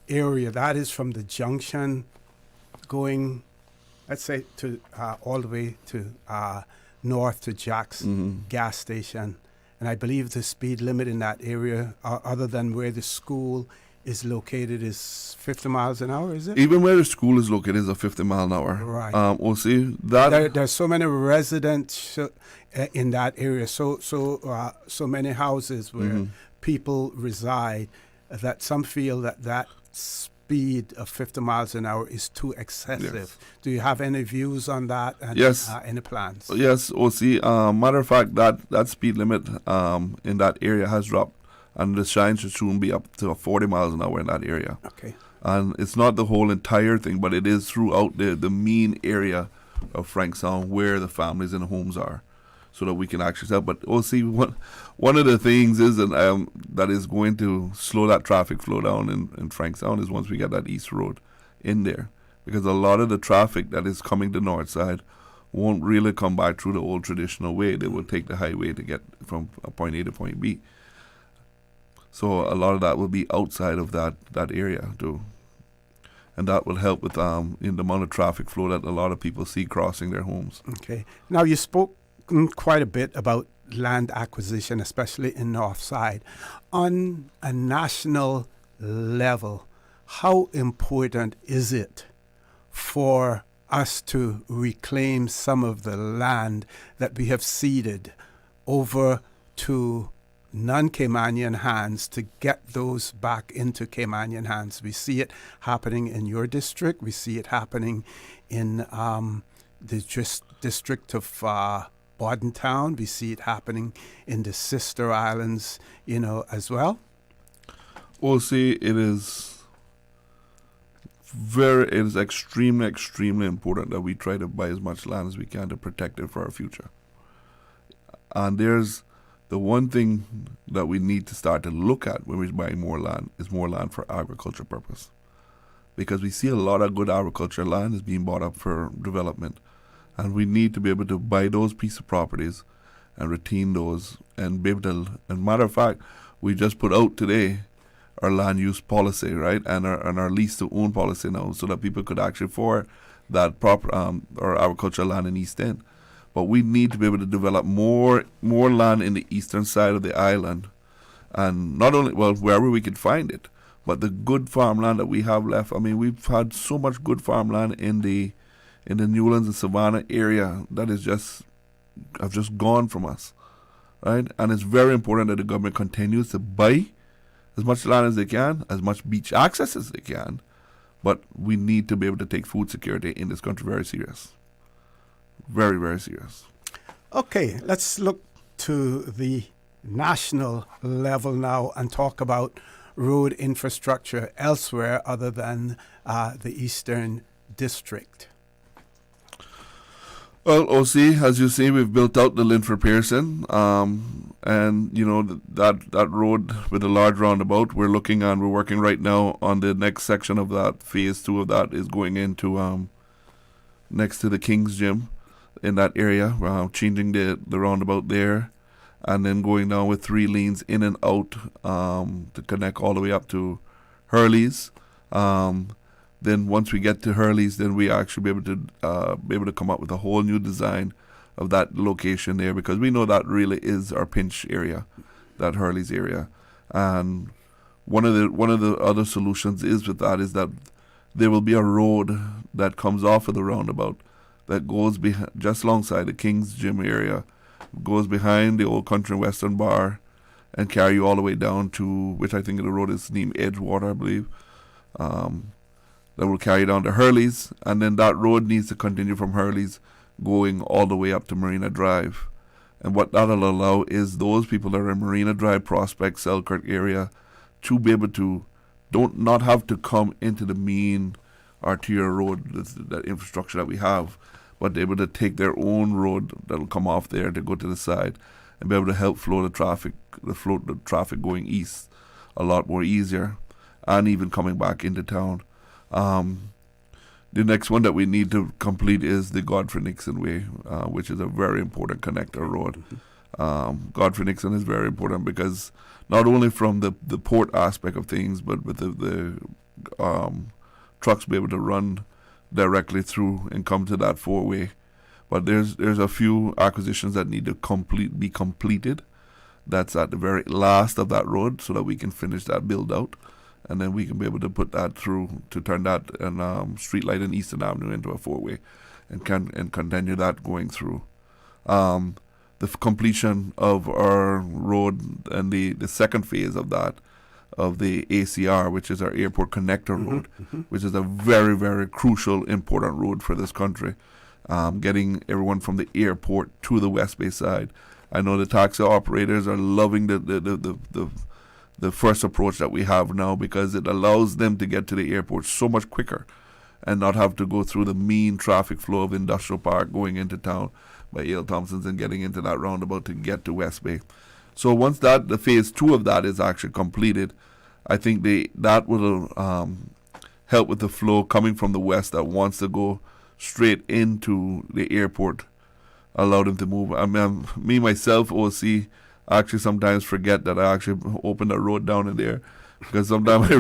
area. That is from the junction going, let's say, to all the way to north to Jack's gas station. And I believe the speed limit in that area, other than where the school is located, is 50 miles an hour, is it? Even where the school is located is a 50 mile an hour. Right. We'll see that. There's so many residents in that area, so many houses where people reside, that some feel that speed of 50 miles an hour is too excessive. Yes. Do you have any views on that? And, yes. Any plans? Yes, matter of fact, that speed limit in that area has dropped, and the sign should soon be up to 40 miles an hour in that area. Okay. And it's not the whole entire thing, but it is throughout the main area of Frankstown where the families and the homes are, so that we can actually tell. But one of the things is that is going to slow that traffic flow down in Frankstown is once we get that east road in there, because a lot of the traffic that is coming the north side won't really come back through the old traditional way. They will take the highway to get from point A to point B. So a lot of that will be outside of that area too. And that will help with in the amount of traffic flow that a lot of people see crossing their homes. Okay. Now, you spoke quite a bit about land acquisition, especially in North Side. On a national level, how important is it for us to reclaim some of the land that we have ceded over to non-Caymanian hands, to get those back into Caymanian hands? We see it happening in your district. We see it happening in the district of Bordentown. We see it happening in the sister islands, as well. Well, see, it is extremely, extremely important that we try to buy as much land as we can to protect it for our future. And there's the one thing that we need to start to look at when we're buying more land is more land for agriculture purpose. Because we see a lot of good agriculture land is being bought up for development. And we need to be able to buy those pieces of properties and retain those and be able to, and matter of fact, we just put out today our land use policy, right? And our lease to own policy now, so that people could actually afford that proper or agricultural land in East End. But we need to be able to develop more land in the eastern side of the island, and not only wherever we can find it, but the good farmland that we have left. I mean, we've had so much good farmland in the Newlands and Savannah area that is just gone from us, right? And it's very important that the government continues to buy as much land as they can, as much beach access as they can, but we need to be able to take food security in this country very serious. Very, very serious. Okay, let's look to the national level now and talk about road infrastructure elsewhere other than the Eastern District? Well, OC, as you see, we've built out the Linford Pearson, and that road with a large roundabout. We're working right now on the next section of that. Phase 2 of that is going into next to the King's Gym in that area, changing the roundabout there, and then going down with 3 lanes in and out to connect all the way up to Hurley's. Then once we get to Hurley's, then we actually be able to come up with a whole new design of that location there, because we know that really is our pinch area, that Hurley's area. And one of the other solutions is that there will be a road that comes off of the roundabout that goes just alongside the King's Gym area, goes behind the Old Country and Western Bar, and carry you all the way down to, which I think the road is named Edgewater, I believe. That will carry down to Hurley's, and then that road needs to continue from Hurley's going all the way up to Marina Drive. And what that'll allow is those people that are in Marina Drive, Prospect, Selkirk area to be able to not have to come into the main arterial road, that infrastructure that we have, but they're able to take their own road that'll come off there to go to the side and be able to help flow the traffic going east a lot more easier, and even coming back into town. The next one that we need to complete is the Godfrey Nixon Way, which is a very important connector road. Godfrey Nixon is very important because not only from the port aspect of things, but with the trucks be able to run directly through and come to that 4-way. But there's a few acquisitions that need to be completed. That's at the very last of that road, so that we can finish that build out. And then we can be able to put that through to turn that and street light in Eastern Avenue into a 4-way, and continue that going through. The completion of our road and the second phase of that, of the ACR, which is our Airport Connector Road, which is a very, very crucial, important road for this country, getting everyone from the airport to the West Bay side. I know the taxi operators are loving the first approach that we have now, because it allows them to get to the airport so much quicker and not have to go through the mean traffic flow of Industrial Park going into town by Ale Thompson's and getting into that roundabout to get to West Bay. So once the phase 2 of that is actually completed, I think that will help with the flow coming from the west that wants to go straight into the airport, allow them to move. I mean, me, myself, OC, I actually sometimes forget that I actually opened a road down in there, because sometimes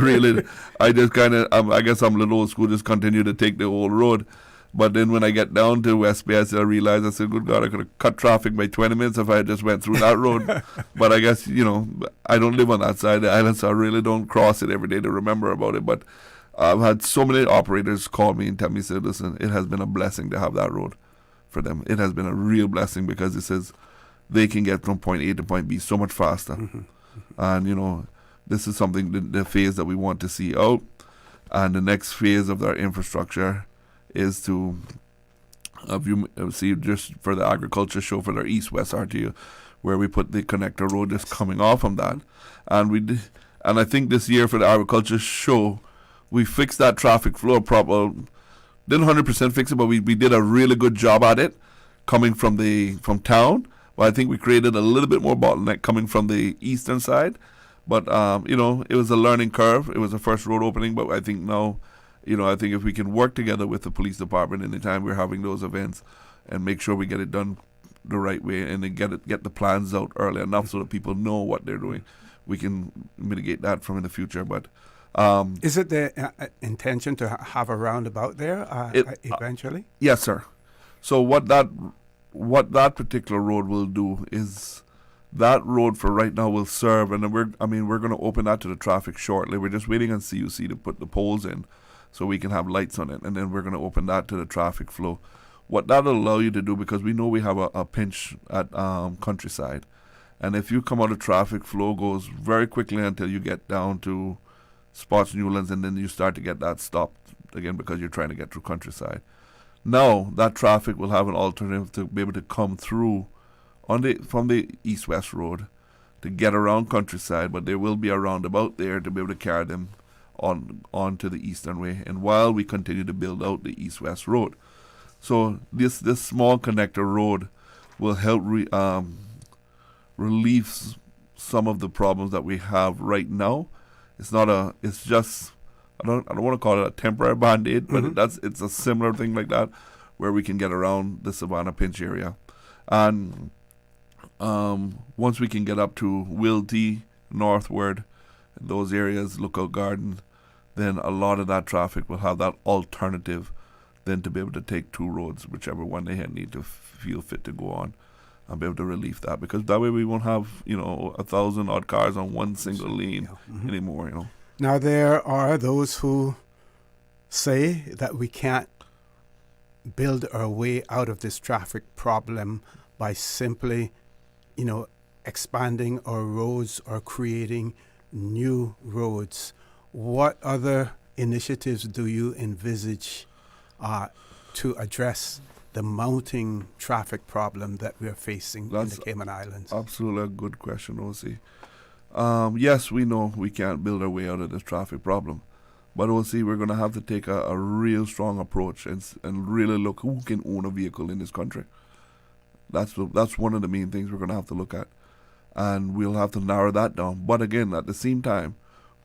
I just kind of, I guess I'm a little old school, just continue to take the old road. But then when I get down to West Bay, I realized, good God, I could have cut traffic by 20 minutes if I had just went through that road. But I guess, I don't live on that side of the island, so I really don't cross it every day to remember about it. But I've had so many operators call me and tell me, say, listen, it has been a blessing to have that road for them. It has been a real blessing, because it says they can get from point A to point B so much faster. And, this is something, the phase that we want to see out. And the next phase of our infrastructure is to, see, just for the agriculture show, for their east-west RTU, where we put the connector road just coming off from that. And I think this year for the agriculture show, we fixed that traffic flow proper. Didn't 100% fix it, but we did a really good job at it, coming from town. Well, I think we created a little bit more bottleneck coming from the eastern side. But, it was a learning curve. It was the first road opening. But I think now, I think if we can work together with the police department anytime we're having those events and make sure we get it done the right way, and then get the plans out early enough so that people know what they're doing, we can mitigate that from in the future. But is it the intention to have a roundabout there eventually? Yes, sir. So what that particular road will do is, that road for right now will serve, and then we're going to open that to the traffic shortly. We're just waiting on CUC to put the poles in so we can have lights on it, and then we're going to open that to the traffic flow. What that'll allow you to do, because we know we have a pinch at Countryside, and if you come out of traffic, flow goes very quickly until you get down to Spots Newlands, and then you start to get that stopped again because you're trying to get through Countryside. Now that traffic will have an alternative to be able to come through from the east-west road to get around Countryside, but there will be a roundabout there to be able to carry them on to the Eastern Way, and while we continue to build out the East-West Road. So this small connector road will help relieve some of the problems that we have right now. It's just I don't want to call it a temporary band-aid, but it's a similar thing like that, where we can get around the Savannah Pinch area. And once we can get up to Wilty, northward, in those areas, Lookout Garden, then a lot of that traffic will have that alternative then to be able to take two roads, whichever one they need to feel fit to go on, and be able to relieve that. Because that way we won't have, 1,000 odd cars on one single lane anymore, Now, there are those who say that we can't build our way out of this traffic problem by simply, expanding our roads or creating new roads. What other initiatives do you envisage to address the mounting traffic problem that we are facing in the Cayman Islands? Absolutely a good question, O.C. Yes, we know we can't build our way out of this traffic problem. But O.C., we're going to have to take a real strong approach and really look who can own a vehicle in this country. That's one of the main things we're going to have to look at. And we'll have to narrow that down. But again, at the same time,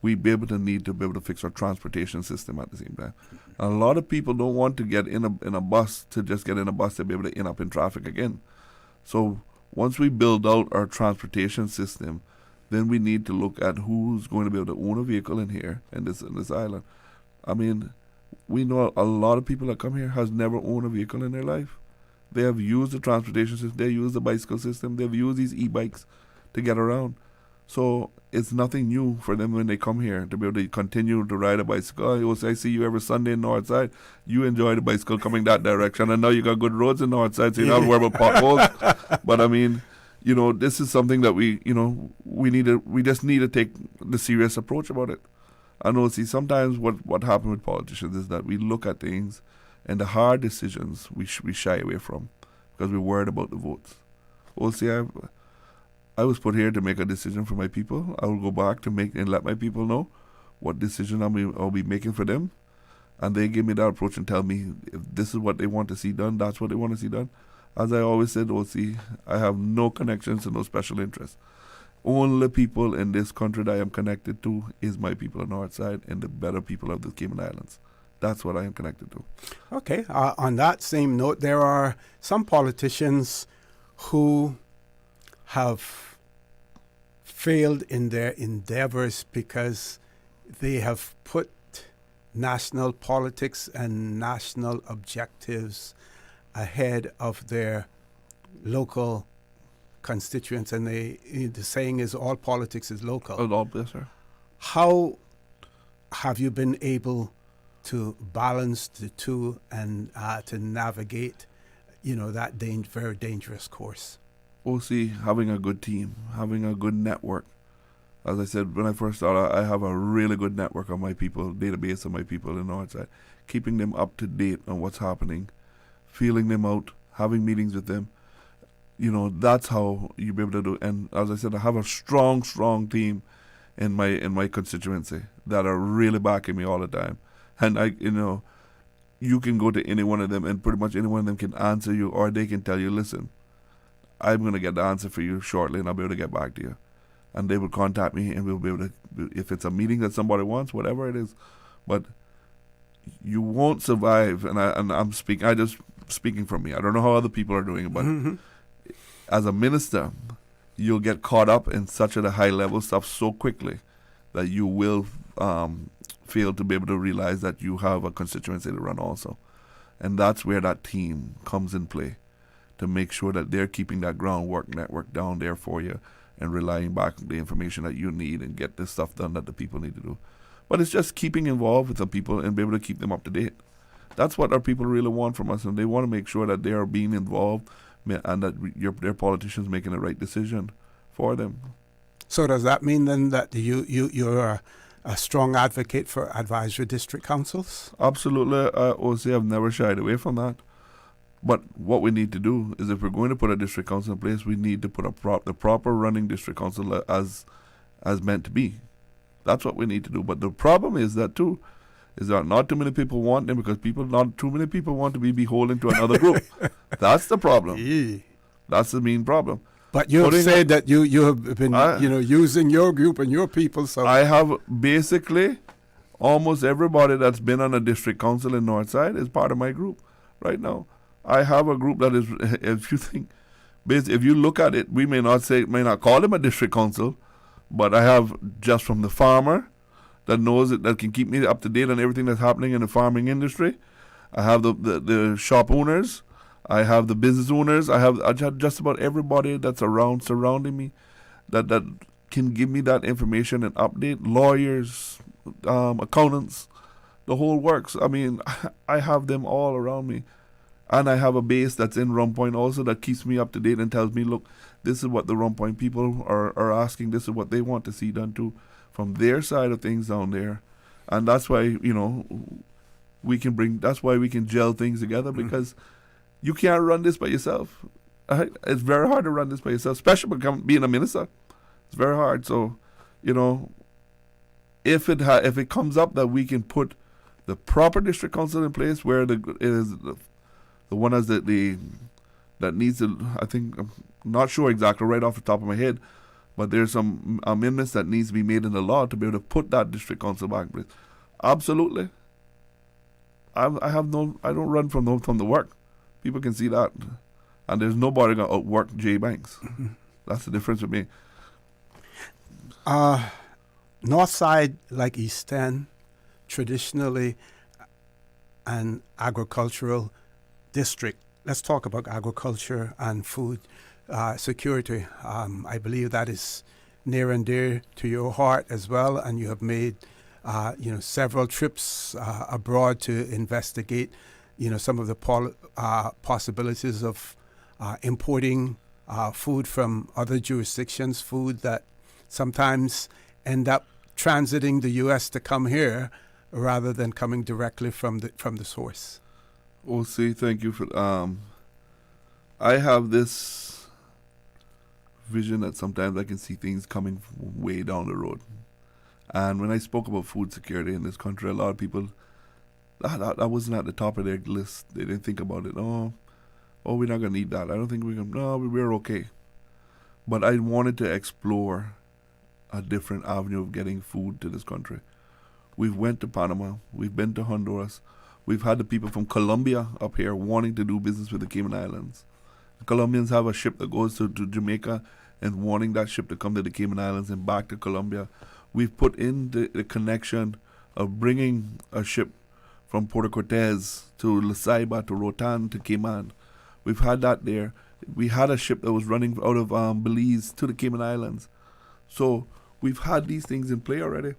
we need to be able to fix our transportation system at the same time. And a lot of people don't want to get in a bus to just get in a bus to be able to end up in traffic again. So once we build out our transportation system, then we need to look at who's going to be able to own a vehicle in here, in this island. I mean, we know a lot of people that come here has never owned a vehicle in their life. They have used the transportation system, they use the bicycle system, they've used these e-bikes to get around. So it's nothing new for them when they come here to be able to continue to ride a bicycle. I see you every Sunday in Northside. You enjoy the bicycle coming that direction. I know you got good roads in Northside, so you don't worry about potholes. But I mean, this is something that we just need to take the serious approach about it. I know, see, sometimes what happens with politicians is that we look at things and the hard decisions we shy away from because we're worried about the votes. Well, see, I was put here to make a decision for my people. I will go back to make and let my people know what decision I'll be making for them. And they give me that approach and tell me if this is what they want to see done, that's what they want to see done. As I always said, OC, I have no connections and no special interests. Only people in this country that I am connected to is my people on the north side and the better people of the Cayman Islands. That's what I am connected to. Okay. On that same note, there are some politicians who have failed in their endeavors because they have put national politics and national objectives ahead of their local constituents, and the saying is all politics is local. Yes, sir. How have you been able to balance the two and to navigate, that very dangerous course? OC, having a good team, having a good network. As I said, when I first started, I have a really good network of my people, database of my people in the north side, keeping them up to date on what's happening, feeling them out, having meetings with them. That's how you be able to do. And as I said, I have a strong team in my constituency that are really backing me all the time. And you can go to any one of them, and pretty much any one of them can answer you, or they can tell you, listen, I'm going to get the answer for you shortly, and I'll be able to get back to you. And they will contact me, and we'll be able to, if it's a meeting that somebody wants, whatever it is. But you won't survive, and I'm just speaking from me. I don't know how other people are doing it, but as a minister, you'll get caught up in such a high level stuff so quickly that you will fail to be able to realize that you have a constituency to run also. And that's where that team comes in play, to make sure that they're keeping that groundwork network down there for you and relying back on the information that you need and get this stuff done that the people need to do. But it's just keeping involved with the people and be able to keep them up to date. That's what our people really want from us, and they want to make sure that they are being involved and that their politicians making the right decision for them. So does that mean then that you're a strong advocate for advisory district councils? Absolutely. OC, I've never shied away from that. But what we need to do is, if we're going to put a district council in place, we need to put the proper running district council as meant to be. That's what we need to do. But the problem is that not too many people want them, because not too many people want to be beholden to another group. That's the problem. Yeah. That's the main problem. But you have said that you have been using your group and your people. So I have basically almost everybody that's been on a district council in Northside is part of my group right now. I have a group that is, if you look at it, we may not call him a district council, but I have just from the farmer that knows it, that can keep me up to date on everything that's happening in the farming industry. I have the shop owners. I have the business owners. I have just about everybody that's surrounding me that can give me that information and update. Lawyers, accountants, the whole works. I mean, I have them all around me. And I have a base that's in Rum Point also that keeps me up to date and tells me, look, this is what the Rum Point people are asking. This is what they want to see done too from their side of things down there. And that's why, that's why we can gel things together, because you can't run this by yourself. It's very hard to run this by yourself, especially being a minister. It's very hard. So, if it comes up that we can put the proper district council in place, where the one that needs to, I think, I'm not sure exactly right off the top of my head, but there's some amendments that needs to be made in the law to be able to put that district council back in place. Absolutely. I don't run from the work. People can see that. And there's nobody going to outwork J. Banks. That's the difference with me. Northside, like East End, traditionally an agricultural district. Let's talk about agriculture and food security. I believe that is near and dear to your heart as well, and you have made several trips abroad to investigate some of the possibilities of importing food from other jurisdictions, food that sometimes end up transiting the U.S. to come here rather than coming directly from the source. Well, see, thank you for. I have this vision that sometimes I can see things coming way down the road. And when I spoke about food security in this country, a lot of people, that wasn't at the top of their list. They didn't think about it. Oh, we're not going to need that. I don't think we're okay. But I wanted to explore a different avenue of getting food to this country. We've went to Panama. We've been to Honduras. We've had the people from Colombia up here wanting to do business with the Cayman Islands. The Colombians have a ship that goes to Jamaica and wanting that ship to come to the Cayman Islands and back to Colombia. We've put in the connection of bringing a ship from Puerto Cortez to La Ceiba to Rotan to Cayman. We've had that there. We had a ship that was running out of Belize to the Cayman Islands. So we've had these things in play already.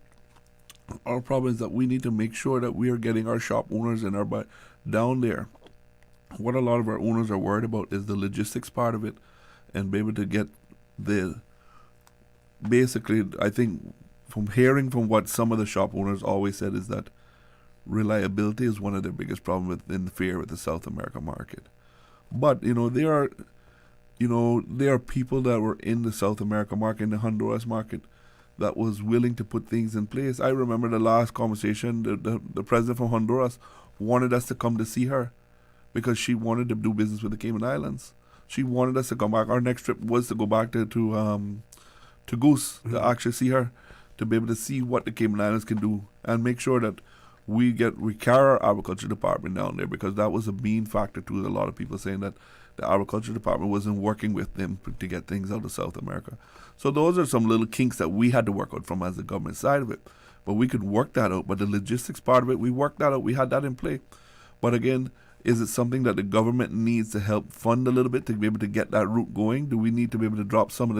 Our problem is that we need to make sure that we are getting our shop owners and our down there. What a lot of our owners are worried about is the logistics part of it, and be able to get basically, I think, from hearing from what some of the shop owners always said, is that reliability is one of their biggest problems in the fear with the South America market. But there are people that were in the South America market, in the Honduras market, that was willing to put things in place. I remember the last conversation, the president from Honduras wanted us to come to see her because she wanted to do business with the Cayman Islands. She wanted us to come back. Our next trip was to go back to Goose, to actually see her, to be able to see what the Cayman Islands can do and make sure that we carry our agriculture department down there, because that was a main factor to a lot of people saying that the agriculture department wasn't working with them to get things out of South America. So those are some little kinks that we had to work out from as the government side of it. But we could work that out. But the logistics part of it, we worked that out. We had that in play. But again, is it something that the government needs to help fund a little bit to be able to get that route going? Do we need to be able to drop some of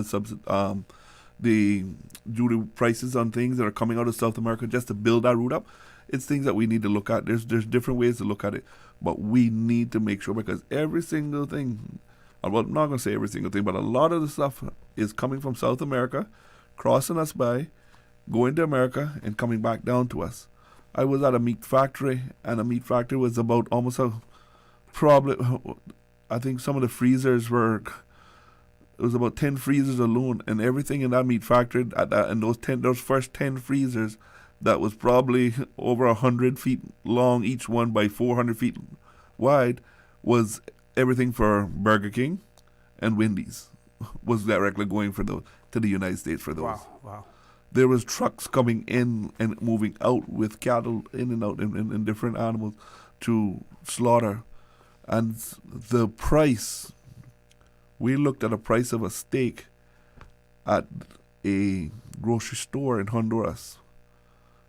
the duty prices on things that are coming out of South America just to build that route up? It's things that we need to look at. There's different ways to look at it. But we need to make sure, because every single thing, well, I'm not going to say every single thing, but a lot of the stuff is coming from South America, crossing us by, going to America, and coming back down to us. I was at a meat factory, and a meat factory was about almost probably, I think some of the freezers were, it was about 10 freezers alone, and everything in that meat factory, and those first 10 freezers, that was probably over 100 feet long, each one by 400 feet wide, was everything for Burger King and Wendy's, was directly going to the United States for those. Wow. There was trucks coming in and moving out with cattle in and out and different animals to slaughter. And the price, we looked at a price of a steak at a grocery store in Honduras.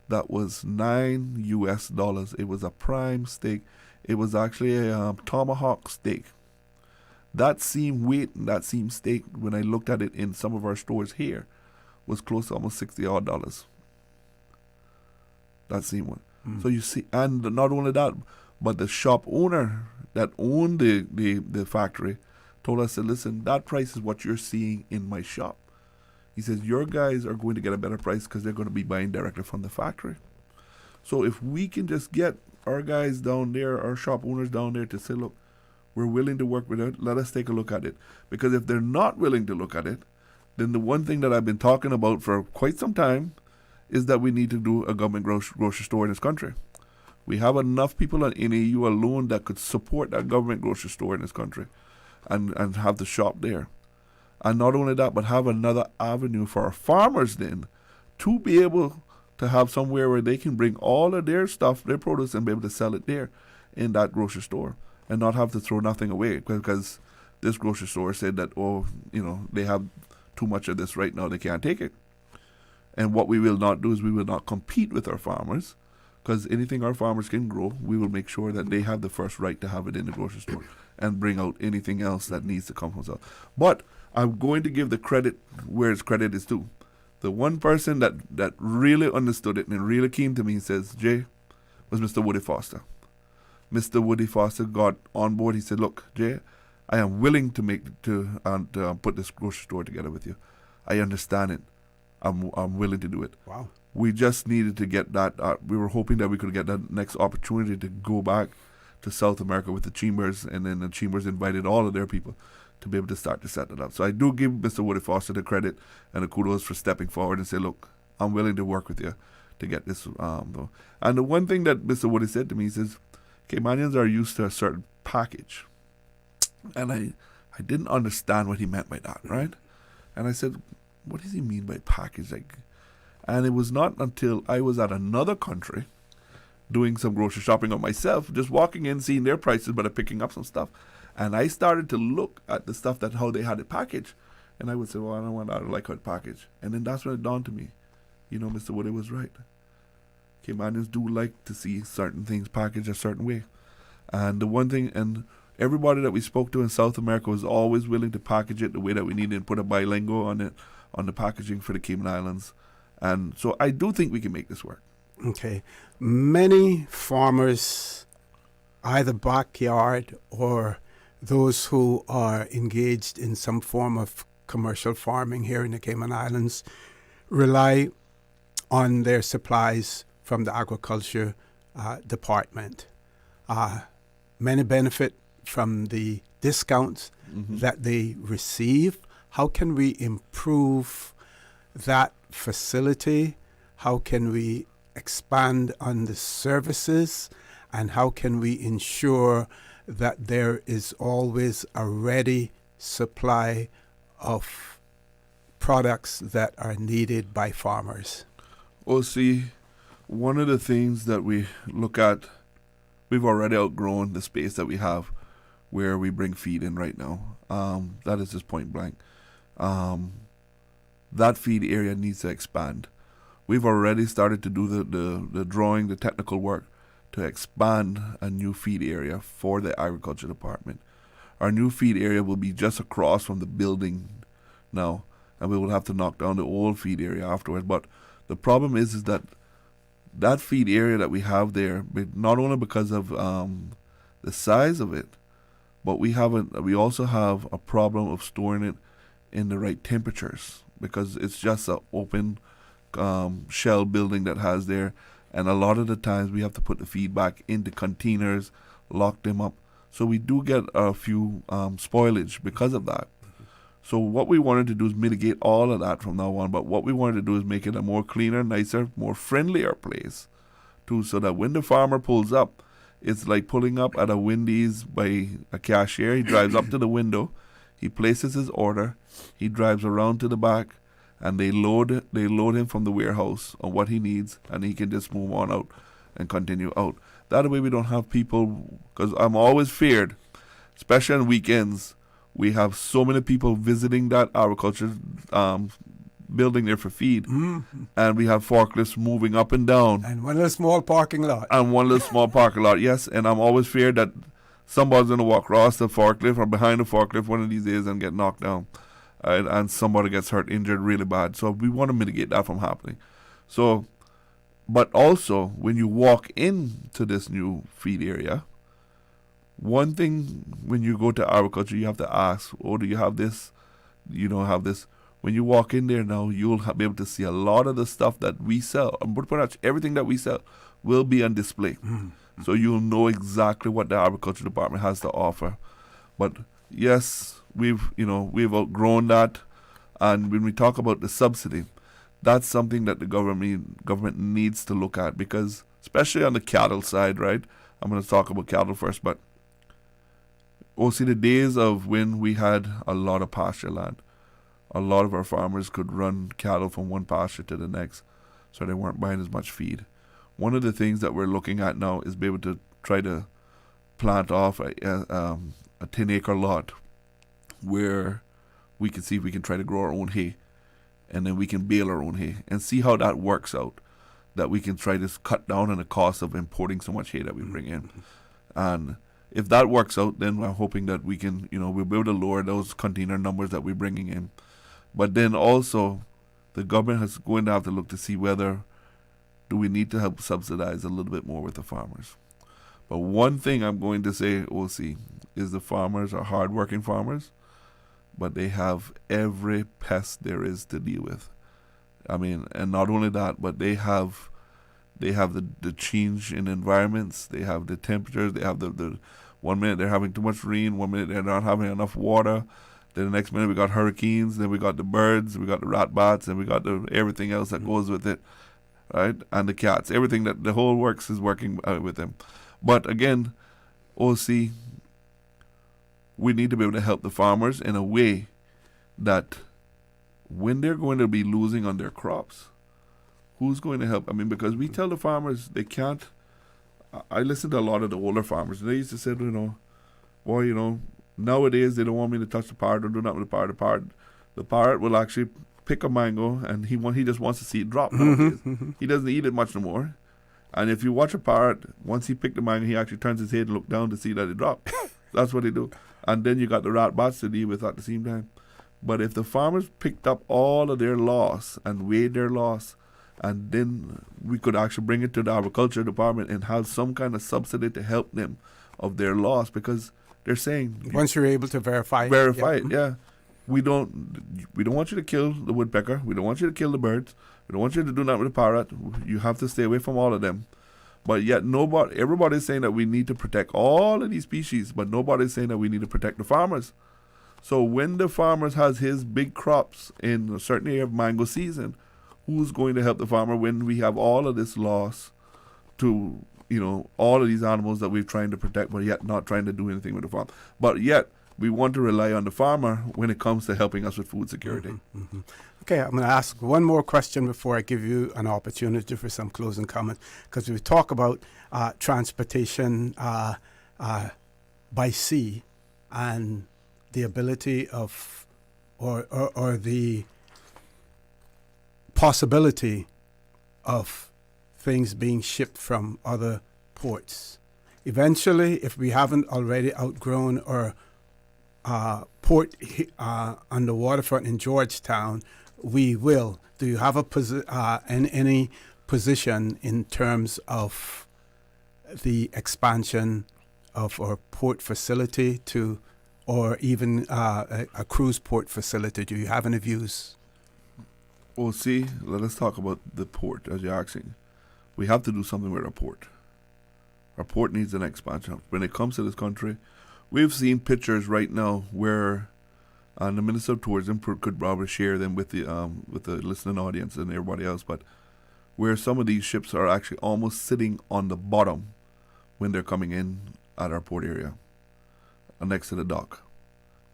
That was $9 US. It was a prime steak. It was actually a tomahawk steak. That same weight and that same steak, when I looked at it in some of our stores here, was close to almost $60 odd. That same one. So you see, and not only that, but the shop owner that owned the factory told us, said, listen, that price is what you're seeing in my shop. He says, your guys are going to get a better price because they're going to be buying directly from the factory. So if we can just get our guys down there, our shop owners down there to say, look, we're willing to work with it, let us take a look at it. Because if they're not willing to look at it, then the one thing that I've been talking about for quite some time is that we need to do a government grocery store in this country. We have enough people on NAU alone that could support that government grocery store in this country and have the shop there. And not only that, but have another avenue for our farmers then to be able to have somewhere where they can bring all of their stuff, their produce, and be able to sell it there in that grocery store and not have to throw nothing away because this grocery store said that, they have too much of this right now, they can't take it. And what we will not do is we will not compete with our farmers, because anything our farmers can grow, we will make sure that they have the first right to have it in the grocery store and bring out anything else that needs to come from us. But I'm going to give the credit where its credit is due. The one person that really understood it and really came to me and says, Jay, was Mr. Woody Foster. Mr. Woody Foster got on board. He said, look, Jay, I am willing to put this grocery store together with you. I understand it. I'm willing to do it. Wow. We just needed to get that. We were hoping that we could get that next opportunity to go back to South America with the Chambers, and then the Chambers invited all of their people to be able to start to set it up. So I do give Mr. Woody Foster the credit and the kudos for stepping forward and say, look, I'm willing to work with you to get this. And the one thing that Mr. Woody said to me, he says, Caymanians are used to a certain package. And I didn't understand what he meant by that, right? And I said, what does he mean by package? And it was not until I was at another country doing some grocery shopping on myself, just walking in, seeing their prices, but picking up some stuff. And I started to look at the stuff how they had it packaged. And I would say, well, I don't want that. I like how it's packaged. And then that's when it dawned to me, Mr. Woody was right. Caymanians do like to see certain things packaged a certain way. And the one thing, and everybody that we spoke to in South America was always willing to package it the way that we needed and put a bilingual on it, on the packaging for the Cayman Islands. And so I do think we can make this work. Okay. Many farmers, either backyard or those who are engaged in some form of commercial farming here in the Cayman Islands, rely on their supplies from the agriculture department. Many benefit from the discounts that they receive. How can we improve that facility? How can we expand on the services? And how can we ensure that there is always a ready supply of products that are needed by farmers? Well, see, one of the things that we look at, we've already outgrown the space that we have where we bring feed in right now. That is just point blank. That feed area needs to expand. We've already started to do the drawing, the technical work to expand a new feed area for the agriculture department. Our new feed area will be just across from the building now, and we will have to knock down the old feed area afterwards. But the problem is that feed area that we have there, not only because of the size of it, but we also have a problem of storing it in the right temperatures, because it's just an open shell building that has there, and a lot of the times we have to put the feed back into containers, lock them up. So we do get a few spoilage because of that. So what we wanted to do is mitigate all of that from now on. But what we wanted to do is make it a more cleaner, nicer, more friendlier place too, so that when the farmer pulls up, it's like pulling up at a Wendy's by a cashier. He drives up to the window, he places his order, he drives around to the back, and they load him from the warehouse on what he needs, and he can just move on out and continue out. That way we don't have people, because I'm always feared, especially on weekends, we have so many people visiting that agriculture building there for feed, and we have forklifts moving up and down. And one little small parking lot. Yes, and I'm always feared that somebody's going to walk across the forklift or behind the forklift one of these days and get knocked down, and somebody gets hurt, injured really bad. So we want to mitigate that from happening. So, but also, when you walk into this new feed area, one thing when you go to agriculture, you have to ask, oh, do you have this? You don't have this. When you walk in there now, you'll be able to see a lot of the stuff that we sell. And pretty much everything that we sell will be on display. So you'll know exactly what the agriculture department has to offer. But yes, we've outgrown that. And when we talk about the subsidy, that's something that the government needs to look at, because especially on the cattle side, right? I'm going to talk about cattle first, but see the days of when we had a lot of pasture land, a lot of our farmers could run cattle from one pasture to the next, so they weren't buying as much feed. One of the things that we're looking at now is be able to try to plant off a 10-acre lot where we can see if we can try to grow our own hay, and then we can bale our own hay and see how that works out, that we can try to cut down on the cost of importing so much hay that we bring in. And if that works out, then I'm hoping that we can, we'll be able to lower those container numbers that we're bringing in. But then also, the government is going to have to look to see whether do we need to help subsidize a little bit more with the farmers. But one thing I'm going to say, OC, is the farmers are hardworking farmers, but they have every pest there is to deal with. I mean, and not only that, but they have the change in environments, they have the temperatures, they have the 1 minute they're having too much rain, 1 minute they're not having enough water, then the next minute we got hurricanes, then we got the birds, we got the rat bats, and we got everything else that goes with it, right? And the cats, everything that the whole works is working with them. But again, OC, we need to be able to help the farmers in a way that when they're going to be losing on their crops, who's going to help? I mean, because we tell the farmers they can't. I listen to a lot of the older farmers, and they used to say, nowadays they don't want me to touch the parrot or do nothing with the parrot. The parrot will actually pick a mango, and he just wants to see it drop. He doesn't eat it much no more. And if you watch a parrot, once he picked the mango, he actually turns his head and look down to see that it dropped. That's what they do. And then you got the rat bats to deal with at the same time. But if the farmers picked up all of their loss and weighed their loss, and then we could actually bring it to the agriculture department and have some kind of subsidy to help them of their loss, because they're saying once you're able to verify it, yeah. We don't want you to kill the woodpecker. We don't want you to kill the birds. We don't want you to do nothing with the parrot. You have to stay away from all of them. But yet everybody's saying that we need to protect all of these species, but nobody's saying that we need to protect the farmers. So when the farmers has his big crops in a certain area of mango season, who's going to help the farmer when we have all of this loss to, all of these animals that we're trying to protect, but yet not trying to do anything with the farm. But yet we want to rely on the farmer when it comes to helping us with food security. Okay, I'm going to ask one more question before I give you an opportunity for some closing comment, because we talk about transportation by sea and the ability of or the possibility of things being shipped from other ports. Eventually, if we haven't already outgrown our port on the waterfront in Georgetown, we will. Do you have any position in terms of the expansion of our port facility to, or even a cruise port facility? Do you have any views? Well, see, let us talk about the port, as you're asking. We have to do something with our port. Our port needs an expansion. When it comes to this country, we've seen pictures right now where, and the Minister of Tourism could probably share them with the listening audience and everybody else, but where some of these ships are actually almost sitting on the bottom when they're coming in at our port area, next to the dock.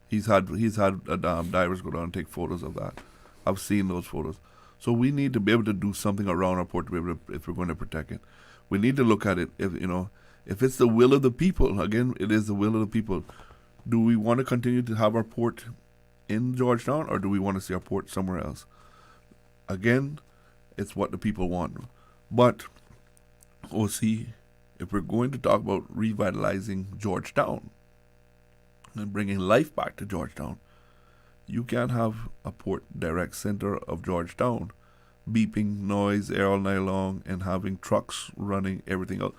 He's had divers go down and take photos of that. I've seen those photos. So we need to be able to do something around our port to be able to, if we're going to protect it. We need to look at it. If it's the will of the people, again, it is the will of the people. Do we want to continue to have our port in Georgetown, or do we want to see our port somewhere else? Again, it's what the people want. But, OC, if we're going to talk about revitalizing Georgetown and bringing life back to Georgetown, you can't have a port direct center of Georgetown beeping noise all night long and having trucks running everything out,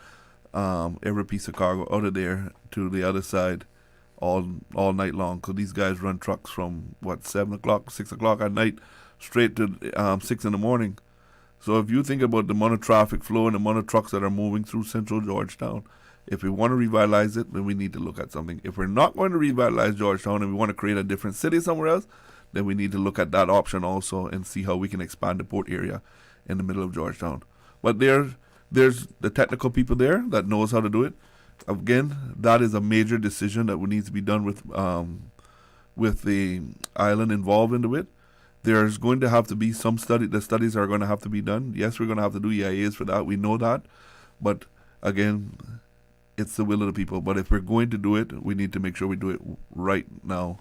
every piece of cargo out of there to the other side all night long. Because these guys run trucks from 7 o'clock, 6 o'clock at night straight to 6 in the morning. So if you think about the amount of traffic flow and the amount of trucks that are moving through central Georgetown, if we want to revitalize it, then we need to look at something. If we're not going to revitalize Georgetown and we want to create a different city somewhere else, then we need to look at that option also and see how we can expand the port area in the middle of Georgetown. But there's the technical people there that knows how to do it. Again, that is a major decision that needs to be done with the island involved into it. There's going to have to be some study. The studies are going to have to be done. Yes, we're going to have to do EIAs for that. We know that. But again, it's the will of the people. But if we're going to do it, we need to make sure we do it right now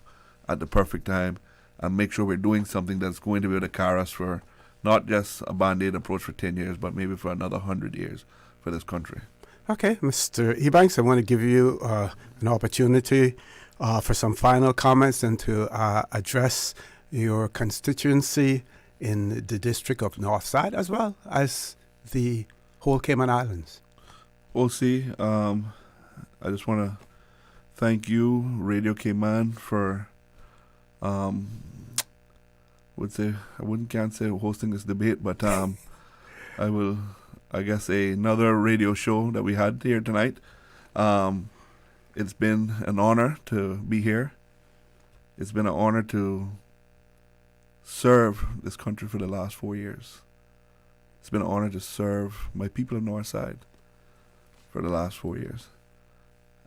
at the perfect time and make sure we're doing something that's going to be able to carry us for not just a Band-Aid approach for 10 years, but maybe for another 100 years for this country. Okay, Mr. Ebanks, I want to give you an opportunity for some final comments and to address your constituency in the District of Northside as well as the whole Cayman Islands. OC, I just want to thank you, Radio Cayman, for I can't say hosting this debate, but I guess another radio show that we had here tonight. It's been an honor to be here. It's been an honor to serve this country for the last 4 years. It's been an honor to serve my people of Northside for the last 4 years.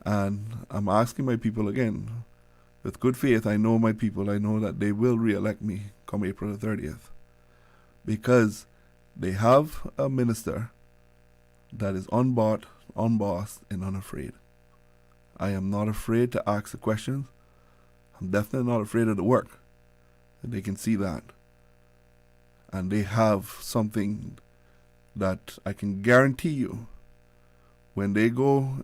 And I'm asking my people again, with good faith, I know my people, I know that they will re-elect me come April the 30th. Because they have a minister that is unbought, unbossed, and unafraid. I am not afraid to ask the questions. I'm definitely not afraid of the work. And they can see that. And they have something that I can guarantee you, when they go,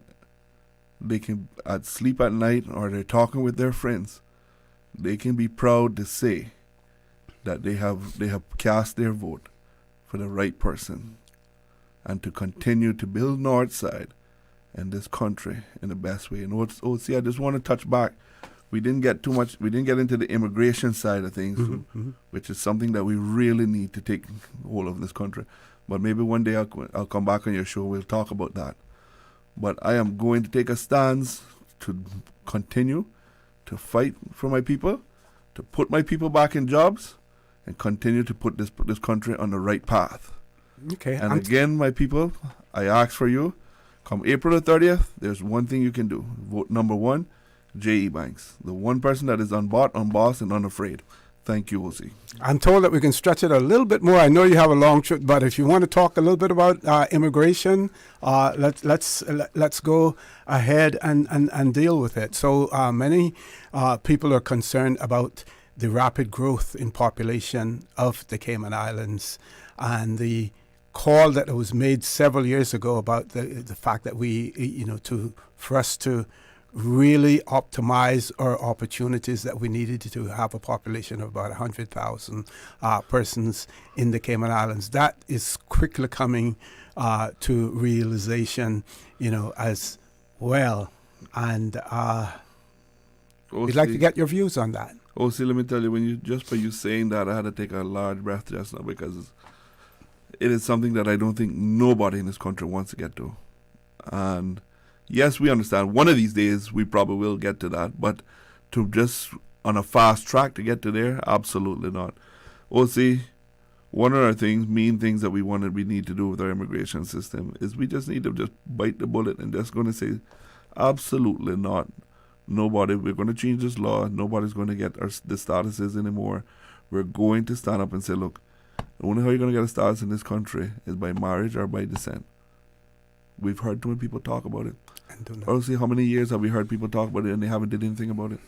they can sleep at night or they're talking with their friends, they can be proud to say that they have cast their vote for the right person and to continue to build Northside and this country in the best way. And OC, I just want to touch back. We didn't get into the immigration side of things, which is something that we really need to take hold of in this country. But maybe one day I'll come back on your show, we'll talk about that. But I am going to take a stance to continue to fight for my people, to put my people back in jobs, and continue to put this country on the right path. Okay. And again, my people, I ask for you, come April the 30th, there's one thing you can do. Vote number 1, J. Ebanks, the one person that is unbought, unbossed, and unafraid. Thank you, OC. I'm told that we can stretch it a little bit more. I know you have a long trip, but if you want to talk a little bit about immigration, let's go ahead and deal with it. So many people are concerned about the rapid growth in population of the Cayman Islands and the call that was made several years ago about the fact that for us to really optimize our opportunities, that we needed to have a population of about 100,000 persons in the Cayman Islands. That is quickly coming to realization, as well. And we'd like to get your views on that. OC, let me tell you, by you saying that, I had to take a large breath just now, because it is something that I don't think nobody in this country wants to get to. And Yes, we understand. One of these days, we probably will get to that. But to just on a fast track to get to there, absolutely not. OC, one of our main things that we need to do with our immigration system is we just need to just bite the bullet and just going to say, absolutely not. Nobody, we're going to change this law. Nobody's going to get the statuses anymore. We're going to stand up and say, look, the only how you're going to get a status in this country is by marriage or by descent. We've heard too many people talk about it. Honestly, how many years have we heard people talk about it and they haven't did anything about it?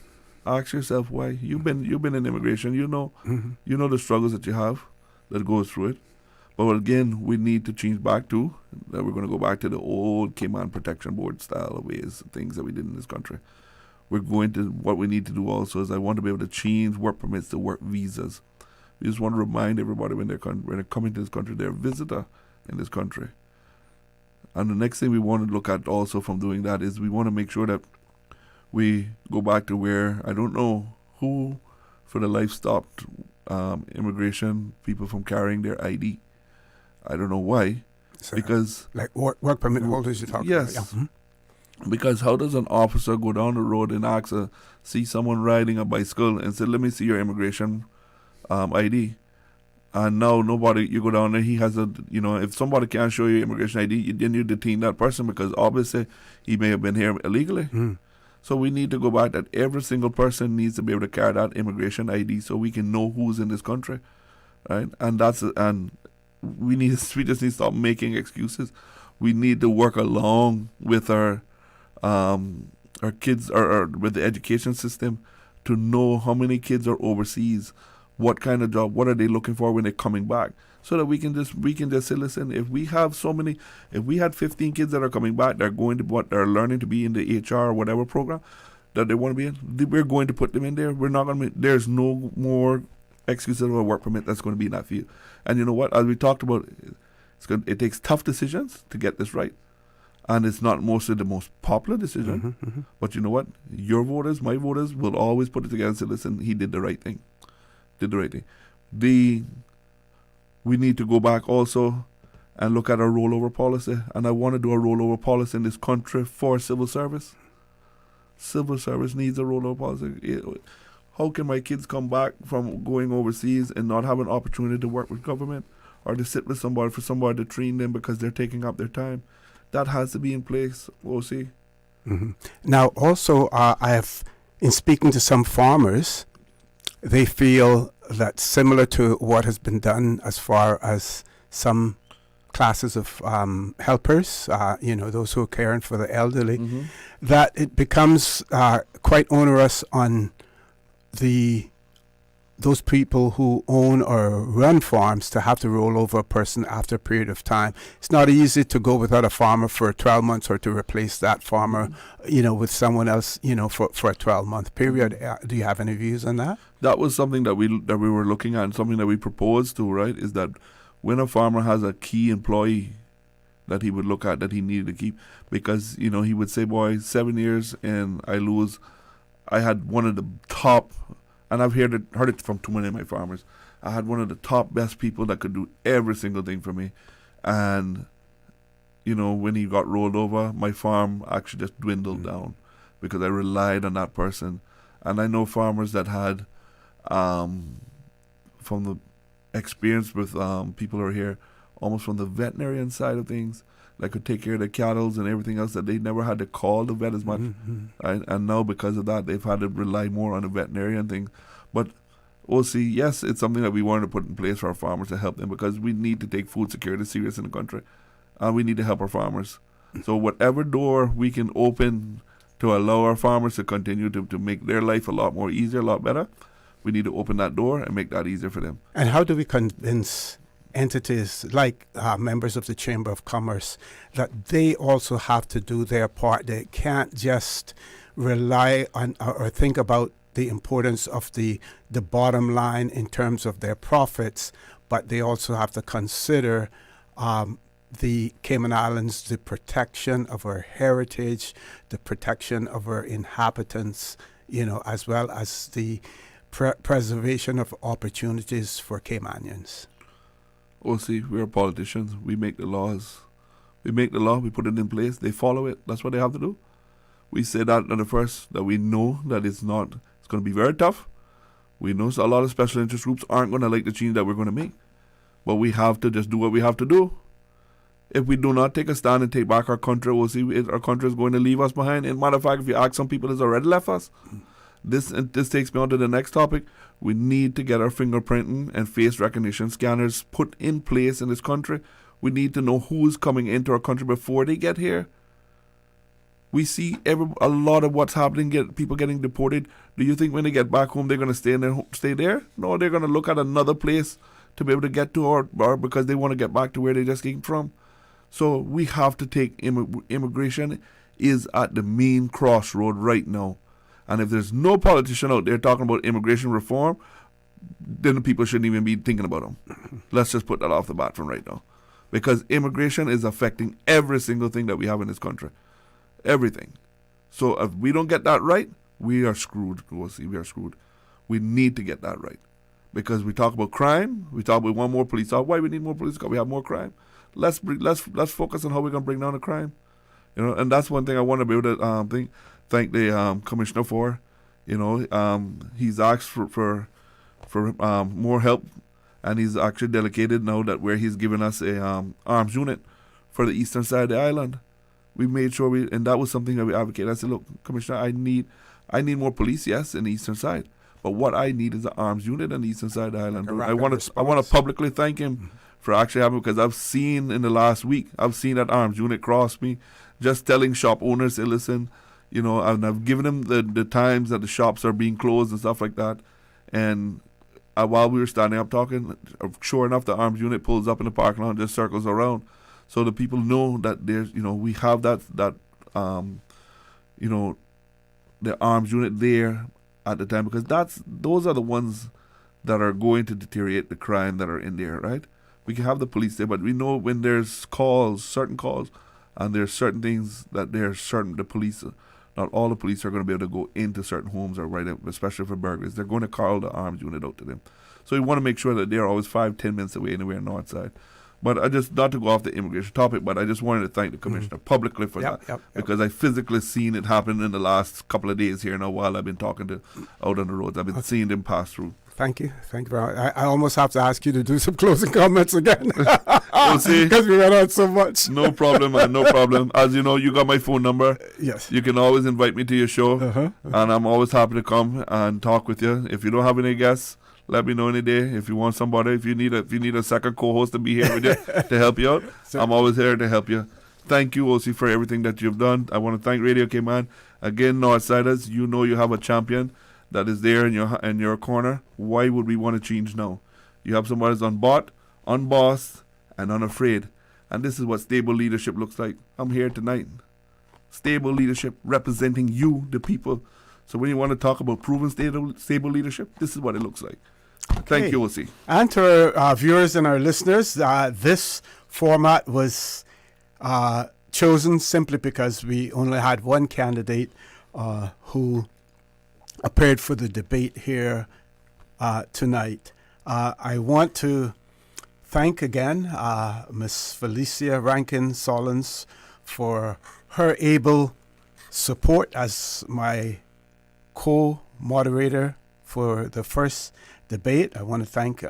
Ask yourself why. You've been in immigration. You know the struggles that you have that goes through it. But again, we need to change back to that. We're going to go back to the old Cayman Protection Board style of ways, things that we did in this country. What we need to do also is I want to be able to change work permits to work visas. We just want to remind everybody when they're coming to this country, they're a visitor in this country. And the next thing we want to look at also from doing that is we want to make sure that we go back to where, I don't know who for the life stopped immigration people from carrying their ID. I don't know why. So because like work permit holders you're talking about. Yes. Because how does an officer go down the road and see someone riding a bicycle and say, let me see your immigration ID? And now you go down there, he has if somebody can't show you immigration ID, then you detain that person because obviously he may have been here illegally. So we need to go back that every single person needs to be able to carry that immigration ID so we can know who's in this country, right? And we just need to stop making excuses. We need to work along with our kids or with the education system to know how many kids are overseas. What kind of job? What are they looking for when they're coming back? So that we can just say, listen, if we had 15 kids that are coming back, they're learning to be in the HR or whatever program that they want to be in, we're going to put them in there. We're not going to. There's no more excuses of a work permit that's going to be in that field. And you know what? As we talked about, it takes tough decisions to get this right, and it's not mostly the most popular decision. But you know what? Your voters, my voters, will always put it together and say, listen, he did the right thing. We need to go back also and look at our rollover policy. And I want to do a rollover policy in this country for civil service. Civil service needs a rollover policy. How can my kids come back from going overseas and not have an opportunity to work with government or to sit with somebody for somebody to train them because they're taking up their time? That has to be in place, OC. Now, also, in speaking to some farmers, they feel that similar to what has been done as far as some classes of helpers, those who are caring for the elderly, that it becomes quite onerous on those people who own or run farms to have to roll over a person after a period of time. It's not easy to go without a farmer for 12 months or to replace that farmer, with someone else, for a 12-month period. Do you have any views on that? That was something that we were looking at, and something that we proposed to, right, is that when a farmer has a key employee that he would look at that he needed to keep, because, he would say, boy, 7 years and I had one of the top, and I've heard it from too many of my farmers. I had one of the top best people that could do every single thing for me. And, when he got rolled over, my farm actually just dwindled down because I relied on that person. And I know farmers that had, from the experience with people who are here, almost from the veterinarian side of things, that could take care of the cattle and everything else, that they never had to call the vet as much. Right? And now because of that, they've had to rely more on the veterinarian thing. But we'll see. Yes, it's something that we wanted to put in place for our farmers to help them, because we need to take food security serious in the country. And we need to help our farmers. So whatever door we can open to allow our farmers to continue to make their life a lot more easier, a lot better, we need to open that door and make that easier for them. And how do we convince entities like members of the Chamber of Commerce that they also have to do their part? They can't just rely on or think about the importance of the bottom line in terms of their profits, but they also have to consider the Cayman Islands, the protection of our heritage, the protection of our inhabitants, as well as the preservation of opportunities for Caymanians. See, we're politicians. We make the laws. We make the law, we put it in place, they follow it. That's what they have to do. We say that at the first, that we know that it's going to be very tough. We know a lot of special interest groups aren't going to like the change that we're going to make. But we have to just do what we have to do. If we do not take a stand and take back our country, we'll see our country is going to leave us behind. In matter of fact, if you ask some people, it's already left us. This takes me on to the next topic. We need to get our fingerprinting and face recognition scanners put in place in this country. We need to know who's coming into our country before they get here. We see a lot of what's happening, people getting deported. Do you think when they get back home they're going to stay there? No, they're going to look at another place to be able to get to, or because they want to get back to where they just came from. So we have to take immigration is at the main crossroad right now. And if there's no politician out there talking about immigration reform, then the people shouldn't even be thinking about them. Let's just put that off the bat from right now. Because immigration is affecting every single thing that we have in this country. Everything. So if we don't get that right, we are screwed. We are screwed. We need to get that right. Because we talk about crime, we talk about one more police officer. Why we need more police? Because we have more crime. Let's focus on how we're going to bring down the crime. And that's one thing I want to be able to thank the commissioner for. He's asked for more help, and he's actually delegated now that where he's given us a arms unit for the eastern side of the island. We made sure and that was something that we advocated. I said, look, Commissioner, I need more police, yes, in the eastern side, but what I need is an arms unit on the eastern side of the island. I want to publicly thank him for actually having, because I've seen in the last week, that arms unit cross me, just telling shop owners, hey, listen, and I've given them the times that the shops are being closed and stuff like that. And while we were standing up talking, sure enough, the arms unit pulls up in the parking lot and just circles around. So the people know that there's, we have the arms unit there at the time, because those are the ones that are going to deteriorate the crime that are in there, right? We can have the police there, but we know when there's certain calls, and there's certain things that the police, not all the police are going to be able to go into certain homes or right, especially for burglaries. They're going to call the arms unit out to them. So we want to make sure that they're always 5-10 minutes away anywhere on the north side. But not to go off the immigration topic, but I just wanted to thank the commissioner publicly for that, because I physically seen it happen in the last couple of days here now while I've been talking to out on the roads. I've been seeing them pass through. Thank you. I almost have to ask you to do some closing comments again. We'll see. Because we went on so much. No problem, man. No problem. As you know, you got my phone number. Yes. You can always invite me to your show, and I'm always happy to come and talk with you. If you don't have any guests, let me know any day. If you want somebody, if you need a second co-host to be here with you to help you out, I'm always here to help you. Thank you, OC, for everything that you've done. I want to thank Radio Cayman. Again, Northsiders, you have a champion that is there in your corner. Why would we want to change now? You have somebody that's unbought, unbossed, and unafraid. And this is what stable leadership looks like. I'm here tonight. Stable leadership representing you, the people. So when you want to talk about proven stable leadership, this is what it looks like. Okay. Thank you, OC. And to our viewers and our listeners, this format was chosen simply because we only had one candidate who appeared for the debate here tonight. I want to thank again Ms. Felicia Rankin Solins for her able support as my co-moderator for the first debate. I want to thank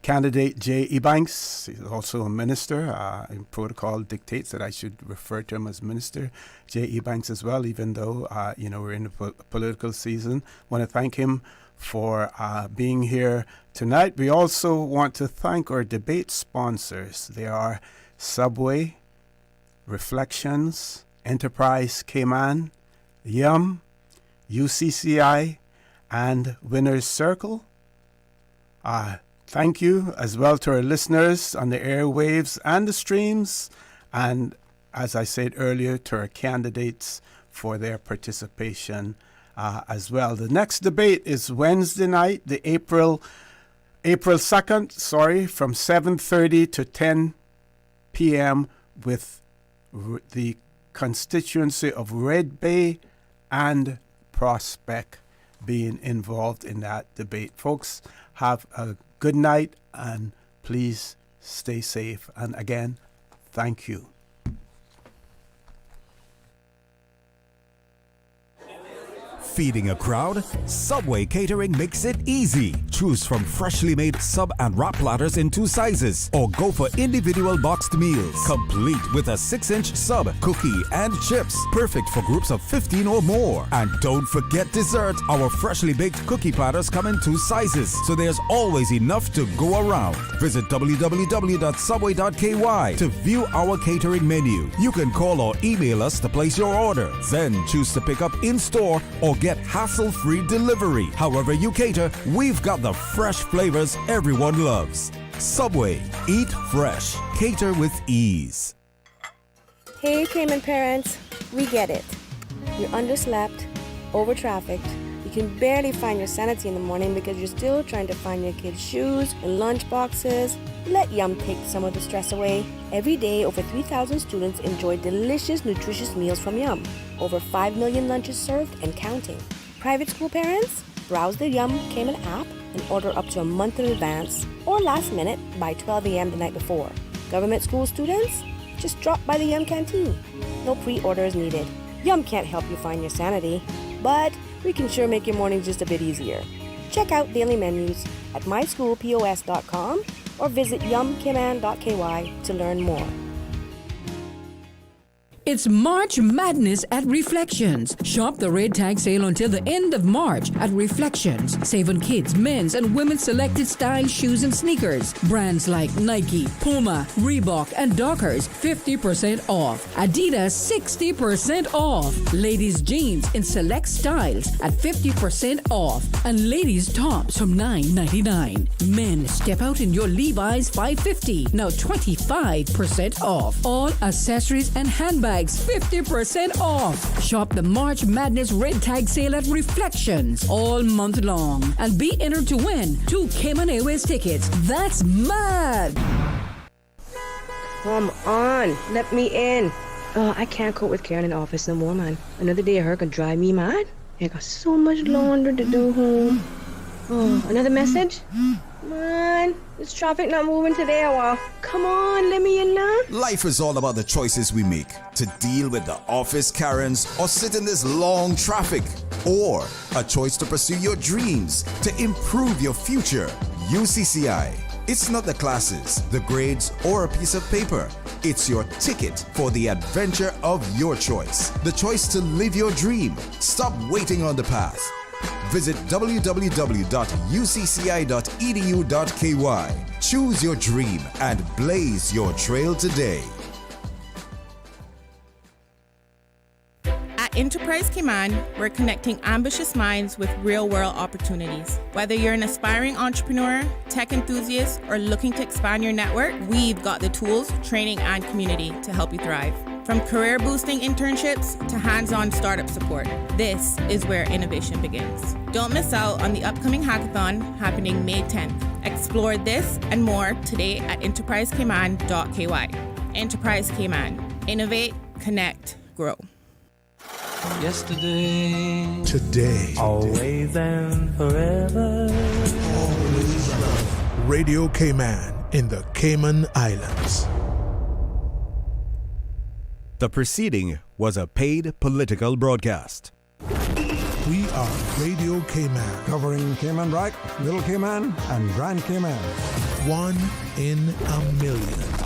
candidate Jay Ebanks. He's also a minister. Protocol dictates that I should refer to him as Minister Jay Ebanks as well, even though we're in the political season. I want to thank him for being here tonight. We also want to thank our debate sponsors. They are Subway, Reflections, Enterprise Cayman, Yum, UCCI, and Winner's Circle. Thank you as well to our listeners on the airwaves and the streams, and as I said earlier, to our candidates for their participation as well. The next debate is Wednesday night, the April 2nd, from 7:30 to 10 p.m. with the constituency of Red Bay and Prospect being involved in that debate. Folks, have a good night and please stay safe. And again, Thank you. Feeding a crowd? Subway Catering makes it easy. Choose from freshly made sub and wrap platters in 2 sizes or go for individual boxed meals. Complete with a 6-inch sub, cookie and chips. Perfect for groups of 15 or more. And don't forget dessert. Our freshly baked cookie platters come in 2 sizes, so there's always enough to go around. Visit www.subway.ky to view our catering menu. You can call or email us to place your order. Then choose to pick up in-store or get hassle-free delivery. However you cater, we've got the fresh flavors everyone loves. Subway. Eat fresh. Cater with ease. Hey, Cayman parents, we get it. You're underslept, over-trafficked. You can barely find your sanity in the morning because you're still trying to find your kids' shoes and lunch boxes. Let Yum take some of the stress away. Every day, over 3,000 students enjoy delicious, nutritious meals from Yum. Over 5 million lunches served and counting. Private school parents? Browse the Yum Cayman app and order up to a month in advance or last minute by 12 a.m. the night before. Government school students? Just drop by the Yum canteen. No pre-orders needed. Yum can't help you find your sanity, but we can sure make your mornings just a bit easier. Check out daily menus at myschoolpos.com or visit yumcayman.ky to learn more. It's March Madness at Reflections. Shop the red tag sale until the end of March at Reflections. Save on kids, men's, and women's selected style shoes and sneakers. Brands like Nike, Puma, Reebok, and Dockers 50% off. Adidas 60% off. Ladies jeans in select styles at 50% off. And ladies tops from $9.99. Men step out in your Levi's $5.50. Now 25% off. All accessories and handbags 50% off. Shop the March Madness Red Tag Sale at Reflections all month long and be entered to win 2 Cayman Airways tickets. That's mad! Come on, let me in. Oh, I can't cope with Karen in the office no more, man. Another day of her could drive me mad. I got so much laundry to do home. Oh, another message? Man, is traffic not moving today or what? Come on, let me in now. Life is all about the choices we make to deal with the office Karens or sit in this long traffic, or a choice to pursue your dreams to improve your future. UCCI. It's not the classes, the grades, or a piece of paper. It's your ticket for the adventure of your choice. The choice to live your dream. Stop waiting on the path. Visit www.ucci.edu.ky. Choose your dream and blaze your trail today. At Enterprise Cayman, we're connecting ambitious minds with real-world opportunities. Whether you're an aspiring entrepreneur, tech enthusiast, or looking to expand your network, we've got the tools, training, and community to help you thrive. From career-boosting internships to hands-on startup support, this is where innovation begins. Don't miss out on the upcoming hackathon happening May 10th. Explore this and more today at enterprisecayman.ky. Enterprise Cayman. Innovate, connect, grow. Yesterday, today, always and forever. Radio Cayman in the Cayman Islands. The preceding was a paid political broadcast. We are Radio Cayman, covering Cayman Brac, Little Cayman, and Grand Cayman. 1 in a million.